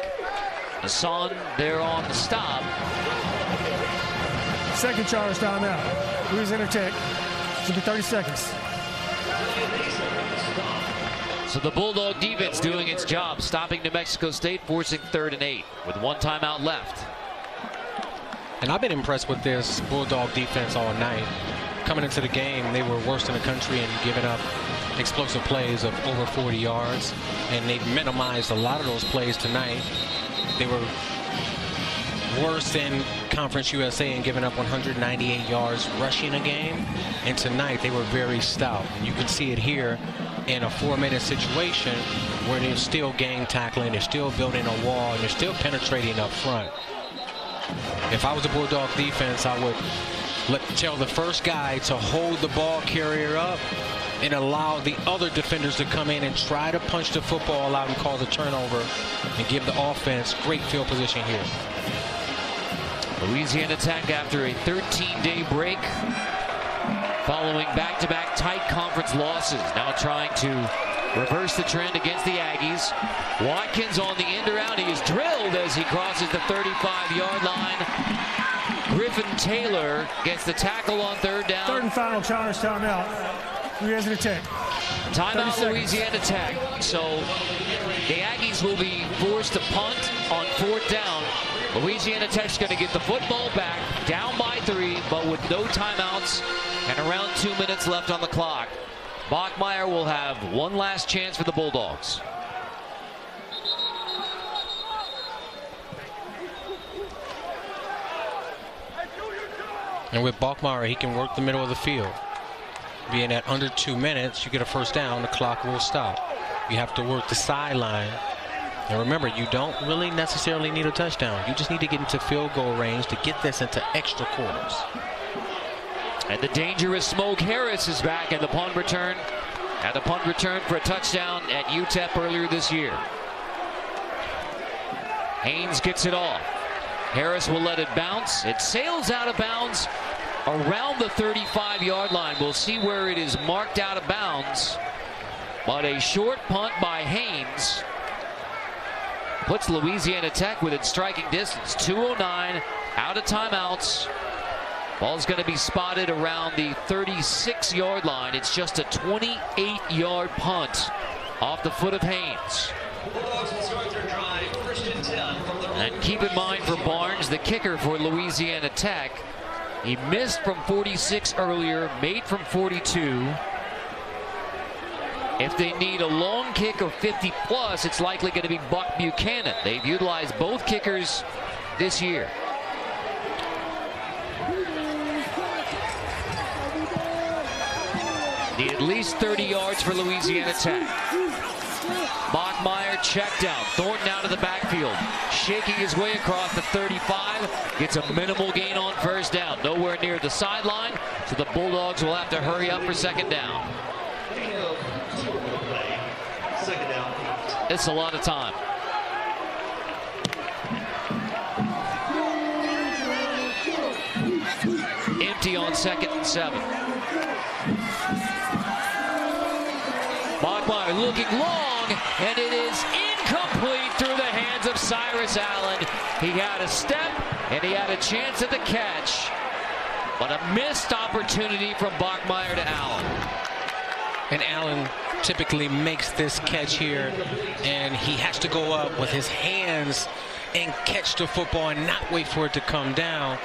Hassan there on the stop. Second charge timeout, Louisiana Tech. Should be 30 seconds. So the Bulldog defense doing its job, stopping New Mexico State, forcing 3rd and 8 with 1 timeout left. And I've been impressed with this Bulldog defense all night. Coming into the game, they were worst in the country and giving up explosive plays of over 40 yards. And they've minimized a lot of those plays tonight. They were worse in Conference USA and giving up 198 yards rushing a game. And tonight they were very stout. And you can see it here in a 4-minute situation where they're still gang tackling, they're still building a wall, and they're still penetrating up front. If I was a Bulldog defense, I would tell the first guy to hold the ball carrier up and allow the other defenders to come in and try to punch the football out and cause a turnover and give the offense great field position here. Louisiana Tech, after a 13-day break, following back-to-back tight conference losses, now trying to reverse the trend against the Aggies. Watkins on the end around. He is drilled as he crosses the 35-yard line. Griffin Taylor gets the tackle on 3rd down. 3rd and final charge timeout, Louisiana Tech. Timeout Louisiana Tech. So the Aggies will be forced to punt on 4th down. Louisiana Tech's going to get the football back, down by 3, but with no timeouts and around 2 minutes left on the clock. Bachmeier will have one last chance for the Bulldogs. And with Bachmeier, he can work the middle of the field. Being at under 2 minutes, you get a first down, the clock will stop. You have to work the sideline. And remember, you don't really necessarily need a touchdown. You just need to get into field goal range to get this into extra quarters. And the dangerous Smoke Harris is back at the punt return. At the punt return for a touchdown at UTEP earlier this year. Haynes gets it off. Harris will let it bounce. It sails out of bounds around the 35-yard line. We'll see where it is marked out of bounds. But a short punt by Haynes puts Louisiana Tech within striking distance. 2:09 out of timeouts. Ball's going to be spotted around the 36-yard line. It's just a 28-yard punt off the foot of Haynes. And keep in mind for Barnes, the kicker for Louisiana Tech, he missed from 46 earlier, made from 42. If they need a long kick of 50 plus, it's likely going to be Buck Buchanan. They've utilized both kickers this year. Need at least 30 yards for Louisiana Tech. Bachmeier checked down. Thornton out of the backfield. Shaking his way across the 35. Gets a minimal gain on first down. Nowhere near the sideline, so the Bulldogs will have to hurry up for second down. It's a lot of time. Empty on 2nd and 7. Bachmeier looking long, and it is incomplete through the hands of Cyrus Allen. He had a step, and he had a chance at the catch, but a missed opportunity from Bachmeier to Allen. And Allen typically makes this catch here, and he has to go up with his hands and catch the football and not wait for it to come down.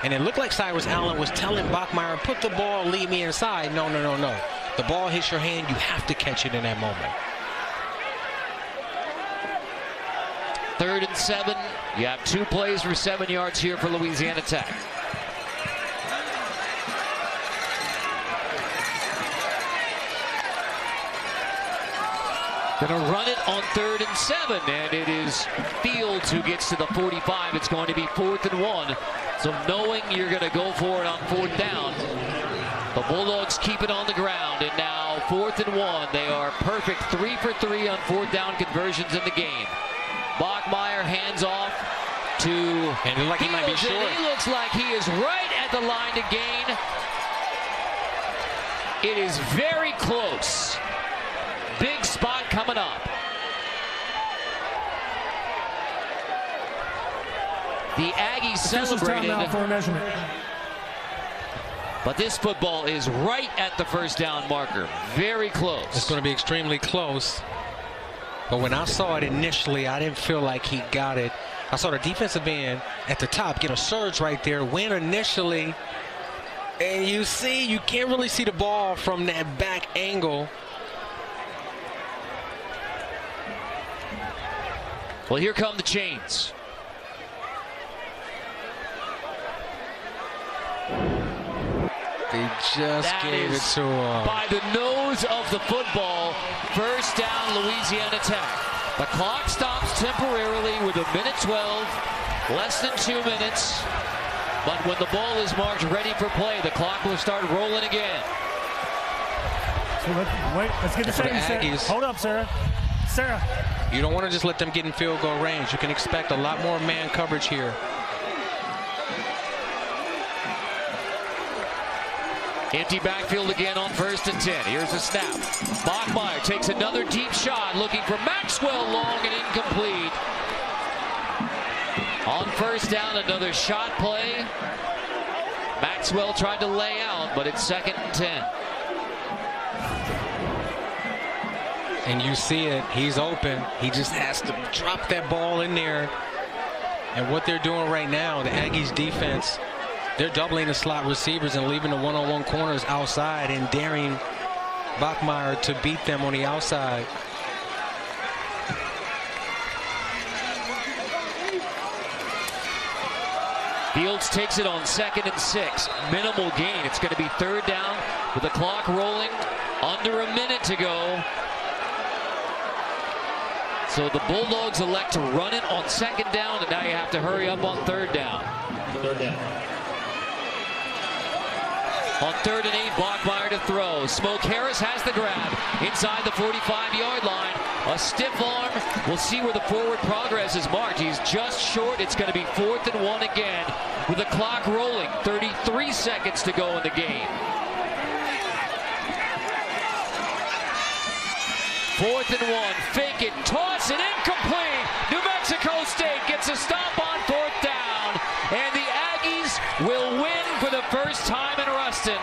And it looked like Cyrus Allen was telling Bachmeier, put the ball, lead me inside. No, no, no, no. The ball hits your hand, you have to catch it in that moment. 3rd and 7. You have 2 plays for 7 yards here for Louisiana Tech. Gonna run it on 3rd and 7, and it is Fields who gets to the 45. It's going to be 4th and 1. So knowing you're gonna go for it on 4th down, the Bulldogs keep it on the ground, and now 4th and 1. They are perfect 3 for 3 on 4th down conversions in the game. Bachmeier hands off to and it looks like he might be short. He looks like he is right at the line to gain. It is very close. Big spot coming up. The Aggies celebrated, for a measurement. but this football is right at the 1st down marker. Very close. It's going to be extremely close. But when I saw it initially, I didn't feel like he got it. I saw the defensive end at the top get a surge right there, win initially. And you see, you can't really see the ball from that back angle. Well, here come the chains. They just gave it to him. By the nose of the football, 1st down, Louisiana Tech. The clock stops temporarily with 1:12, less than 2 minutes. But when the ball is marked ready for play, the clock will start rolling again. So let's get the safety set. Hold up, Sarah. Sarah. You don't want to just let them get in field goal range. You can expect a lot more man coverage here. Empty backfield again on 1st and 10. Here's the snap. Bachmeier takes another deep shot, looking for Maxwell, long and incomplete. On 1st down, another shot play. Maxwell tried to lay out, but it's 2nd and 10. And you see it, he's open. He just has to drop that ball in there. And what they're doing right now, the Aggies defense, they're doubling the slot receivers and leaving the one-on-one corners outside and daring Bachmeier to beat them on the outside. Fields takes it on 2nd and 6. Minimal gain. It's going to be 3rd down with the clock rolling. Under a minute to go. So the Bulldogs elect to run it on 2nd down, and now you have to hurry up on 3rd down. 3rd down. On 3rd and 8, Bachmeier to throw. Smoke Harris has the grab inside the 45-yard line. A stiff arm. We'll see where the forward progress is marked. He's just short. It's going to be 4th and 1 again with the clock rolling. 33 seconds to go in the game. 4th and 1. Fake it. Toss it. Incomplete. New Mexico State gets a stop on 4th down. And the Aggies will win for the first time in Ruston,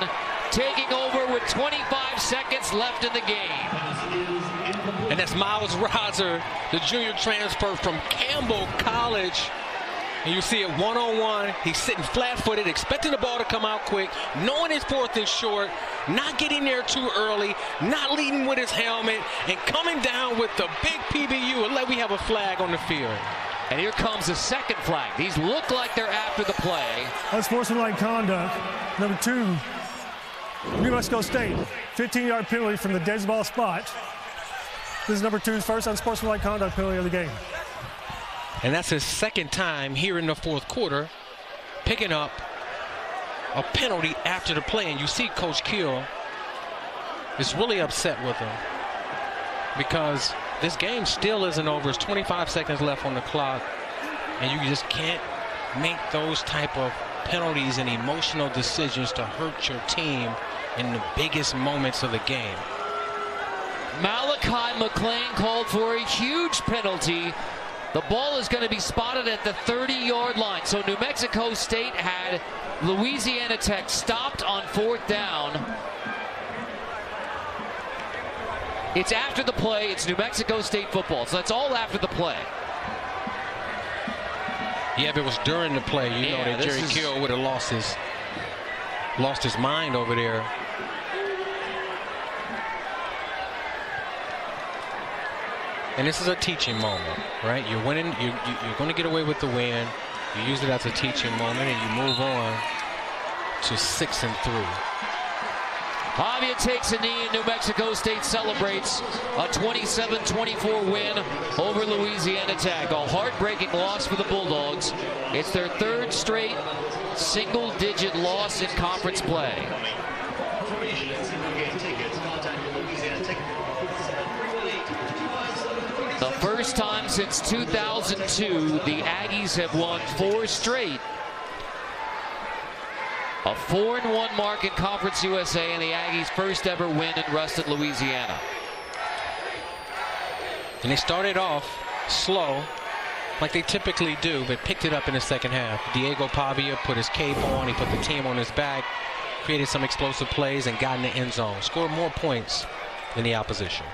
taking over with 25 seconds left in in the game. And that's Miles Roser, the junior transfer from Campbell College. And you see it one-on-one. He's sitting flat-footed, expecting the ball to come out quick, knowing it's 4th and short, not getting there too early, not leading with his helmet, and coming down with the big PBU. And we have a flag on the field. And here comes the second flag. These look like they're after the play. Unsportsmanlike conduct. Number 2, New Mexico State. 15-yard penalty from the dead ball spot. This is number 2's first unsportsmanlike conduct penalty of the game. And that's his second time here in the 4th quarter, picking up a penalty after the play. And you see Coach Keel is really upset with him because this game still isn't over. There's 25 seconds left on the clock, and you just can't make those type of penalties and emotional decisions to hurt your team in the biggest moments of the game. Malachi McLean called for a huge penalty. The ball is going to be spotted at the 30-yard line. So New Mexico State had Louisiana Tech stopped on 4th down. It's after the play. It's New Mexico State football. So that's all after the play. Yeah, if it was during the play, you know that Jerry Keel would have lost his mind over there. And this is a teaching moment, right? You're winning. You're going to get away with the win. You use it as a teaching moment, and you move on to 6-3. Pavia takes a knee, and New Mexico State celebrates a 27-24 win over Louisiana Tech. A heartbreaking loss for the Bulldogs. It's their 3rd straight single-digit loss in conference play. The first time since 2002, the Aggies have won 4 straight. A 4-1 mark in Conference USA, and the Aggies' first ever win in Ruston, Louisiana. And they started off slow, like they typically do, but picked it up in the second half. Diego Pavia put his cape on, he put the team on his back, created some explosive plays, and got in the end zone. Scored more points than the opposition.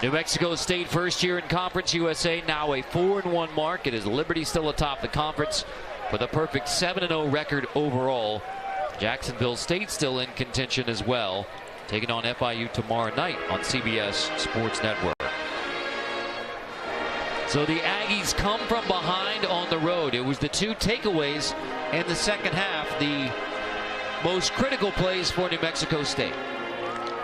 New Mexico State first year in Conference USA, now a 4-1 mark. It is Liberty still atop the conference with a perfect 7-0 record overall. Jacksonville State still in contention as well, taking on FIU tomorrow night on CBS Sports Network. So the Aggies come from behind on the road. It was the 2 takeaways in the second half, the most critical plays for New Mexico State.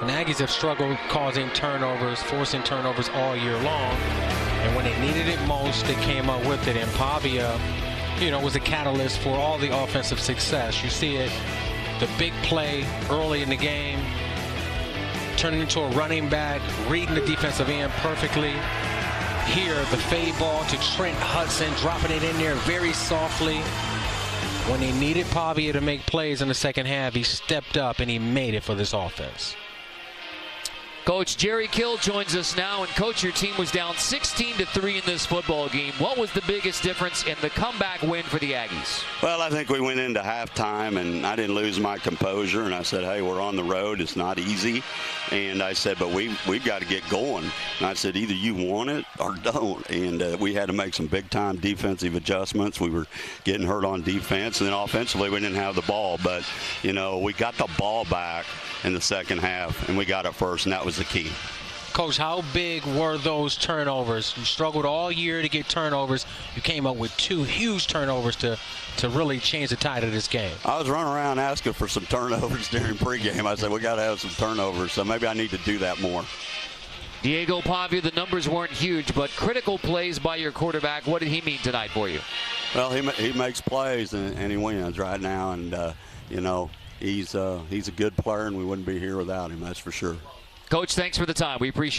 And Aggies have struggled causing turnovers, forcing turnovers all year long. And when they needed it most, they came up with it. And Pavia, was a catalyst for all the offensive success. You see it, the big play early in the game, turning into a running back, reading the defensive end perfectly. Here, the fade ball to Trent Hudson, dropping it in there very softly. When they needed Pavia to make plays in the second half, he stepped up and he made it for this offense. Coach Jerry Kill joins us now. And Coach, your team was down 16-3 in this football game. What was the biggest difference in the comeback win for the Aggies? Well, I think we went into halftime, and I didn't lose my composure. And I said, hey, we're on the road. It's not easy. And I said, but we've got to get going. And I said, either you want it or don't. And we had to make some big-time defensive adjustments. We were getting hurt on defense. And then offensively, we didn't have the ball. But, we got the ball back in the second half, and we got it first, and that was the key. Coach, how big were those turnovers? You struggled all year to get turnovers. You came up with 2 huge turnovers to really change the tide of this game. I was running around asking for some turnovers during pregame. I said, we got to have some turnovers, so maybe I need to do that more. Diego Pavia, the numbers weren't huge, but critical plays by your quarterback. What did he mean tonight for you? Well, he makes plays, and he wins right now, and, he's a good player, and we wouldn't be here without him, that's for sure. Coach, thanks for the time. We appreciate it.